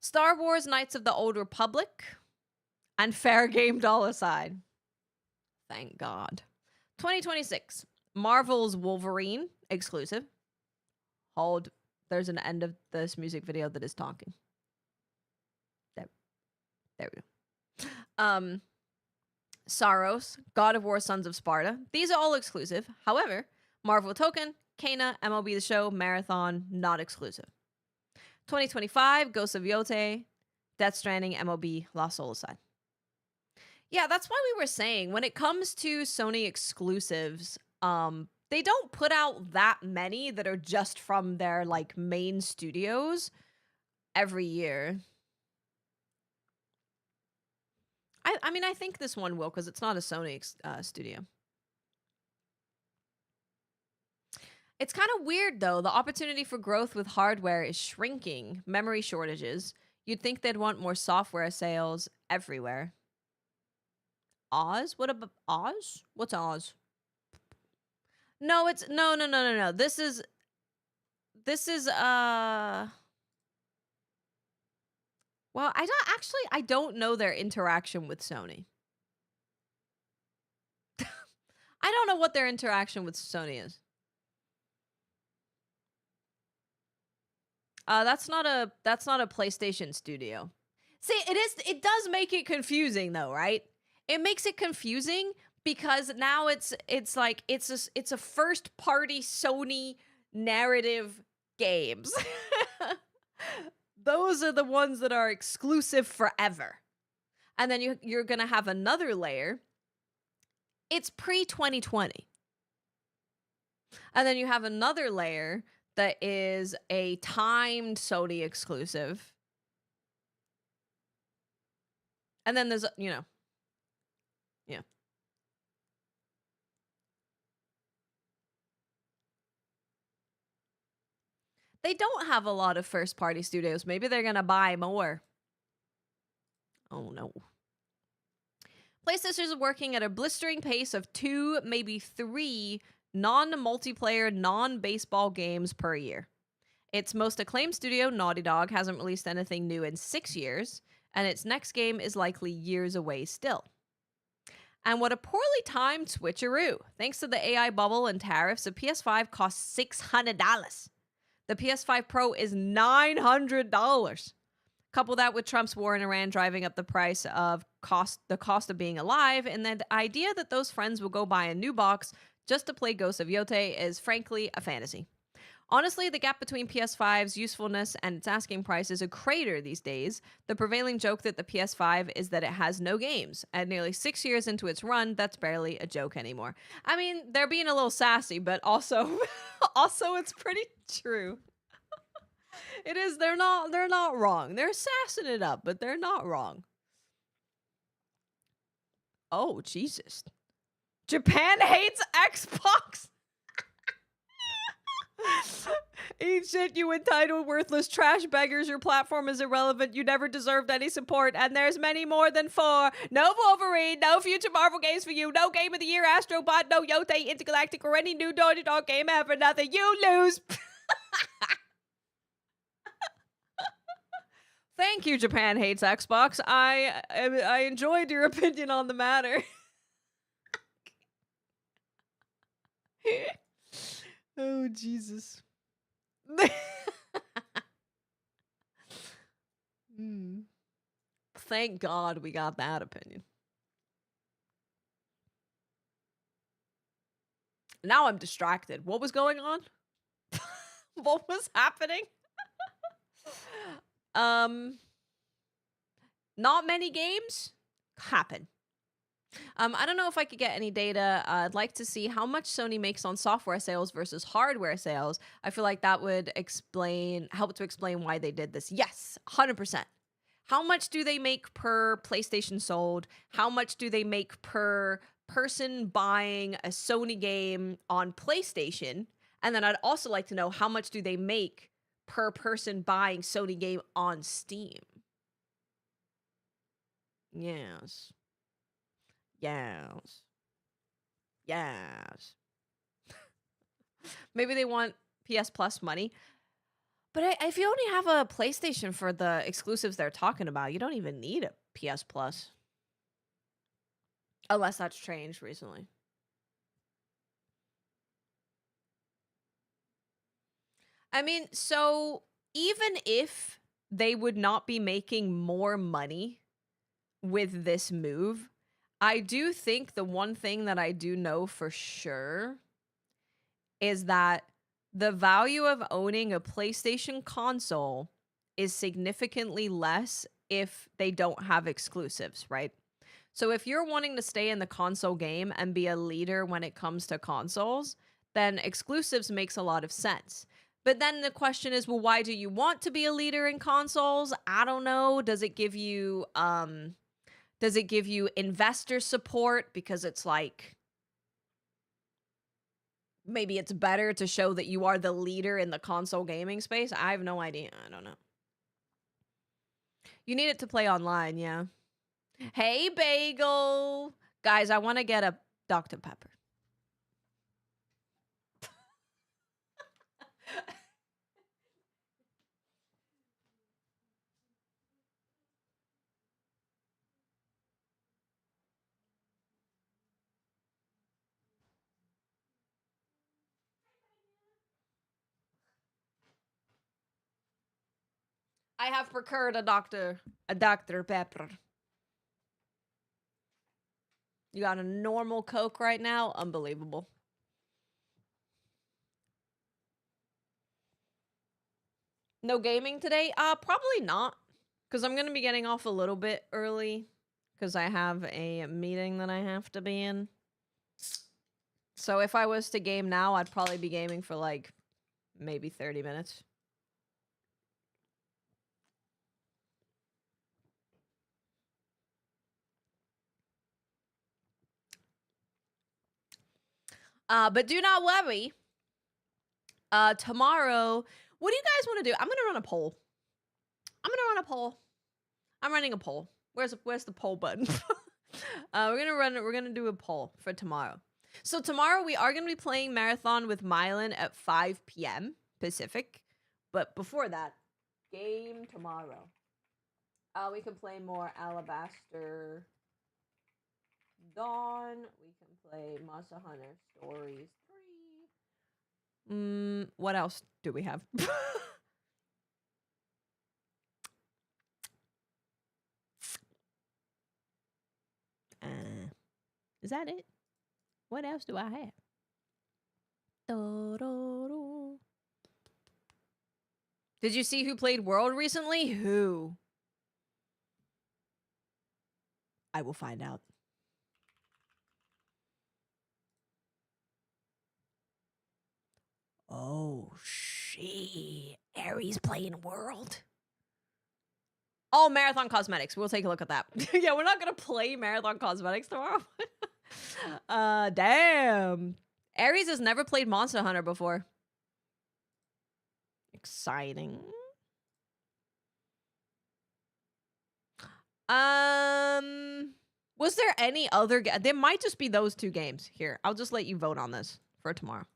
Star Wars Knights of the Old Republic and Fair Game $Sign. Thank God. 2026. Marvel's Wolverine exclusive. Hold. There's an end of this music video that is talking. There we go. Saros, God of War Sons of Sparta. These are all exclusive. However, Marvel Token, Kena, MLB The Show, Marathon, not exclusive. 2025, Ghost of Yote, Death Stranding, MLB, Lost Soul Aside. Yeah, that's why we were saying, when it comes to Sony exclusives, they don't put out that many that are just from their, main studios every year. I mean, I think this one will, because it's not a Sony studio. It's kind of weird, though. The opportunity for growth with hardware is shrinking. Memory shortages. You'd think they'd want more software sales everywhere. Oz? What about Oz? What's Oz? No, it's no. This is well, I don't know their interaction with Sony. I don't know what their interaction with Sony is. That's not a PlayStation studio. See, it does make it confusing though, right? It makes it confusing because now it's a first party Sony narrative games. Those are the ones that are exclusive forever. And then you're going to have another layer. It's pre-2020. And then you have another layer that is a timed Sony exclusive. And then there's, yeah. They don't have a lot of first-party studios. Maybe they're going to buy more. Oh, no. PlayStation is working at a blistering pace of 2, maybe 3 non-multiplayer, non-baseball games per year. Its most acclaimed studio, Naughty Dog, hasn't released anything new in 6 years, and its next game is likely years away still. And what a poorly timed switcheroo. Thanks to the AI bubble and tariffs, a PS5 costs $600. The PS5 Pro is $900. Couple that with Trump's war in Iran driving up the price of the cost of being alive, and then the idea that those friends will go buy a new box just to play Ghost of Yotei is frankly a fantasy. Honestly, the gap between PS5's usefulness and its asking price is a crater these days. The prevailing joke that the PS5 is that it has no games. At nearly 6 years into its run, that's barely a joke anymore. I mean, they're being a little sassy, but also it's pretty true. It is, they're not wrong. They're sassing it up, but they're not wrong. Oh, Jesus. Japan hates Xbox. Eat shit, you entitled, worthless trash beggars. Your platform is irrelevant. You never deserved any support, and there's many more than 4. No Wolverine, no future Marvel games for you, no Game of the Year, Astrobot, no Yotei, Intergalactic, or any new Naughty Dog game ever. Nothing. You lose. Thank you, Japan hates Xbox. I enjoyed your opinion on the matter. Oh, Jesus. Thank God we got that opinion. Now I'm distracted. What was going on? What was happening? Not many games happen. I don't know if I could get any data. I'd like to see how much Sony makes on software sales versus hardware sales. I feel like that would help to explain why they did this. Yes, 100%. How much do they make per PlayStation sold? How much do they make per person buying a Sony game on PlayStation? And then I'd also like to know how much do they make per person buying Sony game on Steam? Yes. Yes. Yes. Maybe they want PS Plus money. But if you only have a PlayStation for the exclusives they're talking about, you don't even need a PS Plus. Unless that's changed recently. I mean, so even if they would not be making more money with this move, I do think the one thing that I do know for sure is that the value of owning a PlayStation console is significantly less if they don't have exclusives, right? So if you're wanting to stay in the console game and be a leader when it comes to consoles, then exclusives makes a lot of sense. But then the question is, well, why do you want to be a leader in consoles? I don't know. Does it give you investor support because it's like maybe it's better to show that you are the leader in the console gaming space? I have no idea. I don't know. You need it to play online, yeah. Hey, Bagel. Guys, I want to get a Dr. Pepper. I have procured a Dr. Pepper. You got a normal Coke right now? Unbelievable. No gaming today? Probably not. Because I'm going to be getting off a little bit early. Because I have a meeting that I have to be in. So if I was to game now, I'd probably be gaming for like maybe 30 minutes. But do not worry. Tomorrow, what do you guys want to do? I'm gonna run a poll. I'm running a poll. Where's the poll button? We're gonna do a poll for tomorrow. So tomorrow we are gonna be playing Marathon with Mylan at 5 p.m. Pacific. But before that, game tomorrow. We can play more Alabaster Dawn. We can play Monster Hunter Stories 3. What else do we have? Is that it? What else do I have? Did you see who played World recently? Who? I will find out. Oh, shit. Aries playing World. Oh, Marathon Cosmetics. We'll take a look at that. Yeah, we're not going to play Marathon Cosmetics tomorrow. Damn. Aries has never played Monster Hunter before. Exciting. Was there any other? There might just be those two games. Here, I'll just let you vote on this for tomorrow.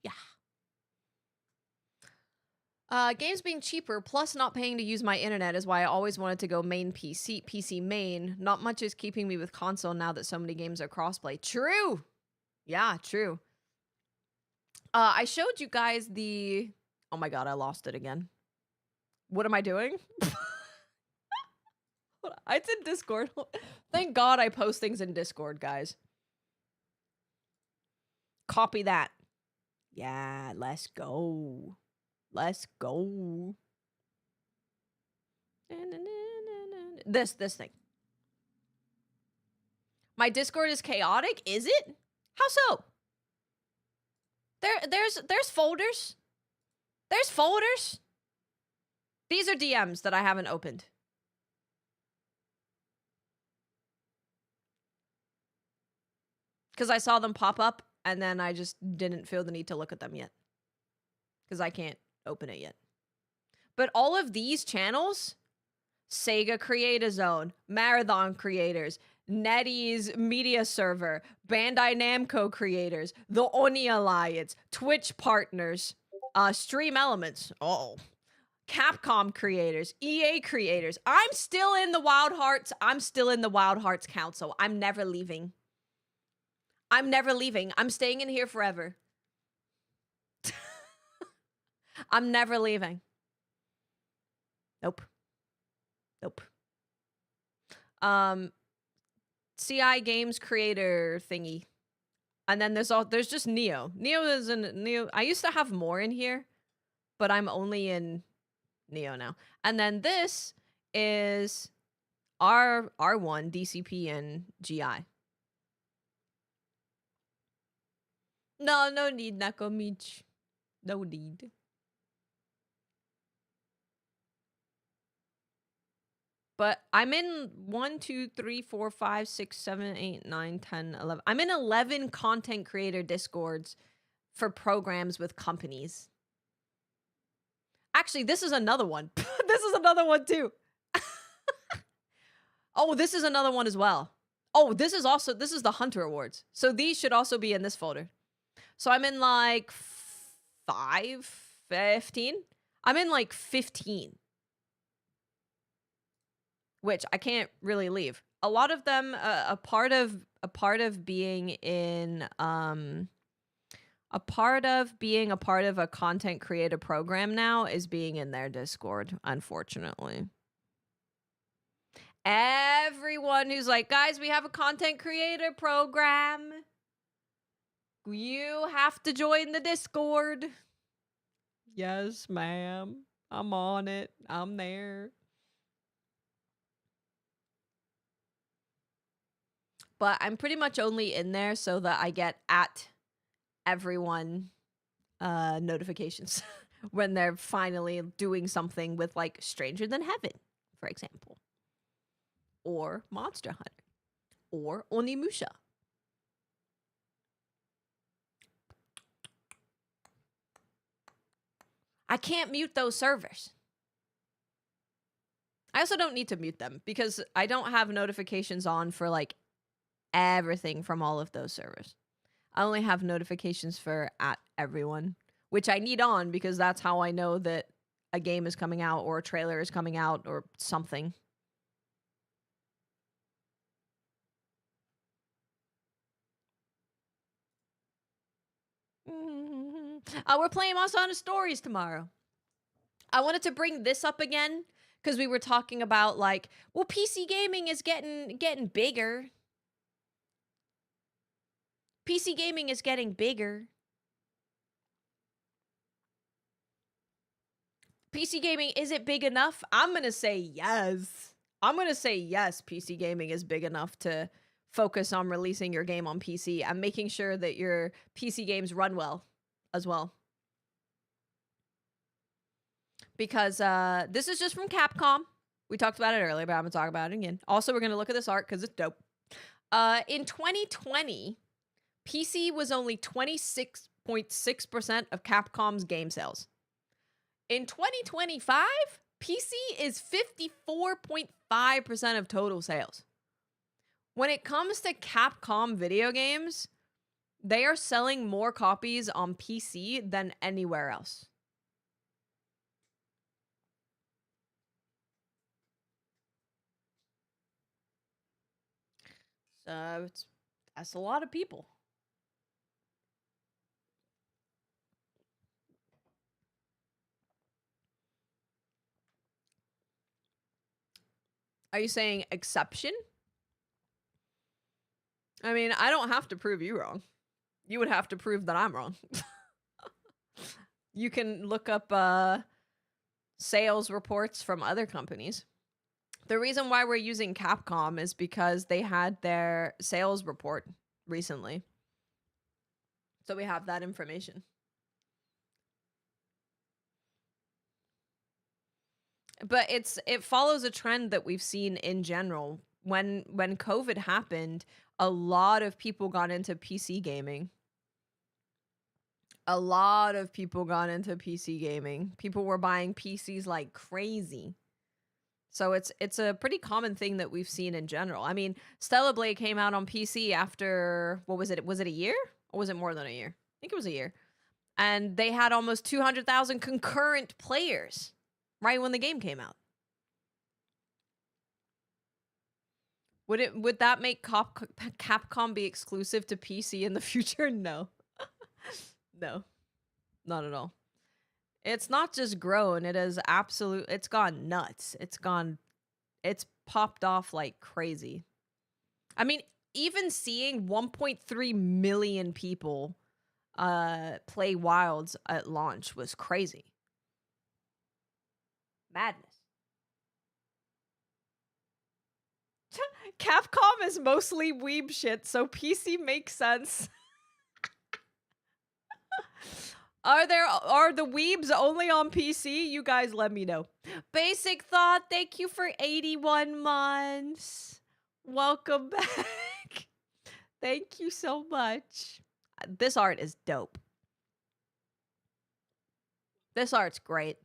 Yeah. Games being cheaper plus not paying to use my internet is why I always wanted to go main PC main. Not much is keeping me with console now that so many games are crossplay. True. Yeah, true. I showed you guys the... Oh my god, I lost it again. What am I doing? It's in Discord. Thank god I post things in Discord, guys. Copy that. Yeah, let's go. Let's go. This thing. My Discord is chaotic? Is it? How so? There's folders. There's folders. These are DMs that I haven't opened. Because I saw them pop up, and then I just didn't feel the need to look at them yet. Because I can't open it yet. But all of these channels, Sega Creator Zone, Marathon Creators, NetEase Media Server, Bandai Namco Creators, the Oni Alliance, Twitch Partners, Stream Elements, Capcom Creators, EA Creators. I'm still in the Wild Hearts. I'm still in the Wild Hearts Council. I'm never leaving. I'm never leaving. I'm staying in here forever. I'm never leaving. Nope. Nope. CI Games Creator thingy. And then there's just Neo. Neo. I used to have more in here, but I'm only in Neo now. And then this is R1, DCP, and GI. No need, Nakomich. No need. But I'm in 1, 2, 3, 4, 5, 6, 7, 8, 9, 10, 11. I'm in 11 content creator Discords for programs with companies. Actually, this is another one. This is another one too. Oh, this is another one as well. Oh, this is the Hunter Awards. So these should also be in this folder. So I'm in like 15. I'm in like 15. Which I can't really leave. A lot of them, a part of being in, a part of being a part of a content creator program now is being in their Discord, unfortunately. Everyone who's like, guys, we have a content creator program. You have to join the Discord. Yes, ma'am. I'm on it. I'm there. but I'm pretty much only in there so that I get at everyone notifications when they're finally doing something with like Stranger Than Heaven, for example, or Monster Hunter, or Onimusha. I can't mute those servers. I also don't need to mute them because I don't have notifications on for like everything from all of those servers. I only have notifications for at everyone, which I need on because that's how I know that a game is coming out or a trailer is coming out or something. We're playing Monster Hunter Stories tomorrow. I wanted to bring this up again because we were talking about like, well, PC gaming is getting bigger. PC gaming is getting bigger. PC gaming, is it big enough? I'm going to say yes. I'm going to say yes, PC gaming is big enough to focus on releasing your game on PC and making sure that your PC games run well as well. Because this is just from Capcom. We talked about it earlier, but I'm going to talk about it again. Also, we're going to look at this art because it's dope. In 2020, PC was only 26.6% of Capcom's game sales. In 2025, PC is 54.5% of total sales. When it comes to Capcom video games, they are selling more copies on PC than anywhere else. So that's a lot of people. Are you saying exception? I mean, I don't have to prove you wrong. You would have to prove that I'm wrong. You can look up sales reports from other companies. The reason why we're using Capcom is because they had their sales report recently. So we have that information. But it follows a trend that we've seen in general. When COVID happened, a lot of people got into PC gaming. A lot of people got into PC gaming. People were buying PCs like crazy. So it's a pretty common thing that we've seen in general. I mean, Stellar Blade came out on PC after, what was it? Was it a year? Or was it more than a year? I think it was a year. And they had almost 200,000 concurrent players right when the game came out. Would that make Capcom be exclusive to PC in the future? No. No. Not at all. It's not just grown, it's gone nuts. It's popped off like crazy. I mean, even seeing 1.3 million people play Wilds at launch was crazy. Madness. Capcom is mostly weeb shit, so PC makes sense. Are the weebs only on PC? You guys let me know. Basic Thought, thank you for 81 months. Welcome back. Thank you so much. This art is dope. This art's great.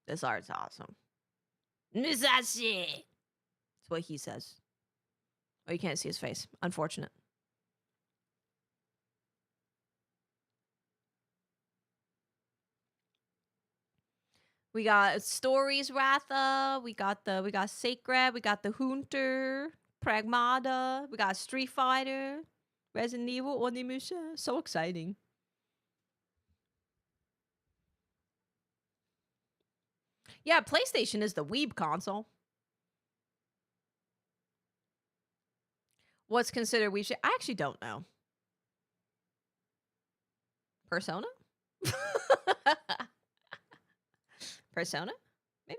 This art's awesome. Musashi! That's what he says. Oh, you can't see his face. Unfortunate. We got Stories Ratha, we got Sacred, we got the Hunter, Pragmata, we got Street Fighter, Resident Evil, Onimusha. So exciting. Yeah, PlayStation is the weeb console. What's considered weeb shit? I actually don't know. Persona? Persona? Maybe?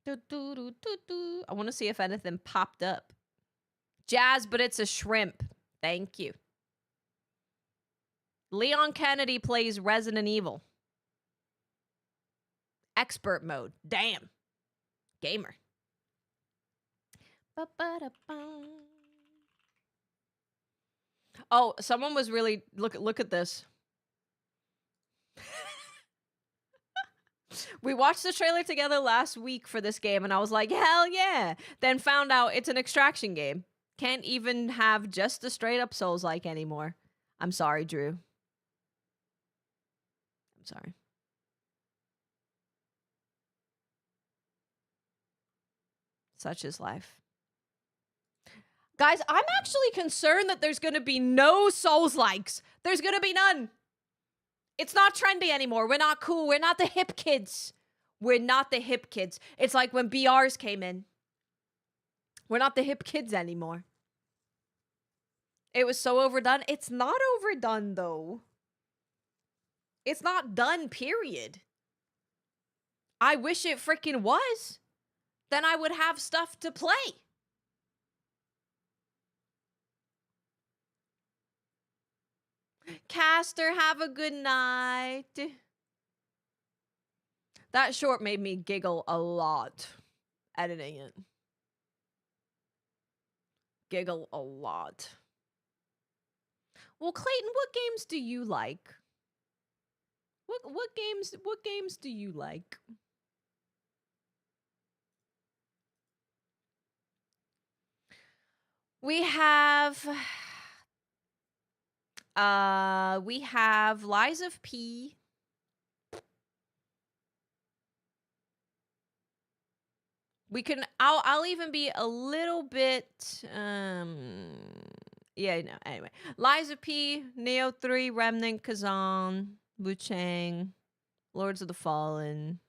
I want to see if anything popped up. Jazz, but it's a shrimp. Thank you. Leon Kennedy plays Resident Evil. Expert mode. Damn. Gamer. Oh, someone was really look at this. We watched the trailer together last week for this game, and I was like, hell yeah. Then found out it's an extraction game. Can't even have just a straight up Souls-like anymore. I'm sorry, Drew. I'm sorry. Such is life. Guys, I'm actually concerned that there's going to be no Souls-likes. There's going to be none. It's not trendy anymore. We're not cool. We're not the hip kids. We're not the hip kids. It's like when BRs came in. We're not the hip kids anymore. It was so overdone. It's not overdone, though. It's not done, period. I wish it freaking was. Then I would have stuff to play. Caster, have a good night. That short made me giggle a lot editing it. Giggle a lot. Well, Clayton, what games do you like? What games do you like? We have Lies of P. We can I'll even be a little bit yeah, no, anyway. Lies of P, Neo 3, Remnant, Kazan, Wu Chang, Lords of the Fallen,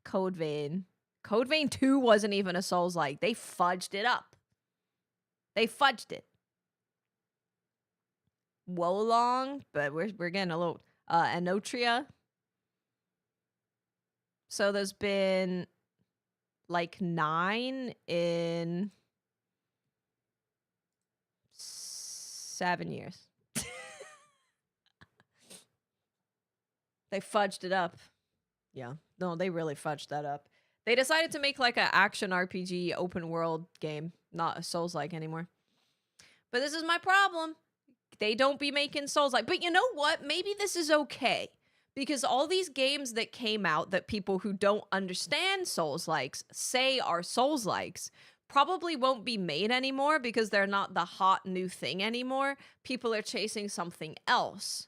Code Vein. Code Vein 2 wasn't even a Souls-like. They fudged it up. They fudged it. Wolong, but we're getting a little Anotria. So there's been like 9 in 7 years. They fudged it up. Yeah. No, they really fudged that up. They decided to make like an action RPG open world game, not a Souls-like anymore. But this is my problem. They don't be making Souls-like. But you know what? Maybe this is okay. Because all these games that came out that people who don't understand Souls-likes say are Souls-likes probably won't be made anymore because they're not the hot new thing anymore. People are chasing something else.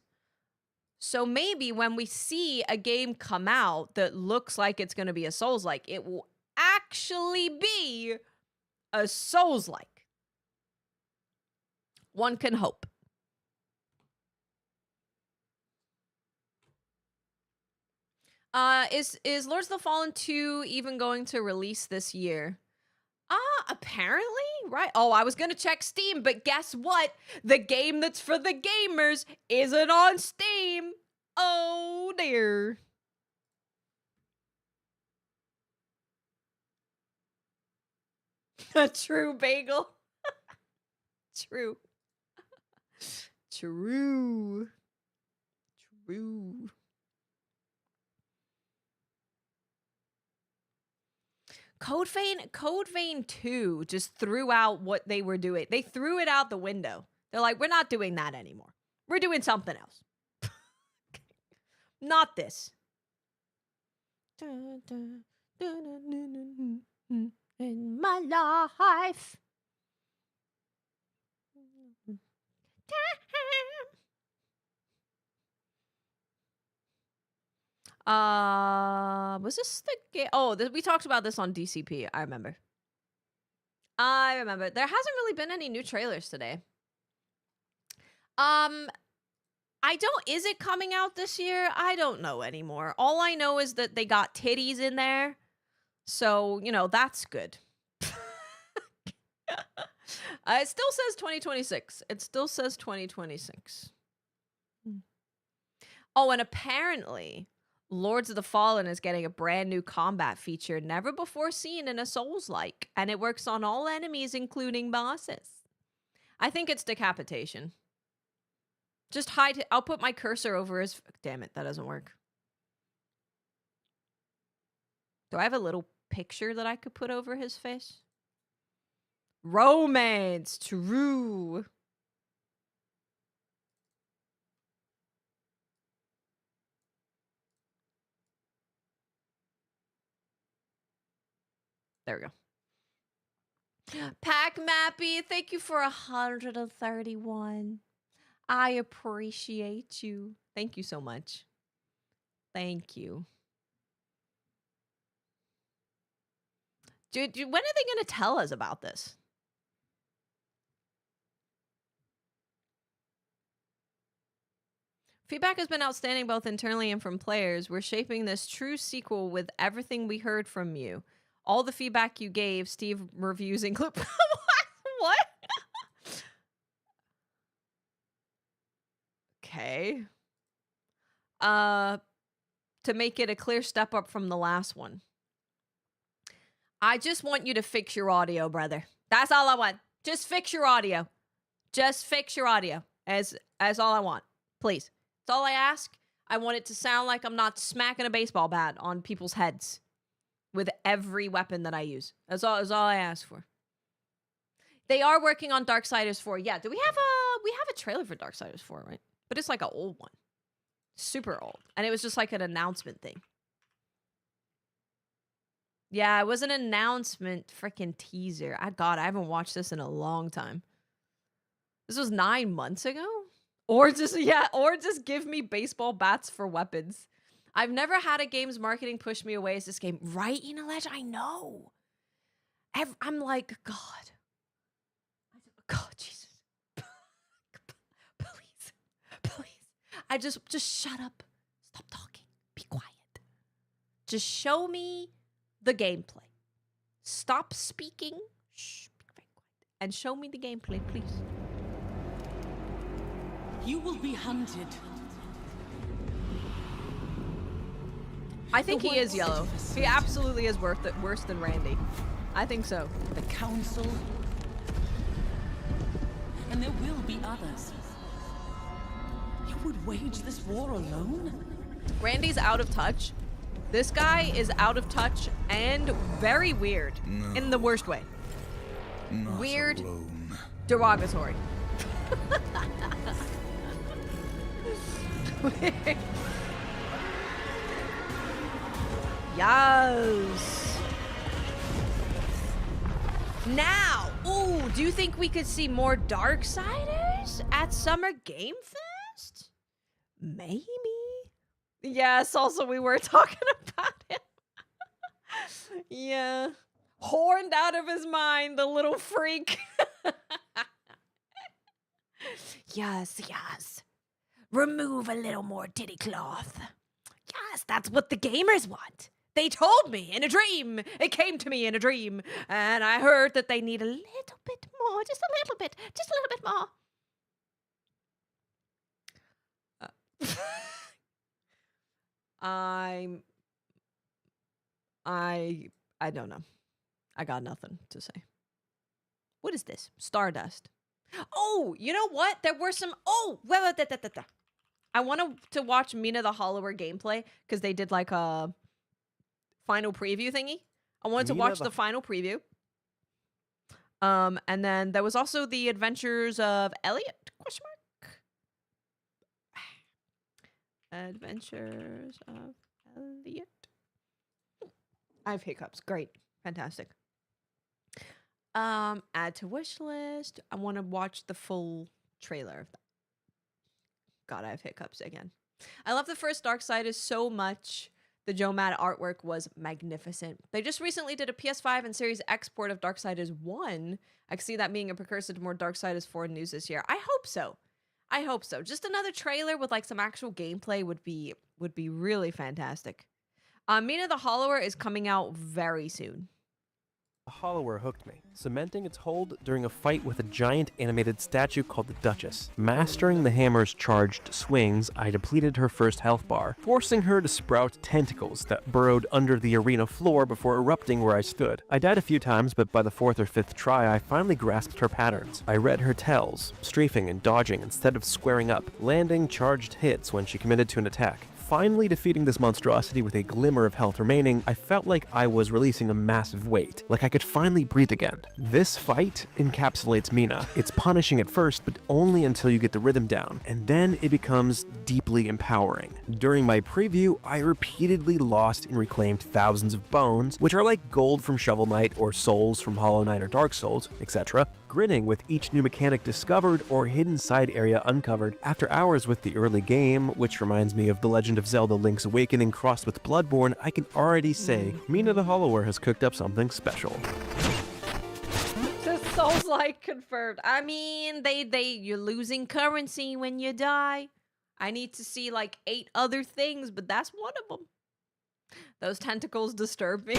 So maybe when we see a game come out that looks like it's going to be a Souls-like, it will actually be a Souls-like. One can hope. Is Lords of the Fallen 2 even going to release this year? Apparently, right? Oh, I was gonna check Steam, but guess what? The game that's for the gamers isn't on Steam. Oh dear. A true bagel. True. True. True. Code Vein 2 just threw out what they were doing. They threw it out the window. They're like, we're not doing that anymore. We're doing something else. Not this. In my life. Was this the game? Oh, we talked about this on DCP. I remember. There hasn't really been any new trailers today. Is it coming out this year? I don't know anymore. All I know is that they got titties in there. So, you know, that's good. It still says 2026. It still says 2026. Oh, and apparently Lords of the Fallen is getting a brand new combat feature never before seen in a Souls-like, and it works on all enemies, including bosses. I think it's decapitation. Just hide it. I'll put my cursor over his... Damn it, that doesn't work. Do I have a little picture that I could put over his face? Romance, true. There we go. Pack Mappy, thank you for 131. I appreciate you. Thank you so much. Thank you. Dude, when are they going to tell us about this? Feedback has been outstanding both internally and from players. We're shaping this true sequel with everything we heard from you. All the feedback you gave, Steve reviews include... What? Okay. To make it a clear step up from the last one. I just want you to fix your audio, brother. That's all I want. Just fix your audio. Just fix your audio. As all I want. Please. That's all I ask. I want it to sound like I'm not smacking a baseball bat on people's heads with every weapon that I use. That's all I ask for. They are working on Darksiders 4. Yeah, do we have a trailer for Darksiders 4, right? But it's like an old one. Super old. And it was just like an announcement thing. Yeah, it was an announcement freaking teaser. God, I haven't watched this in a long time. This was 9 months ago? Or just give me baseball bats for weapons. I've never had a game's marketing push me away as this game. Right, Ledge? I know. I'm like, God, Jesus. Please. I just shut up. Stop talking. Be quiet. Just show me the gameplay. Stop speaking. Shh, be very quiet. And show me the gameplay, please. You will be hunted. I think he is yellow. He absolutely is worse than Randy. I think so. The council. And there will be others. You would wage this war alone? Randy's out of touch. This guy is out of touch and very weird. No. In the worst way. Not weird. Alone. Derogatory. Yes. Now, ooh, do you think we could see more Darksiders at Summer Game Fest? Maybe. Yes, also we were talking about it. Yeah. Horned out of his mind, the little freak. Yes. Remove a little more titty cloth. Yes, that's what the gamers want. They told me in a dream. It came to me in a dream. And I heard that they need a little bit more. Just a little bit more. I don't know. I got nothing to say. What is this? Stardust. Oh, you know what? There were some... Oh, wait. I wanted to watch Mina the Hollower gameplay because they did like a final preview thingy. I wanted to watch the final preview. And then there was also the Adventures of Elliot? Question mark. Adventures of Elliot. I have hiccups. Great. Fantastic. Add to wish list. I want to watch the full trailer of that. God, I have hiccups again. I love the first Darksiders so much. The Joe Mad artwork was magnificent. They just recently did a PS5 and Series X port of Darksiders 1. I can see that being a precursor to more Darksiders 4 news this year. I hope so. Just another trailer with like some actual gameplay would be really fantastic. Mina the Hollower is coming out very soon. The Hollower hooked me, cementing its hold during a fight with a giant animated statue called the Duchess. Mastering the hammer's charged swings, I depleted her first health bar, forcing her to sprout tentacles that burrowed under the arena floor before erupting where I stood. I died a few times, but by the 4th or 5th try, I finally grasped her patterns. I read her tells, strafing and dodging instead of squaring up, landing charged hits when she committed to an attack. Finally defeating this monstrosity with a glimmer of health remaining, I felt like I was releasing a massive weight, like I could finally breathe again. This fight encapsulates Mina. It's punishing at first, but only until you get the rhythm down, and then it becomes deeply empowering. During my preview, I repeatedly lost and reclaimed thousands of bones, which are like gold from Shovel Knight or souls from Hollow Knight or Dark Souls, etc., grinning with each new mechanic discovered or hidden side area uncovered. After hours with the early game, which reminds me of The Legend of Zelda Link's Awakening crossed with Bloodborne, I can already say Mina the Hollower has cooked up something special. The Souls-like confirmed. I mean, you're losing currency when you die. I need to see like 8 other things, but that's one of them. Those tentacles disturb me.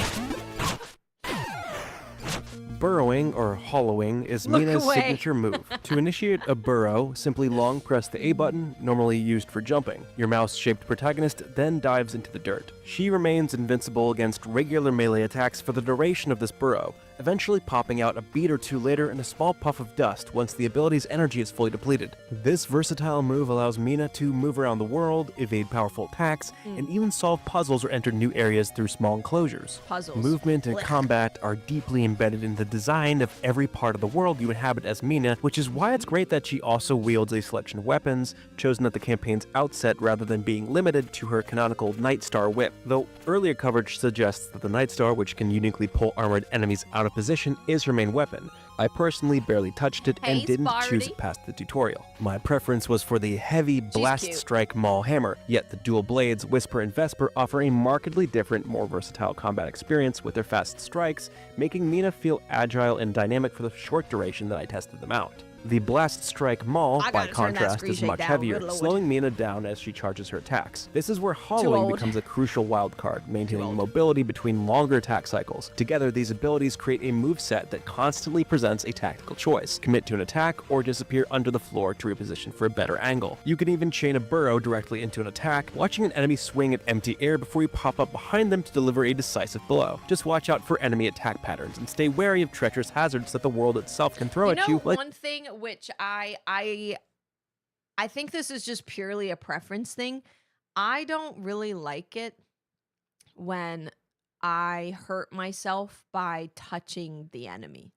Burrowing, or hollowing, is Look Mina's away. signature move. To initiate a burrow, simply long press the A button, normally used for jumping. Your mouse-shaped protagonist then dives into the dirt. She remains invincible against regular melee attacks for the duration of this burrow, eventually popping out a beat or two later in a small puff of dust once the ability's energy is fully depleted. This versatile move allows Mina to move around the world, evade powerful attacks, and even solve puzzles or enter new areas through small enclosures. Puzzles. Movement and Blech. combat are deeply embedded in the design of every part of the world you inhabit as Mina, which is why it's great that she also wields a selection of weapons, chosen at the campaign's outset rather than being limited to her canonical Nightstar whip. Though earlier coverage suggests that the Nightstar, which can uniquely pull armored enemies out of position, is her main weapon. I personally barely touched it and Hey, didn't choose Sparty. it past the tutorial. My preference was for the heavy Blast cute. Strike Maul Hammer, yet the dual blades Whisper and Vesper offer a markedly different, more versatile combat experience with their fast strikes, making Mina feel agile and dynamic for the short duration that I tested them out. The Blast Strike Maul, I by gotta turn that contrast, screen is shake much down, heavier, good lord. slowing Mina down as she charges her attacks. This is where hollowing old. becomes a crucial wildcard, maintaining old. mobility between longer attack cycles. Together, these abilities create a moveset that constantly presents a tactical choice: commit to an attack or disappear under the floor to reposition for a better angle. You can even chain a burrow directly into an attack, watching an enemy swing at empty air before you pop up behind them to deliver a decisive blow. Just watch out for enemy attack patterns and stay wary of treacherous hazards that the world itself can throw at you, like one thing which I think this is just purely a preference thing. I don't really like it when I hurt myself by touching the enemy,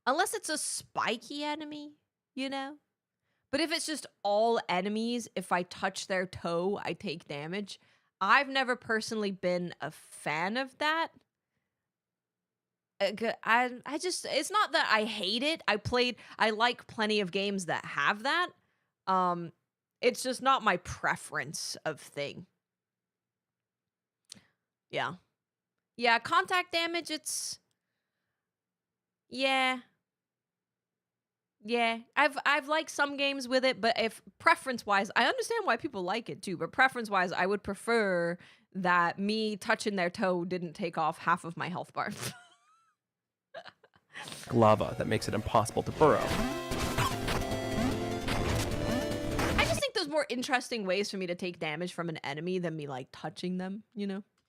unless it's a spiky enemy, But if it's just all enemies, if I touch their toe, I take damage. I've never personally been a fan of that. I just, it's not that I hate it. I like plenty of games that have that. It's just not my preference of thing. Yeah. Yeah, contact damage, it's, yeah. I've liked some games with it, but if preference-wise, I understand why people like it too, but preference-wise, I would prefer that me touching their toe didn't take off half of my health bar. lava that makes it impossible to burrow. I just think there's more interesting ways for me to take damage from an enemy than me like touching them,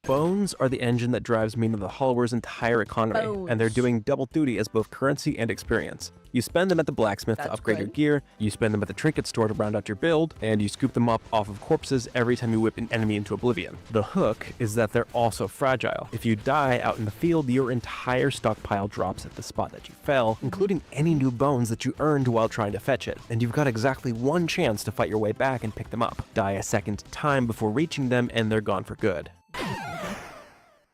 Bones are the engine that drives Mina the Hollower's entire economy, and they're Bones. doing double duty as both currency and experience. You spend them at the blacksmith to That's upgrade your good. gear, you spend them at the trinket store to round out your build, and you scoop them up off of corpses every time you whip an enemy into oblivion. The hook is that they're also fragile. If you die out in the field, your entire stockpile drops at the spot that you fell, including any new bones that you earned while trying to fetch it, and you've got exactly one chance to fight your way back and pick them up. Die a second time before reaching them, and they're gone for good.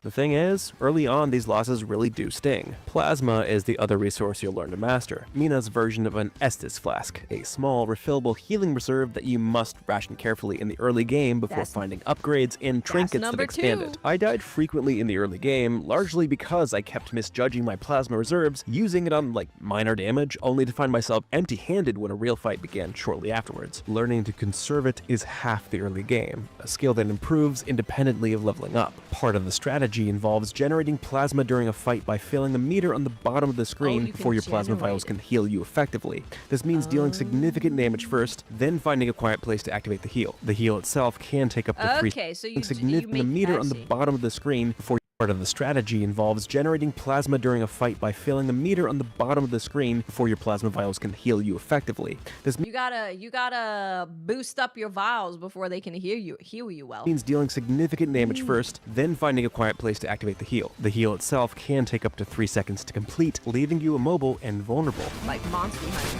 The thing is, early on these losses really do sting. Plasma is the other resource you'll learn to master. Mina's version of an Estus flask, a small refillable healing reserve that you must ration carefully in the early game before That's- finding upgrades and trinkets that number expand 2. it. I died frequently in the early game, largely because I kept misjudging my plasma reserves, using it on minor damage, only to find myself empty-handed when a real fight began shortly afterwards. Learning to conserve it is half the early game, a skill that improves independently of leveling up. Part of the strategy strategy involves generating plasma during a fight by filling a meter on the bottom of the screen you before can your plasma generate vials it. can heal you effectively. This means dealing significant damage first, then finding a quiet place to activate the heal. The heal itself can take up to 3 Okay, so you significant make meter on the I see. bottom of the screen before. Part of the strategy involves generating plasma during a fight by filling a meter on the bottom of the screen before your plasma vials can heal you effectively. This You gotta boost up your vials before they can heal you well. means dealing significant damage first, then finding a quiet place to activate the heal. The heal itself can take up to 3 seconds to complete, leaving you immobile and vulnerable. Like Monster Hunter.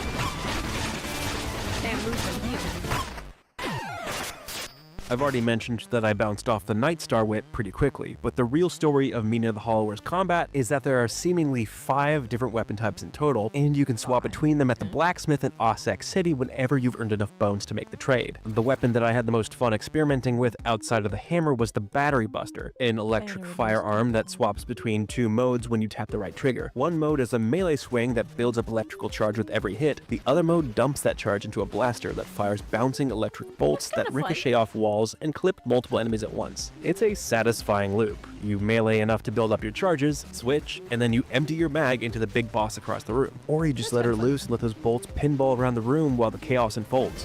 Can't move from here. I've already mentioned that I bounced off the Night Star whip pretty quickly, but the real story of Mina the Hollower's combat is that there are seemingly 5 different weapon types in total, and you can swap between them at the blacksmith in Ossex City whenever you've earned enough bones to make the trade. The weapon that I had the most fun experimenting with outside of the hammer was the Battery Buster, an electric firearm that swaps between 2 modes when you tap the right trigger. One mode is a melee swing that builds up electrical charge with every hit. The other mode dumps that charge into a blaster that fires bouncing electric bolts that ricochet off walls and clip multiple enemies at once. It's a satisfying loop. You melee enough to build up your charges, switch, and then you empty your mag into the big boss across the room. Or you just let her loose and let those bolts pinball around the room while the chaos unfolds.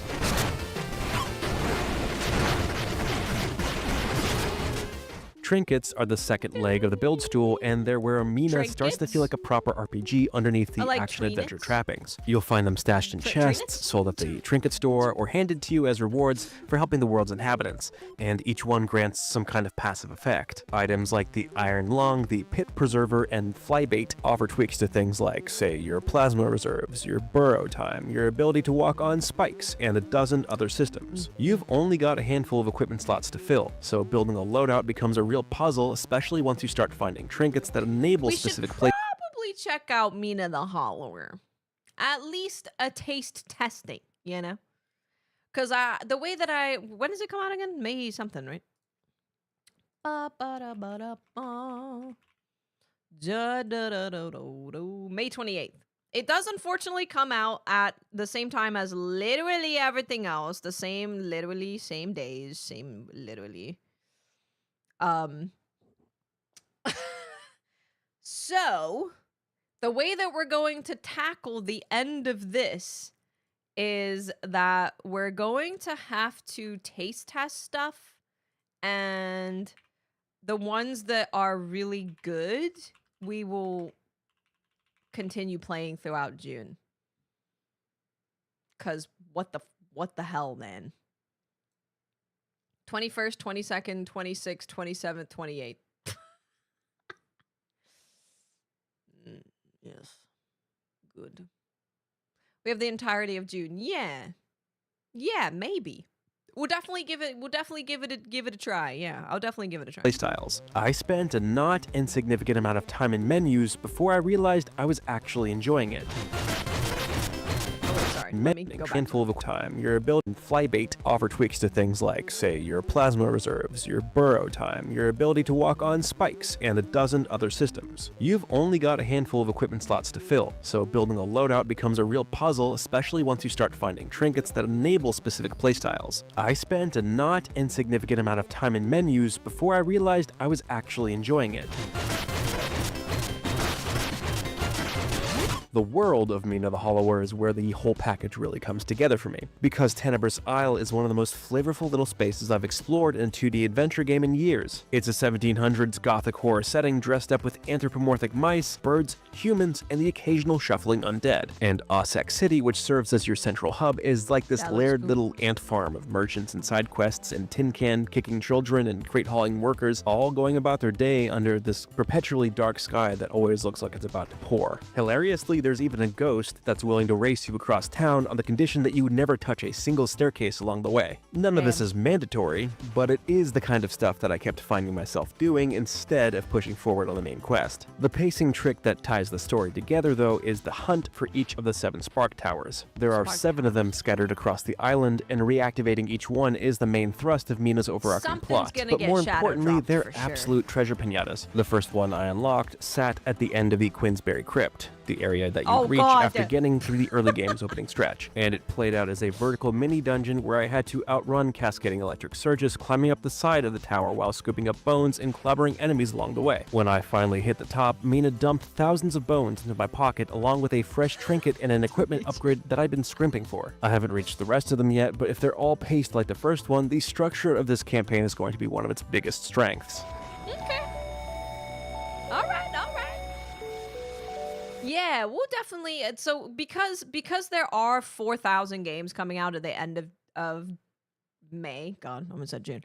Trinkets are the second leg of the build stool, and they're where Mina starts to feel like a proper RPG underneath the like action-adventure Treenets? trappings. You'll find them stashed in chests, Treenets? sold at the trinket store, or handed to you as rewards for helping the world's inhabitants, and each one grants some kind of passive effect. Items like the Iron Lung, the Pit Preserver, and Flybait offer tweaks to things like, say, your plasma reserves, your burrow time, your ability to walk on spikes, and a dozen other systems. You've only got a handful of equipment slots to fill, so building a loadout becomes a real puzzle, especially once you start finding trinkets that enable We should specific places. probably check out Mina the Hollower. At least a taste testing, you know? Because the way that when does it come out again? May something, right? May 28th. It does unfortunately come out at the same time as literally everything else. The same, literally, same days, same, literally. So, the way that we're going to tackle the end of this is that we're going to have to taste test stuff, and the ones that are really good, we will continue playing throughout June. 'Cause what the hell, man? 21st, 22nd, 26th, 27th, 28th. Yes. Good. We have the entirety of June. Yeah. Yeah, maybe. We'll definitely give it a try. Yeah, I'll definitely give it a try. Playstyles. I spent a not insignificant amount of time in menus before I realized I was actually enjoying it. Oh, sorry. Let me go back. Handful of time. Your ability and Flybait offer tweaks to things like, say, your plasma reserves, your burrow time, your ability to walk on spikes, and a dozen other systems. You've only got a handful of equipment slots to fill, so building a loadout becomes a real puzzle, especially once you start finding trinkets that enable specific playstyles. I spent a not insignificant amount of time in menus before I realized I was actually enjoying it. The world of Mina the Hollower is where the whole package really comes together for me, because Tenebrous Isle is one of the most flavorful little spaces I've explored in a 2D adventure game in years. It's a 1700s gothic horror setting dressed up with anthropomorphic mice, birds, humans, and the occasional shuffling undead. And Ossex City, which serves as your central hub, is like this That looks layered cool. little ant farm of merchants and side quests and tin can kicking children and crate hauling workers, all going about their day under this perpetually dark sky that always looks like it's about to pour. Hilariously, there's even a ghost that's willing to race you across town on the condition that you would never touch a single staircase along the way. None of this is mandatory, but it is the kind of stuff that I kept finding myself doing instead of pushing forward on the main quest. The pacing trick that ties the story together, though, is the hunt for each of the 7 Spark Towers. There are 7 of them scattered across the island, and reactivating each one is the main thrust of Mina's overarching Something's plot. gonna But get more shadow importantly, dropped they're for sure. absolute treasure pinatas. The first one I unlocked sat at the end of the Quinsberry Crypt. the area that you Oh, reach God. after getting through the early game's opening stretch. And it played out as a vertical mini dungeon where I had to outrun cascading electric surges, climbing up the side of the tower while scooping up bones and clobbering enemies along the way. When I finally hit the top, Mina dumped thousands of bones into my pocket along with a fresh trinket and an equipment upgrade that I'd been scrimping for. I haven't reached the rest of them yet, but if they're all paced like the first one, the structure of this campaign is going to be one of its biggest strengths. Okay. All right. Yeah, we'll definitely. So because there are 4,000 games coming out at the end of May. God, I almost said June.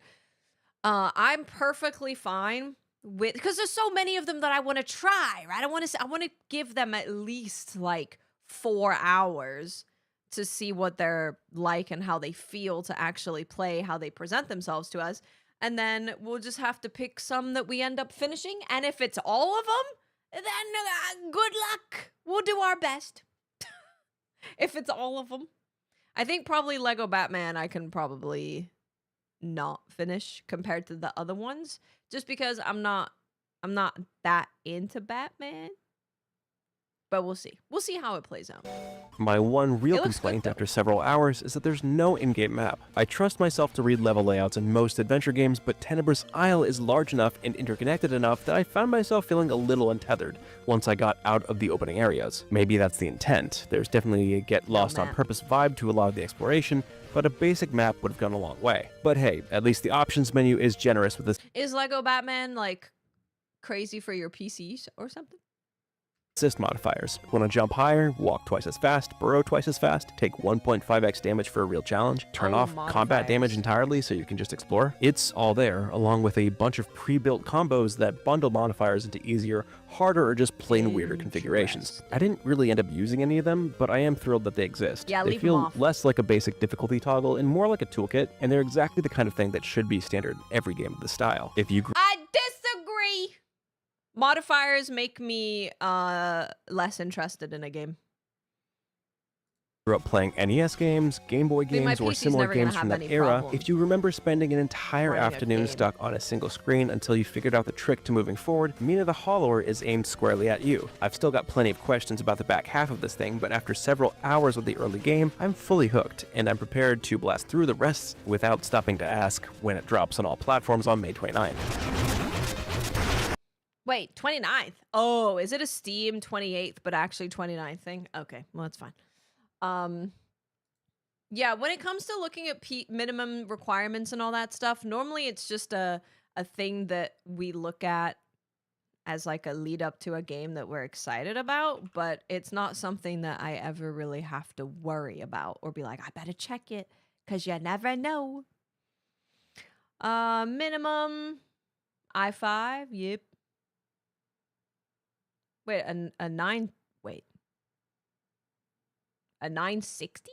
I'm perfectly fine with, because there's so many of them that I want to try. Right? I want to give them at least like 4 hours to see what they're like and how they feel to actually play, how they present themselves to us. And then we'll just have to pick some that we end up finishing. And if it's all of them, then good luck. We'll do our best. If it's all of them. I think probably Lego Batman I can probably not finish compared to the other ones. Just because I'm not that into Batman. But we'll see. We'll see how it plays out. My one real It looks complaint good, though. after several hours is that there's no in-game map. I trust myself to read level layouts in most adventure games, but Tenebrous Isle is large enough and interconnected enough that I found myself feeling a little untethered once I got out of the opening areas. Maybe that's the intent. There's definitely a get lost on map. purpose vibe to a lot of the exploration, but a basic map would have gone a long way. But hey, at least the options menu is generous with this Is Lego Batman like crazy for your PCs or something? assist modifiers. Want to jump higher, walk twice as fast, burrow twice as fast, take 1.5x damage for a real challenge, turn off combat damage modifiers. entirely so you can just explore. It's all there, along with a bunch of pre-built combos that bundle modifiers into easier, harder, or just plain weirder configurations. I didn't really end up using any of them, but I am thrilled that they exist. Yeah, They leave 'em feel off. less like a basic difficulty toggle and more like a toolkit, and they're exactly the kind of thing that should be standard in every game of the style. If you I disagree. Modifiers make me less interested in a game. grew up playing NES games, Game Boy mean, my games, or PC's similar never gonna games have from that any era, problem if you remember spending an entire running a afternoon game. stuck on a single screen until you figured out the trick to moving forward, Mina the Hollower is aimed squarely at you. I've still got plenty of questions about the back half of this thing, but after several hours with the early game, I'm fully hooked, and I'm prepared to blast through the rest without stopping to ask when it drops on all platforms on May 29th. Wait, 29th. Oh, is it a Steam 28th, but actually 29th thing? Okay, well, that's fine. Yeah, when it comes to looking at minimum requirements and all that stuff, normally it's just a thing that we look at as like a lead up to a game that we're excited about, but it's not something that I ever really have to worry about or be like, I better check it, because you never know. Minimum i5, yep. Wait, a 960?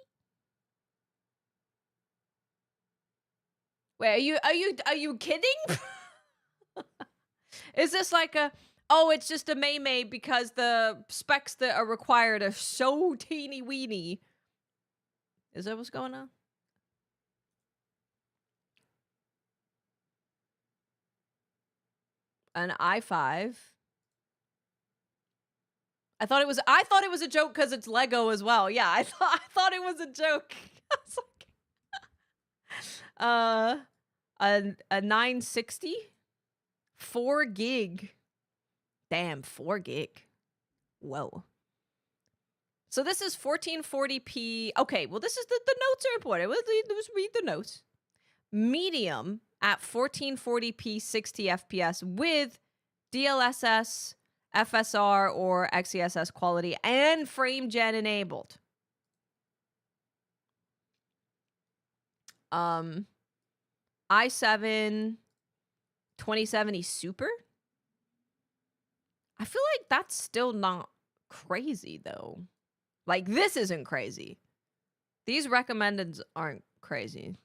Wait, are you kidding? Is this like it's just a May because the specs that are required are so teeny weeny? Is that what's going on? An i5. I thought it was a joke because it's Lego as well. Yeah, I thought it was a joke. I was like, a 960, 4 gig. Damn, 4 gig. Whoa. So this is 1440p. Okay, well this is the notes are important. Let's read the notes. Medium at 1440p 60 FPS with DLSS, FSR, or XeSS quality and frame gen enabled. i7 2070 Super. I feel like that's still not crazy though. Like this isn't crazy. These recommendeds aren't crazy.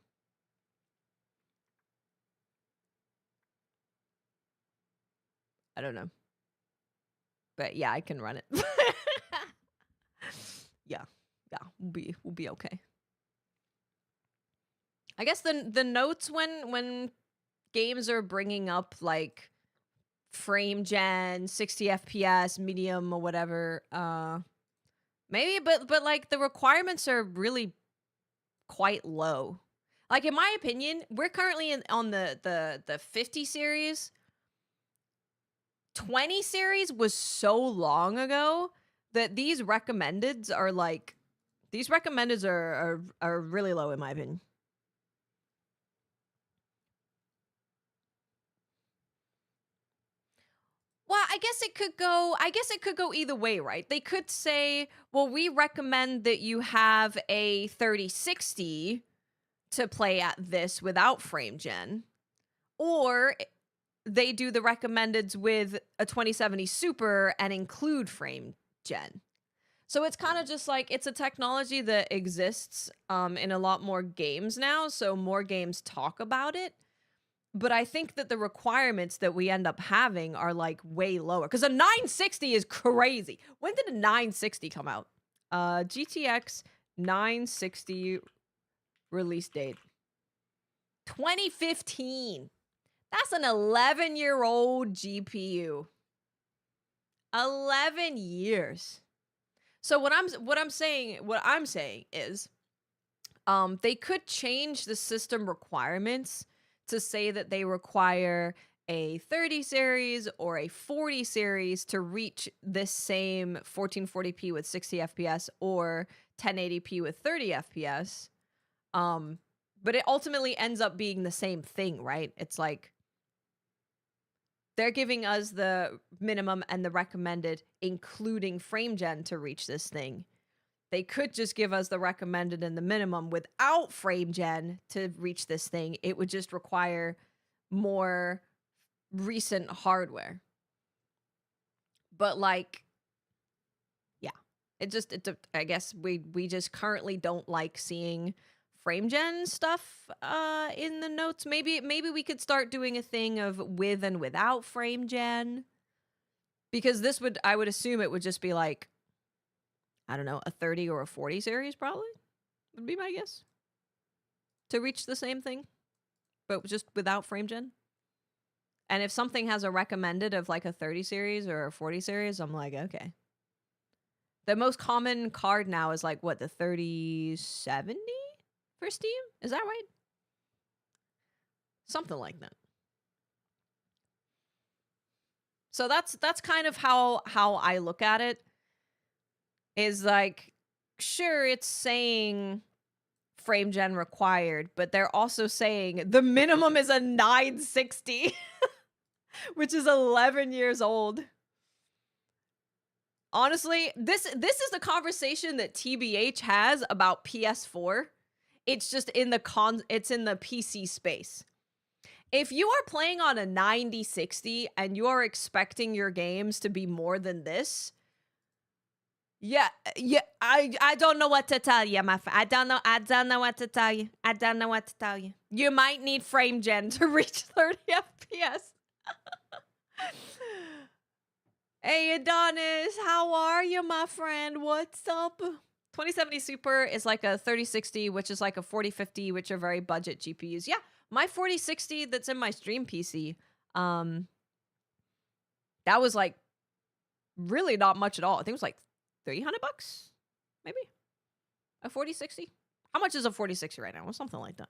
I don't know. But yeah, I can run it. yeah, we'll be okay. I guess the notes when games are bringing up like frame gen, 60 FPS, medium or whatever. Maybe, but like the requirements are really quite low. Like in my opinion, we're currently on the 50 series. 20 series was so long ago that these recommendeds are like, these recommendeds are really low in my opinion. Well, I guess it could go either way, right? They could say, well, we recommend that you have a 3060 to play at this without frame gen. Or they do the recommendeds with a 2070 Super and include frame gen. So it's kind of just like, it's a technology that exists in a lot more games now, so more games talk about it. But I think that the requirements that we end up having are like way lower. Because a 960 is crazy. When did a 960 come out? GTX 960 release date. 2015. That's an 11-year-old GPU. 11 years. So what I'm saying is they could change the system requirements to say that they require a 30 series or a 40 series to reach this same 1440p with 60 FPS or 1080p with 30 FPS. But it ultimately ends up being the same thing, right? It's like they're giving us the minimum and the recommended, including frame gen to reach this thing. They could just give us the recommended and the minimum without frame gen to reach this thing. It would just require more recent hardware. But like, yeah, I guess we just currently don't like seeing frame gen stuff in the notes. Maybe we could start doing a thing of with and without frame gen. Because I would assume it would just be like, I don't know, a 30 or a 40 series probably would be my guess to reach the same thing, but just without frame gen. And if something has a recommended of like a 30 series or a 40 series, I'm like, okay. The most common card now is like what, the 3070 for Steam? Is that right? Something like that. So that's kind of how I look at it. Is like, sure, it's saying frame gen required, but they're also saying the minimum is a 960, which is 11 years old. Honestly, this is the conversation that TBH has about PS4. It's just in it's in the PC space. If you are playing on a 9060 and you are expecting your games to be more than this, yeah, I don't know what to tell you, my friend. I don't know what to tell you. I don't know what to tell you. You might need frame gen to reach 30 FPS. Hey, Adonis, how are you, my friend? What's up? 2070 Super is like a 3060, which is like a 4050, which are very budget GPUs. Yeah, my 4060 that's in my stream PC, that was like really not much at all. I think it was like $300, maybe a 4060. How much is a 4060 right now? Well, something like that.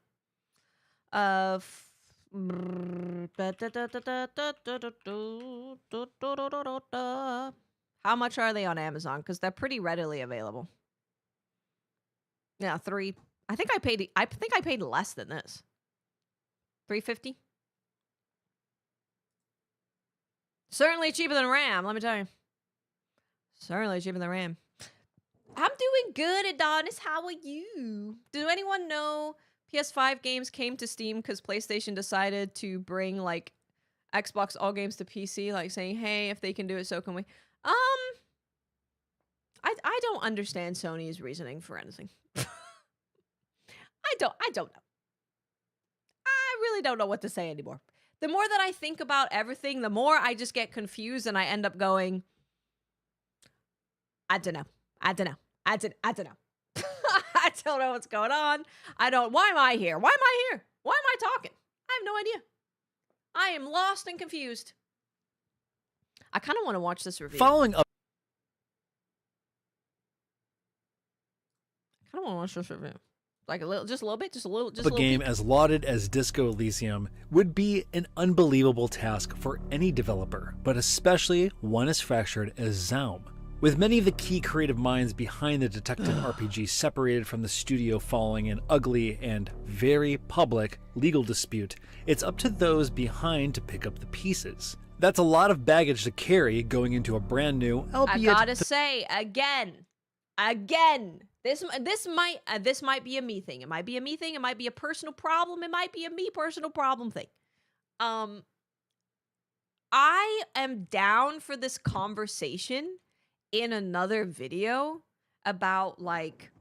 How much are they on Amazon? Because they're pretty readily available. Yeah, I think I paid less than this. $350. Certainly cheaper than RAM, let me tell you. Certainly cheaper than RAM. I'm doing good, Adonis. How are you? Do anyone know PS5 games came to Steam because PlayStation decided to bring like Xbox all games to PC, like saying, hey, if they can do it, so can we. I don't understand Sony's reasoning for anything. I don't know. I really don't know what to say anymore. The more that I think about everything, the more I just get confused and I end up going, I don't know. I don't know. I don't know. I don't know what's going on. Why am I here? Why am I here? Why am I talking? I have no idea. I am lost and confused. I kind of want to watch this review. Following up I kind of want to watch this review. Like a little, just a little bit, just a little a game peek. as lauded as Disco Elysium would be an unbelievable task for any developer, but especially one as fractured as Zaum. With many of the key creative minds behind the detective RPG separated from the studio following an ugly and very public legal dispute, it's up to those behind to pick up the pieces. That's a lot of baggage to carry going into a brand new, I albeit gotta say again, this might be a me thing. It might be a me thing. It might be a personal problem. It might be a me personal problem thing. I am down for this conversation in another video about like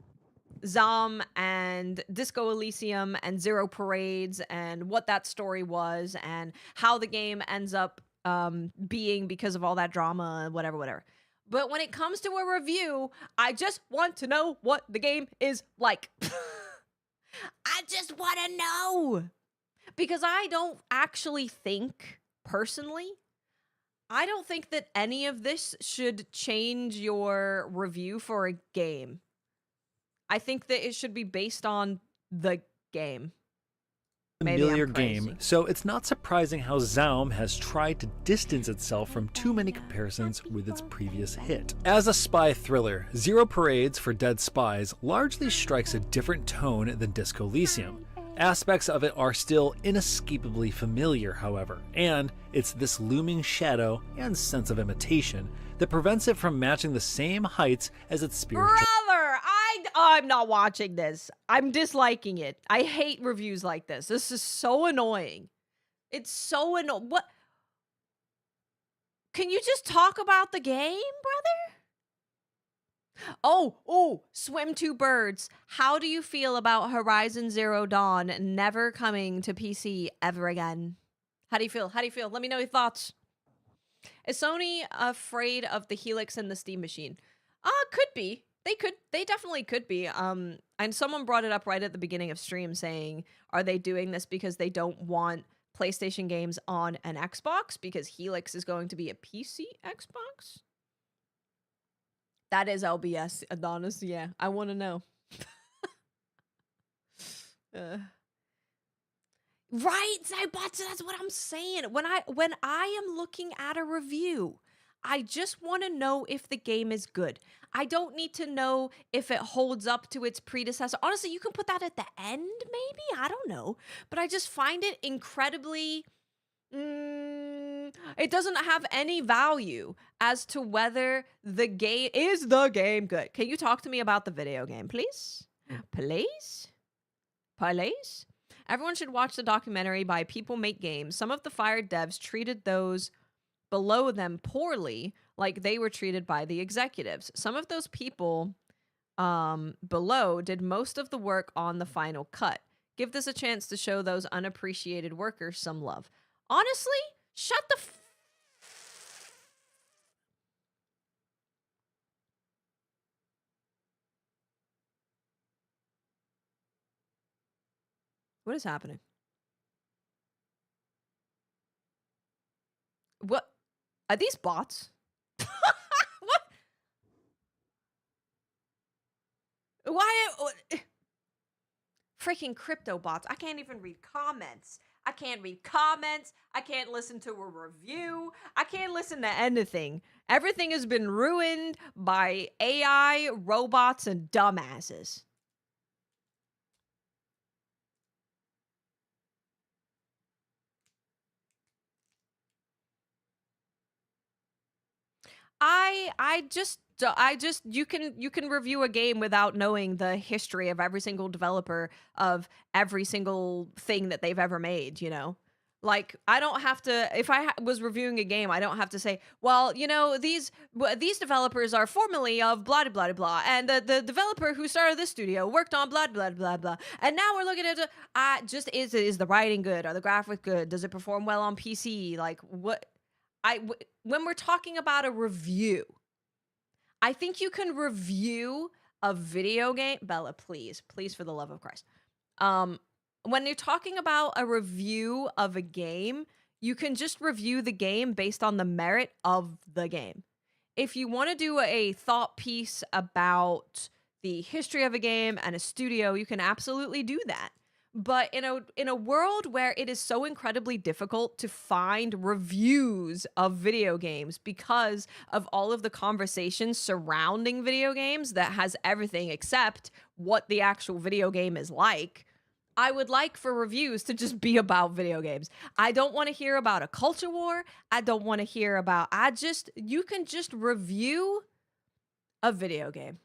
Zom and Disco Elysium and Zero Parades and what that story was and how the game ends up being because of all that drama and whatever. But when it comes to a review, I just want to know what the game is like. I just want to know. Because I don't actually think, personally, I don't think that any of this should change your review for a game. I think that it should be based on the game. Maybe familiar I'm crazy. game, so it's not surprising how Zaum has tried to distance itself from too many comparisons with its previous hit. As a spy thriller, Zero Parades for Dead Spies largely strikes a different tone than Disco Elysium. Aspects of it are still inescapably familiar, however, and it's this looming shadow and sense of imitation that prevents it from matching the same heights as its spiritual. Brother, I'm not watching this. I'm disliking it. I hate reviews like this. This is so annoying. It's so annoying. What? Can you just talk about the game, brother? Oh, Swim Two Birds. How do you feel about Horizon Zero Dawn never coming to PC ever again? How do you feel? Let me know your thoughts. Is Sony afraid of the Helix and the Steam Machine? Could be. They definitely could be. And someone brought it up right at the beginning of stream saying, are they doing this because they don't want PlayStation games on an Xbox because Helix is going to be a PC Xbox? That is LBS, Adonis. Yeah, I want to know. Right, Zybots, that's what I'm saying. When I am looking at a review, I just want to know if the game is good. I don't need to know if it holds up to its predecessor. Honestly, you can put that at the end, maybe? I don't know. But I just find it incredibly... it doesn't have any value as to whether the game... Is the game good? Can you talk to me about the video game, please? Please? Please? Everyone should watch the documentary by People Make Games. Some of the fired devs treated those below them poorly, like they were treated by the executives. Some of those people below did most of the work on the final cut. Give this a chance to show those unappreciated workers some love. Honestly, shut the What is happening? What? Are these bots? What? Why? Freaking crypto bots. I can't even read comments. I can't listen to a review. I can't listen to anything. Everything has been ruined by AI, robots, and dumbasses. You can review a game without knowing the history of every single developer of every single thing that they've ever made, you know? Like, I don't have to, if I was reviewing a game, I don't have to say, well, you know, these developers are formerly of blah, blah, blah, blah, and the developer who started this studio worked on blah, blah, blah, blah, and now we're looking at, is the writing good? Are the graphics good? Does it perform well on PC? Like, when we're talking about a review, I think you can review a video game. Bella, please, for the love of Christ. When you're talking about a review of a game, You can just review the game based on the merit of the game. If you want to do a thought piece about the history of a game and a studio, you can absolutely do that. But in a world where it is so incredibly difficult to find reviews of video games because of all of the conversations surrounding video games that has everything except what the actual video game is like, I would like for reviews to just be about video games. I don't want to hear about a culture war. I don't want to hear about, you can just review a video game.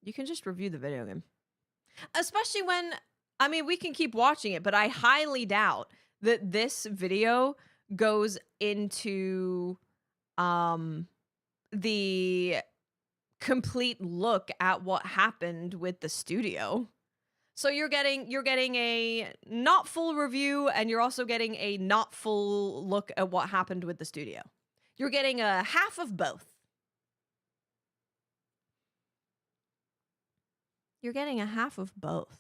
You can just review the video game. Especially when, I mean, we can keep watching it, but I highly doubt that this video goes into the complete look at what happened with the studio. So you're getting a not full review, and you're also getting a not full look at what happened with the studio. You're getting a half of both. You're getting a half of both.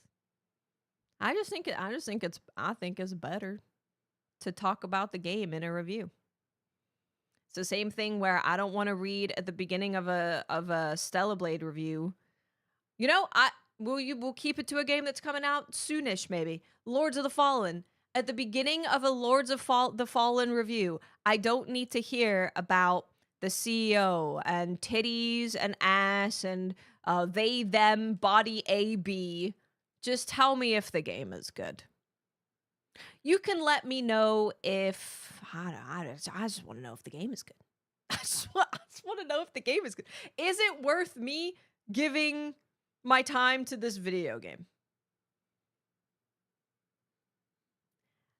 I think it's better to talk about the game in a review. It's the same thing where I don't want to read at the beginning of a Stella Blade review. You know, we'll keep it to a game that's coming out soonish, maybe. Lords of the Fallen. At the beginning of a Lords of the Fallen review, I don't need to hear about the CEO and titties and ass and they, them, body A, B. Just tell me if the game is good. You can let me know if, I just want to know if the game is good. I just want to know if the game is good. Is it worth me giving my time to this video game?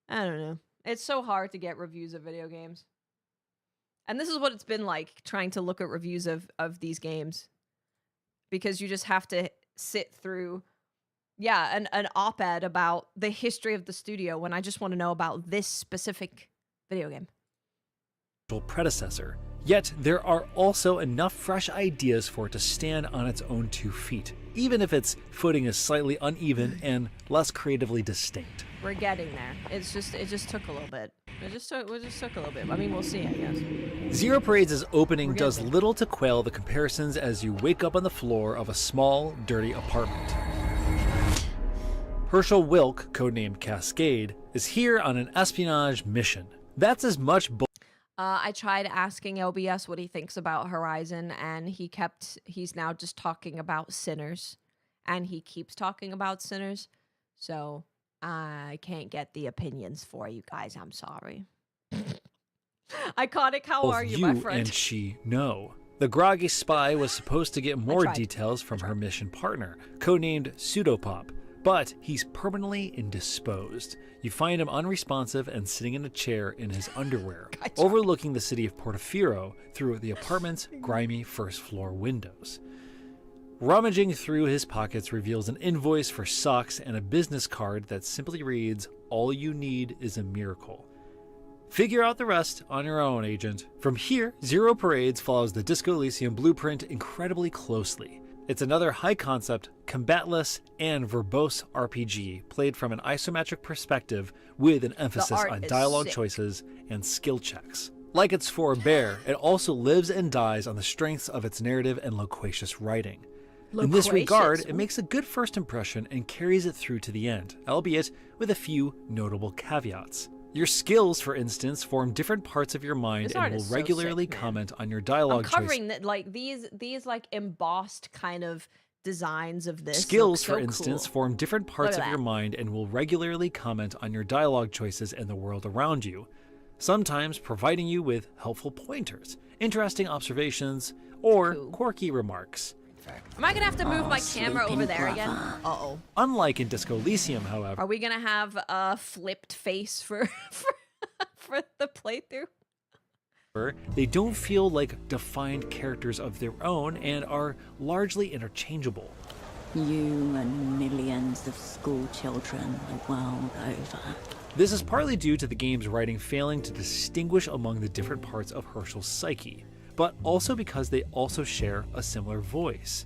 I don't know. It's so hard to get reviews of video games. And this is what it's been like trying to look at reviews of these games. Because you just have to sit through, an op-ed about the history of the studio when I just want to know about this specific video game. Predecessor. Yet there are also enough fresh ideas for it to stand on its own 2 feet, even if its footing is slightly uneven and less creatively distinct. We're getting there. It just took a little bit. It just took a little bit. I mean, we'll see, I guess. Zero Parade's opening does little to quell the comparisons as you wake up on the floor of a small, dirty apartment. Herschel Wilk, codenamed Cascade, is here on an espionage mission. That's as much I tried asking LBS what he thinks about Horizon, and he's now just talking about Sinners, and he keeps talking about Sinners, so I can't get the opinions for you guys. I'm sorry. Iconic, how both are you, my friend? And she know. The groggy spy was supposed to get more details from her mission partner, codenamed Pseudopop, but he's permanently indisposed. You find him unresponsive and sitting in a chair in his underwear, overlooking the city of Portofino through the apartment's grimy first-floor windows. Rummaging through his pockets reveals an invoice for socks and a business card that simply reads, "All you need is a miracle." Figure out the rest on your own, Agent. From here, Zero Parades follows the Disco Elysium blueprint incredibly closely. It's another high-concept, combatless, and verbose RPG played from an isometric perspective with an emphasis on dialogue choices and skill checks. Like its forebear, it also lives and dies on the strengths of its narrative and loquacious writing. In this regard, it makes a good first impression and carries it through to the end, albeit with a few notable caveats. Your skills, for instance, form different parts of your mind and will regularly comment on your dialogue choices. I'm covering that, like these like embossed kind of designs of this. Skills, for instance, form different parts of your mind and will regularly comment on your dialogue choices and the world around you, sometimes providing you with helpful pointers, interesting observations, or quirky remarks. Am I gonna have to move my camera over there again? Uh-oh. Unlike in Disco Elysium, however. Are we gonna have a flipped face for the playthrough? They don't feel like defined characters of their own and are largely interchangeable. You and millions of school children the world over. This is partly due to the game's writing failing to distinguish among the different parts of Herschel's psyche, but also because they also share a similar voice.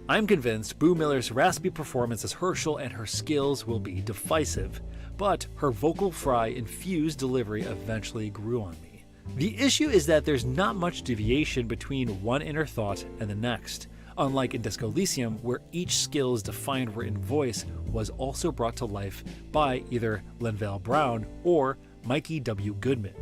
I'm convinced Boo Miller's raspy performance as Herschel and her skills will be divisive, but her vocal fry infused delivery eventually grew on me. The issue is that there's not much deviation between one inner thought and the next, unlike in Disco Elysium, where each skill's defined written voice was also brought to life by either Linval Brown or Mikey W. Goodman,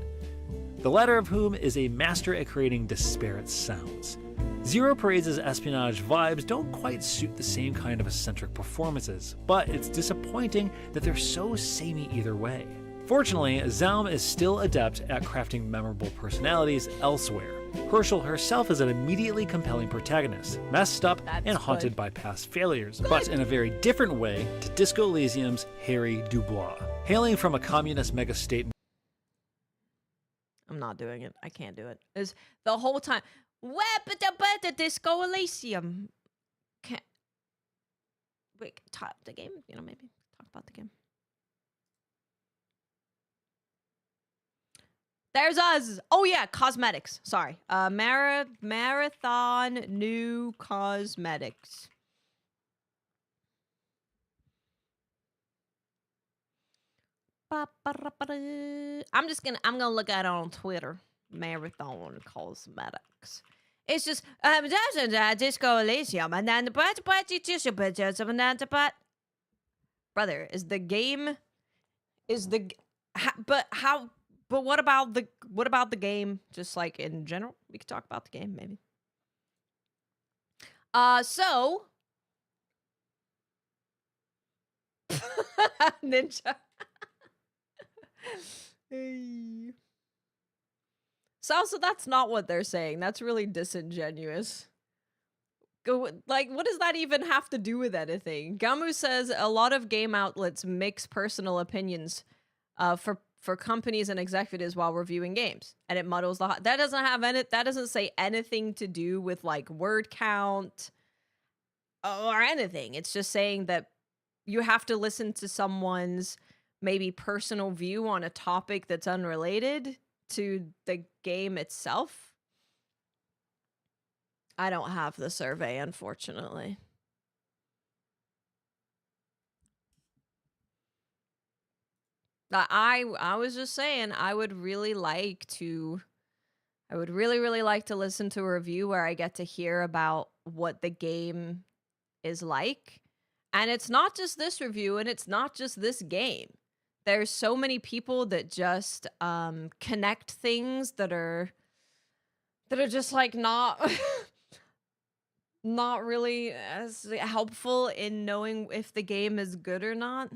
the latter of whom is a master at creating disparate sounds. Zero Parades' espionage vibes don't quite suit the same kind of eccentric performances, but it's disappointing that they're so samey either way. Fortunately, Zaum is still adept at crafting memorable personalities elsewhere. Herschel herself is an immediately compelling protagonist, messed up and haunted by past failures, but in a very different way to Disco Elysium's Harry Dubois. Hailing from a communist megastate. I'm not doing it. I can't do it. Is the whole time. Web Disco Elysium. Can't. Wait, talk the game? You know, maybe talk about the game. There's us. Oh yeah, cosmetics. Sorry. Marathon new cosmetics. I'm gonna look at it on Twitter. Marathon cosmetics. It's just Disco Elysium and then brother, is the game but what about the game, just like in general? We could talk about the game maybe. So Ninja. Hey. So that's not what they're saying. That's really disingenuous. Like, what does that even have to do with anything? Gamu says a lot of game outlets mix personal opinions for companies and executives while reviewing games, and it muddles the that doesn't say anything to do with like word count or anything. It's just saying that you have to listen to someone's maybe personal view on a topic that's unrelated to the game itself. I don't have the survey, unfortunately. I was just saying I would really like to listen to a review where I get to hear about what the game is like. And it's not just this review and it's not just this game. There's so many people that just connect things that are just like not not really as helpful in knowing if the game is good or not.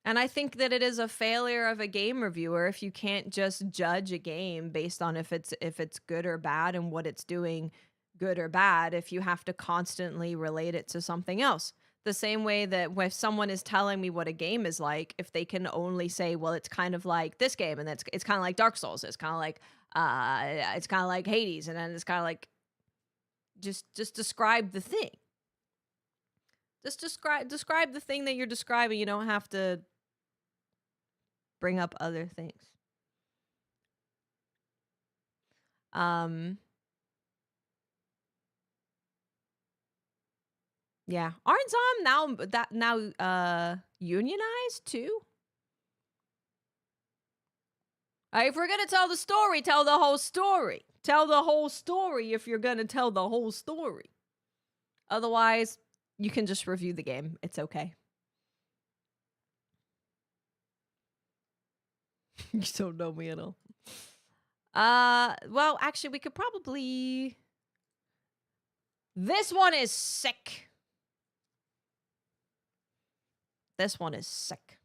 And I think that it is a failure of a game reviewer if you can't just judge a game based on if it's good or bad and what it's doing good or bad, if you have to constantly relate it to something else. The same way that if someone is telling me what a game is like, if they can only say, well, it's kind of like this game, and it's kind of like Dark Souls, it's kind of like Hades, and then it's kind of like just describe the thing. Just describe the thing that you're describing. You don't have to bring up other things. Yeah. Aren't some now unionized too? If we're gonna tell the story, tell the whole story. Tell the whole story if you're gonna tell the whole story. Otherwise, you can just review the game. It's okay. You don't know me at all. Well, actually, we could probably... This one is sick. This one is sick.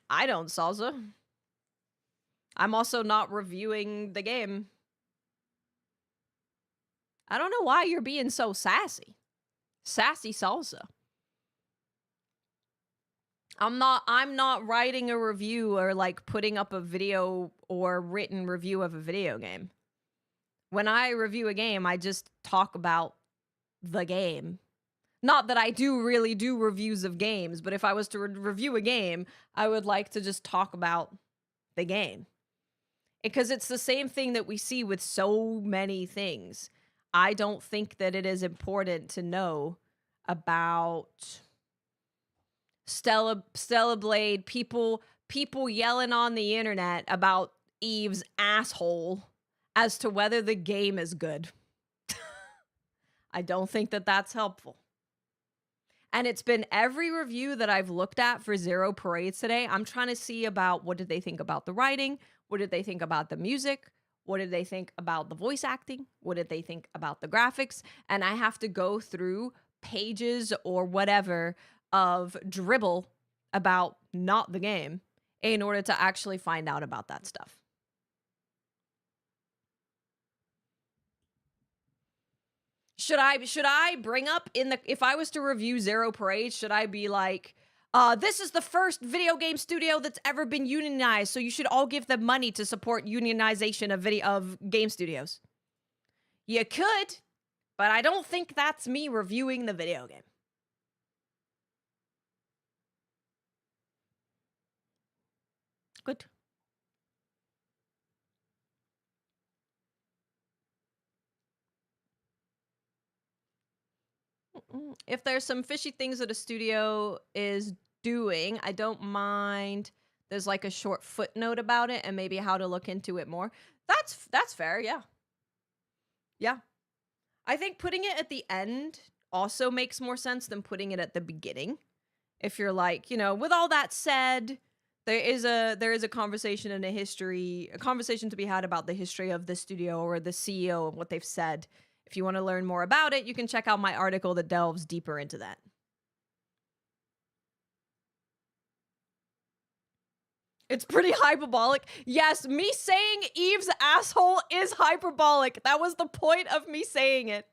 I don't, Salsa. I'm also not reviewing the game. I don't know why you're being so sassy. Sassy Salsa. I'm not writing a review or like putting up a video or written review of a video game. When I review a game, I just talk about the game. Not that I really do reviews of games, but if I was to review a game, I would like to just talk about the game. Because it's the same thing that we see with so many things. I don't think that it is important to know about Stella Blade, people yelling on the internet about Eve's asshole as to whether the game is good. I don't think that that's helpful. And it's been every review that I've looked at for Zero Parades today. I'm trying to see about what did they think about the writing? What did they think about the music? What did they think about the voice acting? What did they think about the graphics? And I have to go through pages or whatever of dribble about not the game in order to actually find out about that stuff. Should I bring up if I was to review Zero Parade, should I be like, this is the first video game studio that's ever been unionized, so you should all give them money to support unionization of game studios? You could, but I don't think that's me reviewing the video game. Good. If there's some fishy things that a studio is doing, I don't mind. There's like a short footnote about it and maybe how to look into it more. That's fair, yeah. Yeah. I think putting it at the end also makes more sense than putting it at the beginning. If you're like, with all that said, there is a conversation and a conversation to be had about the history of the studio or the CEO and what they've said. If you want to learn more about it, you can check out my article that delves deeper into that. It's pretty hyperbolic. Yes, me saying Eve's asshole is hyperbolic. That was the point of me saying it.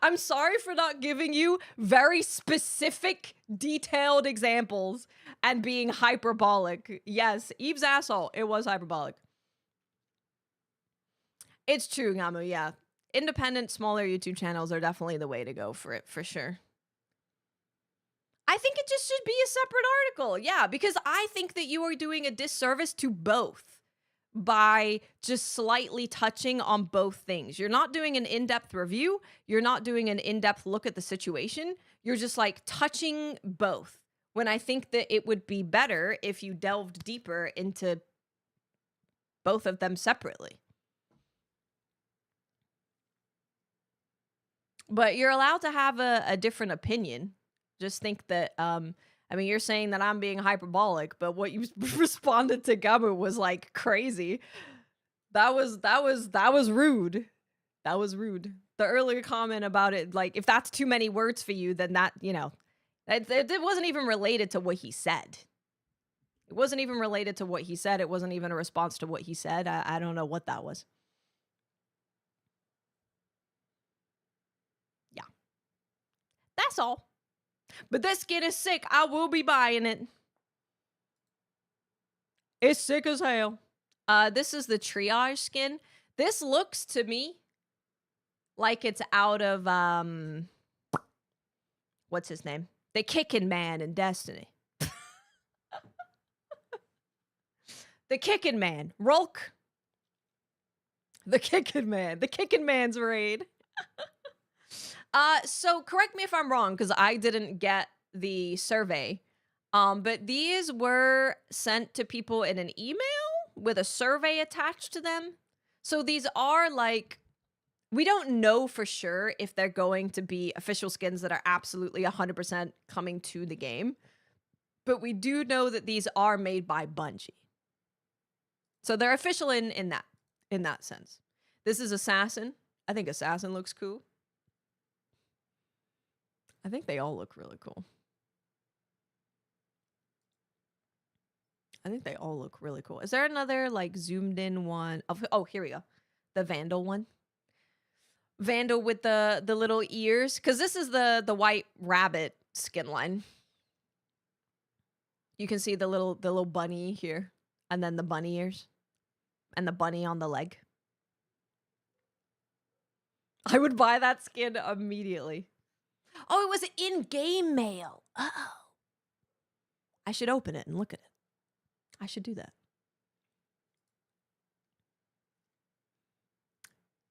I'm sorry for not giving you very specific, detailed examples and being hyperbolic. Yes, Eve's asshole, it was hyperbolic. It's true, Gamu, yeah. Independent, smaller YouTube channels are definitely the way to go for it, for sure. I think it just should be a separate article. Yeah, because I think that you are doing a disservice to both by just slightly touching on both things. You're not doing an in-depth review. You're not doing an in-depth look at the situation. You're just like touching both. When I think that it would be better if you delved deeper into both of them separately. But you're allowed to have a different opinion. Just think that, you're saying that I'm being hyperbolic, but what you responded to Gamu was like crazy. That was rude. That was rude. The earlier comment about it, like, if that's too many words for you, then that, it wasn't even related to what he said. It wasn't even related to what he said. It wasn't even a response to what he said. I don't know what that was. That's all. But this skin is sick. I will be buying it. It's sick as hell. This is the triage skin. This looks to me like it's out of, what's his name? The Kickin' Man in Destiny. The Kickin' Man. Rolk. The Kickin' Man. The Kickin' Man's raid. So correct me if I'm wrong, because I didn't get the survey. But these were sent to people in an email with a survey attached to them. So these are like, we don't know for sure if they're going to be official skins that are absolutely 100% coming to the game. But we do know that these are made by Bungie. So they're official in that sense. This is Assassin. I think Assassin looks cool. I think they all look really cool. I think they all look really cool. Is there another like zoomed in one? Oh, here we go. The Vandal one. Vandal with the little ears. Because this is the white rabbit skin line. You can see the little bunny here. And then the bunny ears. And the bunny on the leg. I would buy that skin immediately. Oh, it was in-game mail. Oh. I should open it and look at it. I should do that.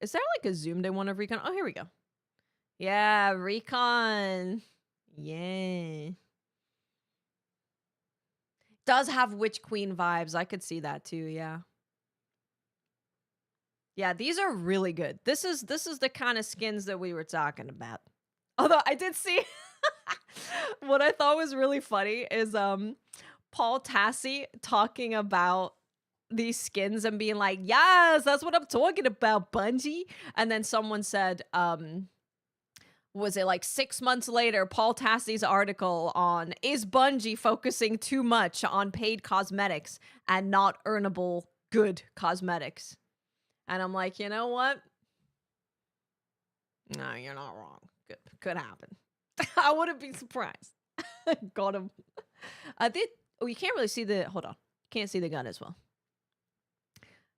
Is there like a zoomed in one of Recon? Oh, here we go. Yeah, Recon. Yeah. Does have Witch Queen vibes. I could see that too, yeah. Yeah, these are really good. This is the kind of skins that we were talking about. Although I did see what I thought was really funny is Paul Tassi talking about these skins and being like, yes, that's what I'm talking about, Bungie. And then someone said, was it like 6 months later, Paul Tassi's article on is Bungie focusing too much on paid cosmetics and not earnable good cosmetics? And I'm like, you know what? No, you're not wrong. Good. Could happen. I wouldn't be surprised. Got him. Oh, you can't really see the, hold on. Can't see the gun as well.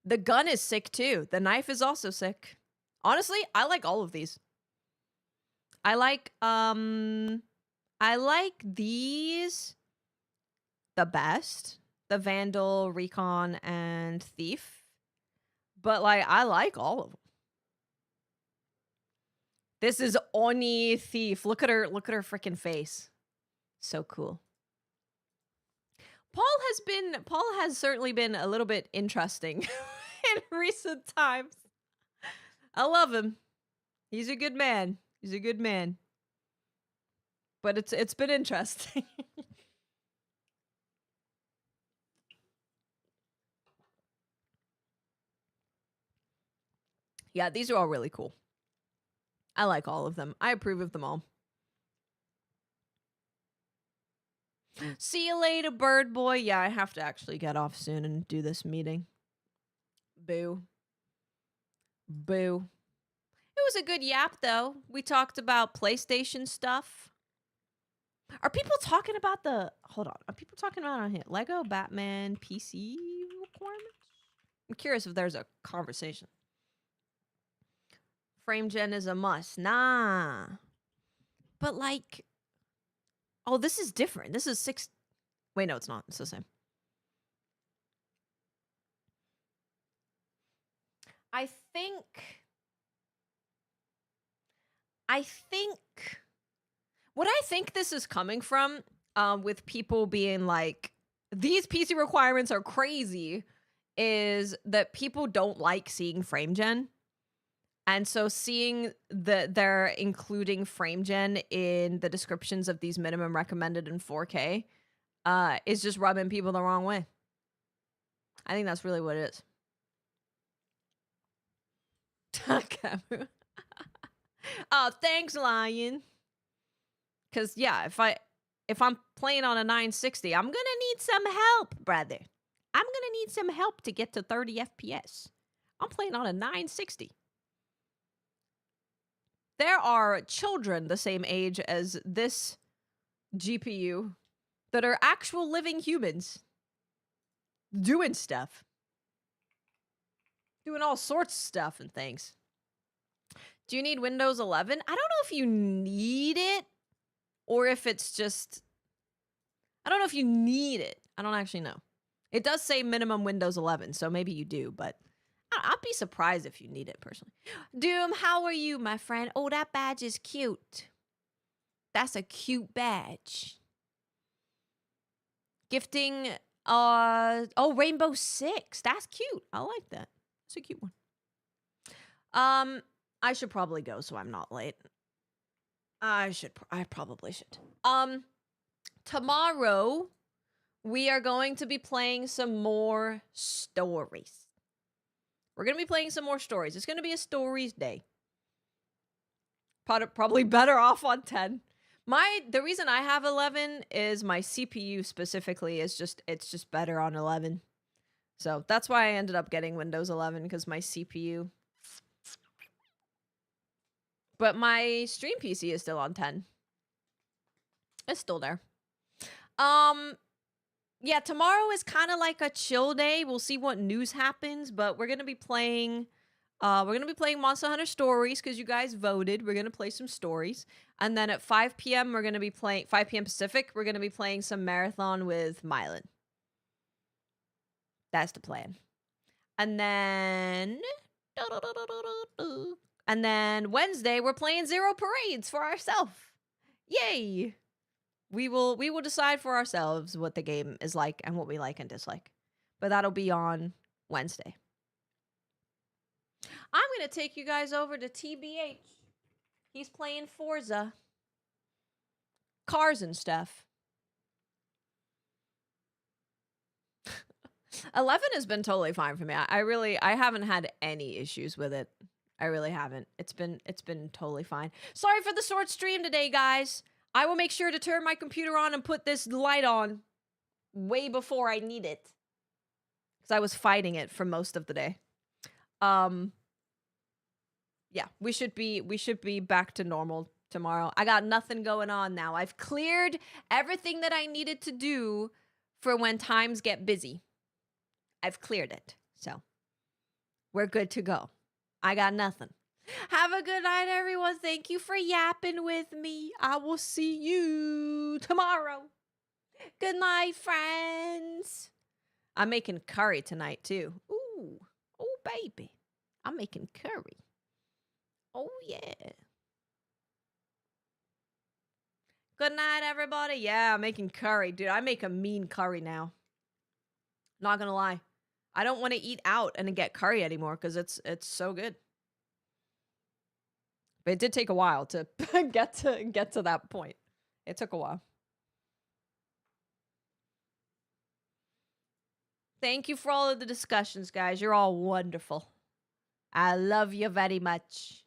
The gun is sick too. The knife is also sick. Honestly, I like all of these. I like these the best. The Vandal, Recon, and Thief. But like, I like all of them. This is Oni Thief. Look at her freaking face. So cool. Paul has certainly been a little bit interesting in recent times. I love him. He's a good man. He's a good man. But it's been interesting. Yeah, these are all really cool. I like all of them. I approve of them all. See you later, bird boy. Yeah, I have to actually get off soon and do this meeting. Boo. Boo. It was a good yap, though. We talked about PlayStation stuff. Are people talking about the... Hold on. Are people talking about on here? Lego Batman PC requirements? I'm curious if there's a conversation. Frame gen is a must. Nah. But like... Oh, this is different. This is 6... Wait, no, it's not. It's the same. I think... What I think this is coming from, with people being like, these PC requirements are crazy, is that people don't like seeing frame gen. And so seeing that they're including frame gen in the descriptions of these minimum recommended in 4K is just rubbing people the wrong way. I think that's really what it is. Oh, thanks, Lion. Because, yeah, if I'm playing on a 960, I'm going to need some help, brother. I'm going to need some help to get to 30 FPS. I'm playing on a 960. There are children the same age as this GPU that are actual living humans doing stuff. Doing all sorts of stuff and things. Do you need Windows 11? I don't know if you need it or if it's just... I don't know if you need it. I don't actually know. It does say minimum Windows 11, so maybe you do, but I'd be surprised if you need it personally. Doom, how are you, my friend? Oh, that badge is cute. That's a cute badge. Gifting, oh, Rainbow Six. That's cute. I like that. It's a cute one. I should probably go so I'm not late. I probably should. Tomorrow we are going to be playing some more stories. We're going to be playing some more stories. It's going to be a stories day. Probably better off on 10. The reason I have 11 is my CPU specifically is it's just better on 11. So that's why I ended up getting Windows 11 because my CPU. But my stream PC is still on 10. It's still there. Yeah, tomorrow is kind of like a chill day. We'll see what news happens, but we're going to be playing Monster Hunter Stories because you guys voted. We're going to play some stories. And then at 5 p.m. we're going to be playing 5 p.m. Pacific, we're going to be playing some marathon with Mylan. That's the plan. And then And then Wednesday, we're playing Zero Parades for ourselves. Yay! We will decide for ourselves what the game is like and what we like and dislike. But that'll be on Wednesday. I'm going to take you guys over to TBH. He's playing Forza. Cars and stuff. 11 has been totally fine for me. I haven't had any issues with it. I really haven't. It's been totally fine. Sorry for the short stream today, guys. I will make sure to turn my computer on and put this light on way before I need it. Because I was fighting it for most of the day. Yeah, we should be back to normal tomorrow. I got nothing going on now. I've cleared everything that I needed to do for when times get busy. I've cleared it. So, we're good to go. I got nothing. Have a good night, everyone. Thank you for yapping with me. I will see you tomorrow. Good night, friends. I'm making curry tonight, too. Ooh. Oh, baby. I'm making curry. Oh, yeah. Good night, everybody. Yeah, I'm making curry. Dude, I make a mean curry now. Not gonna lie. I don't want to eat out and get curry anymore because it's so good. But it did take a while to get to that point. It took a while. Thank you for all of the discussions, guys. You're all wonderful. I love you very much.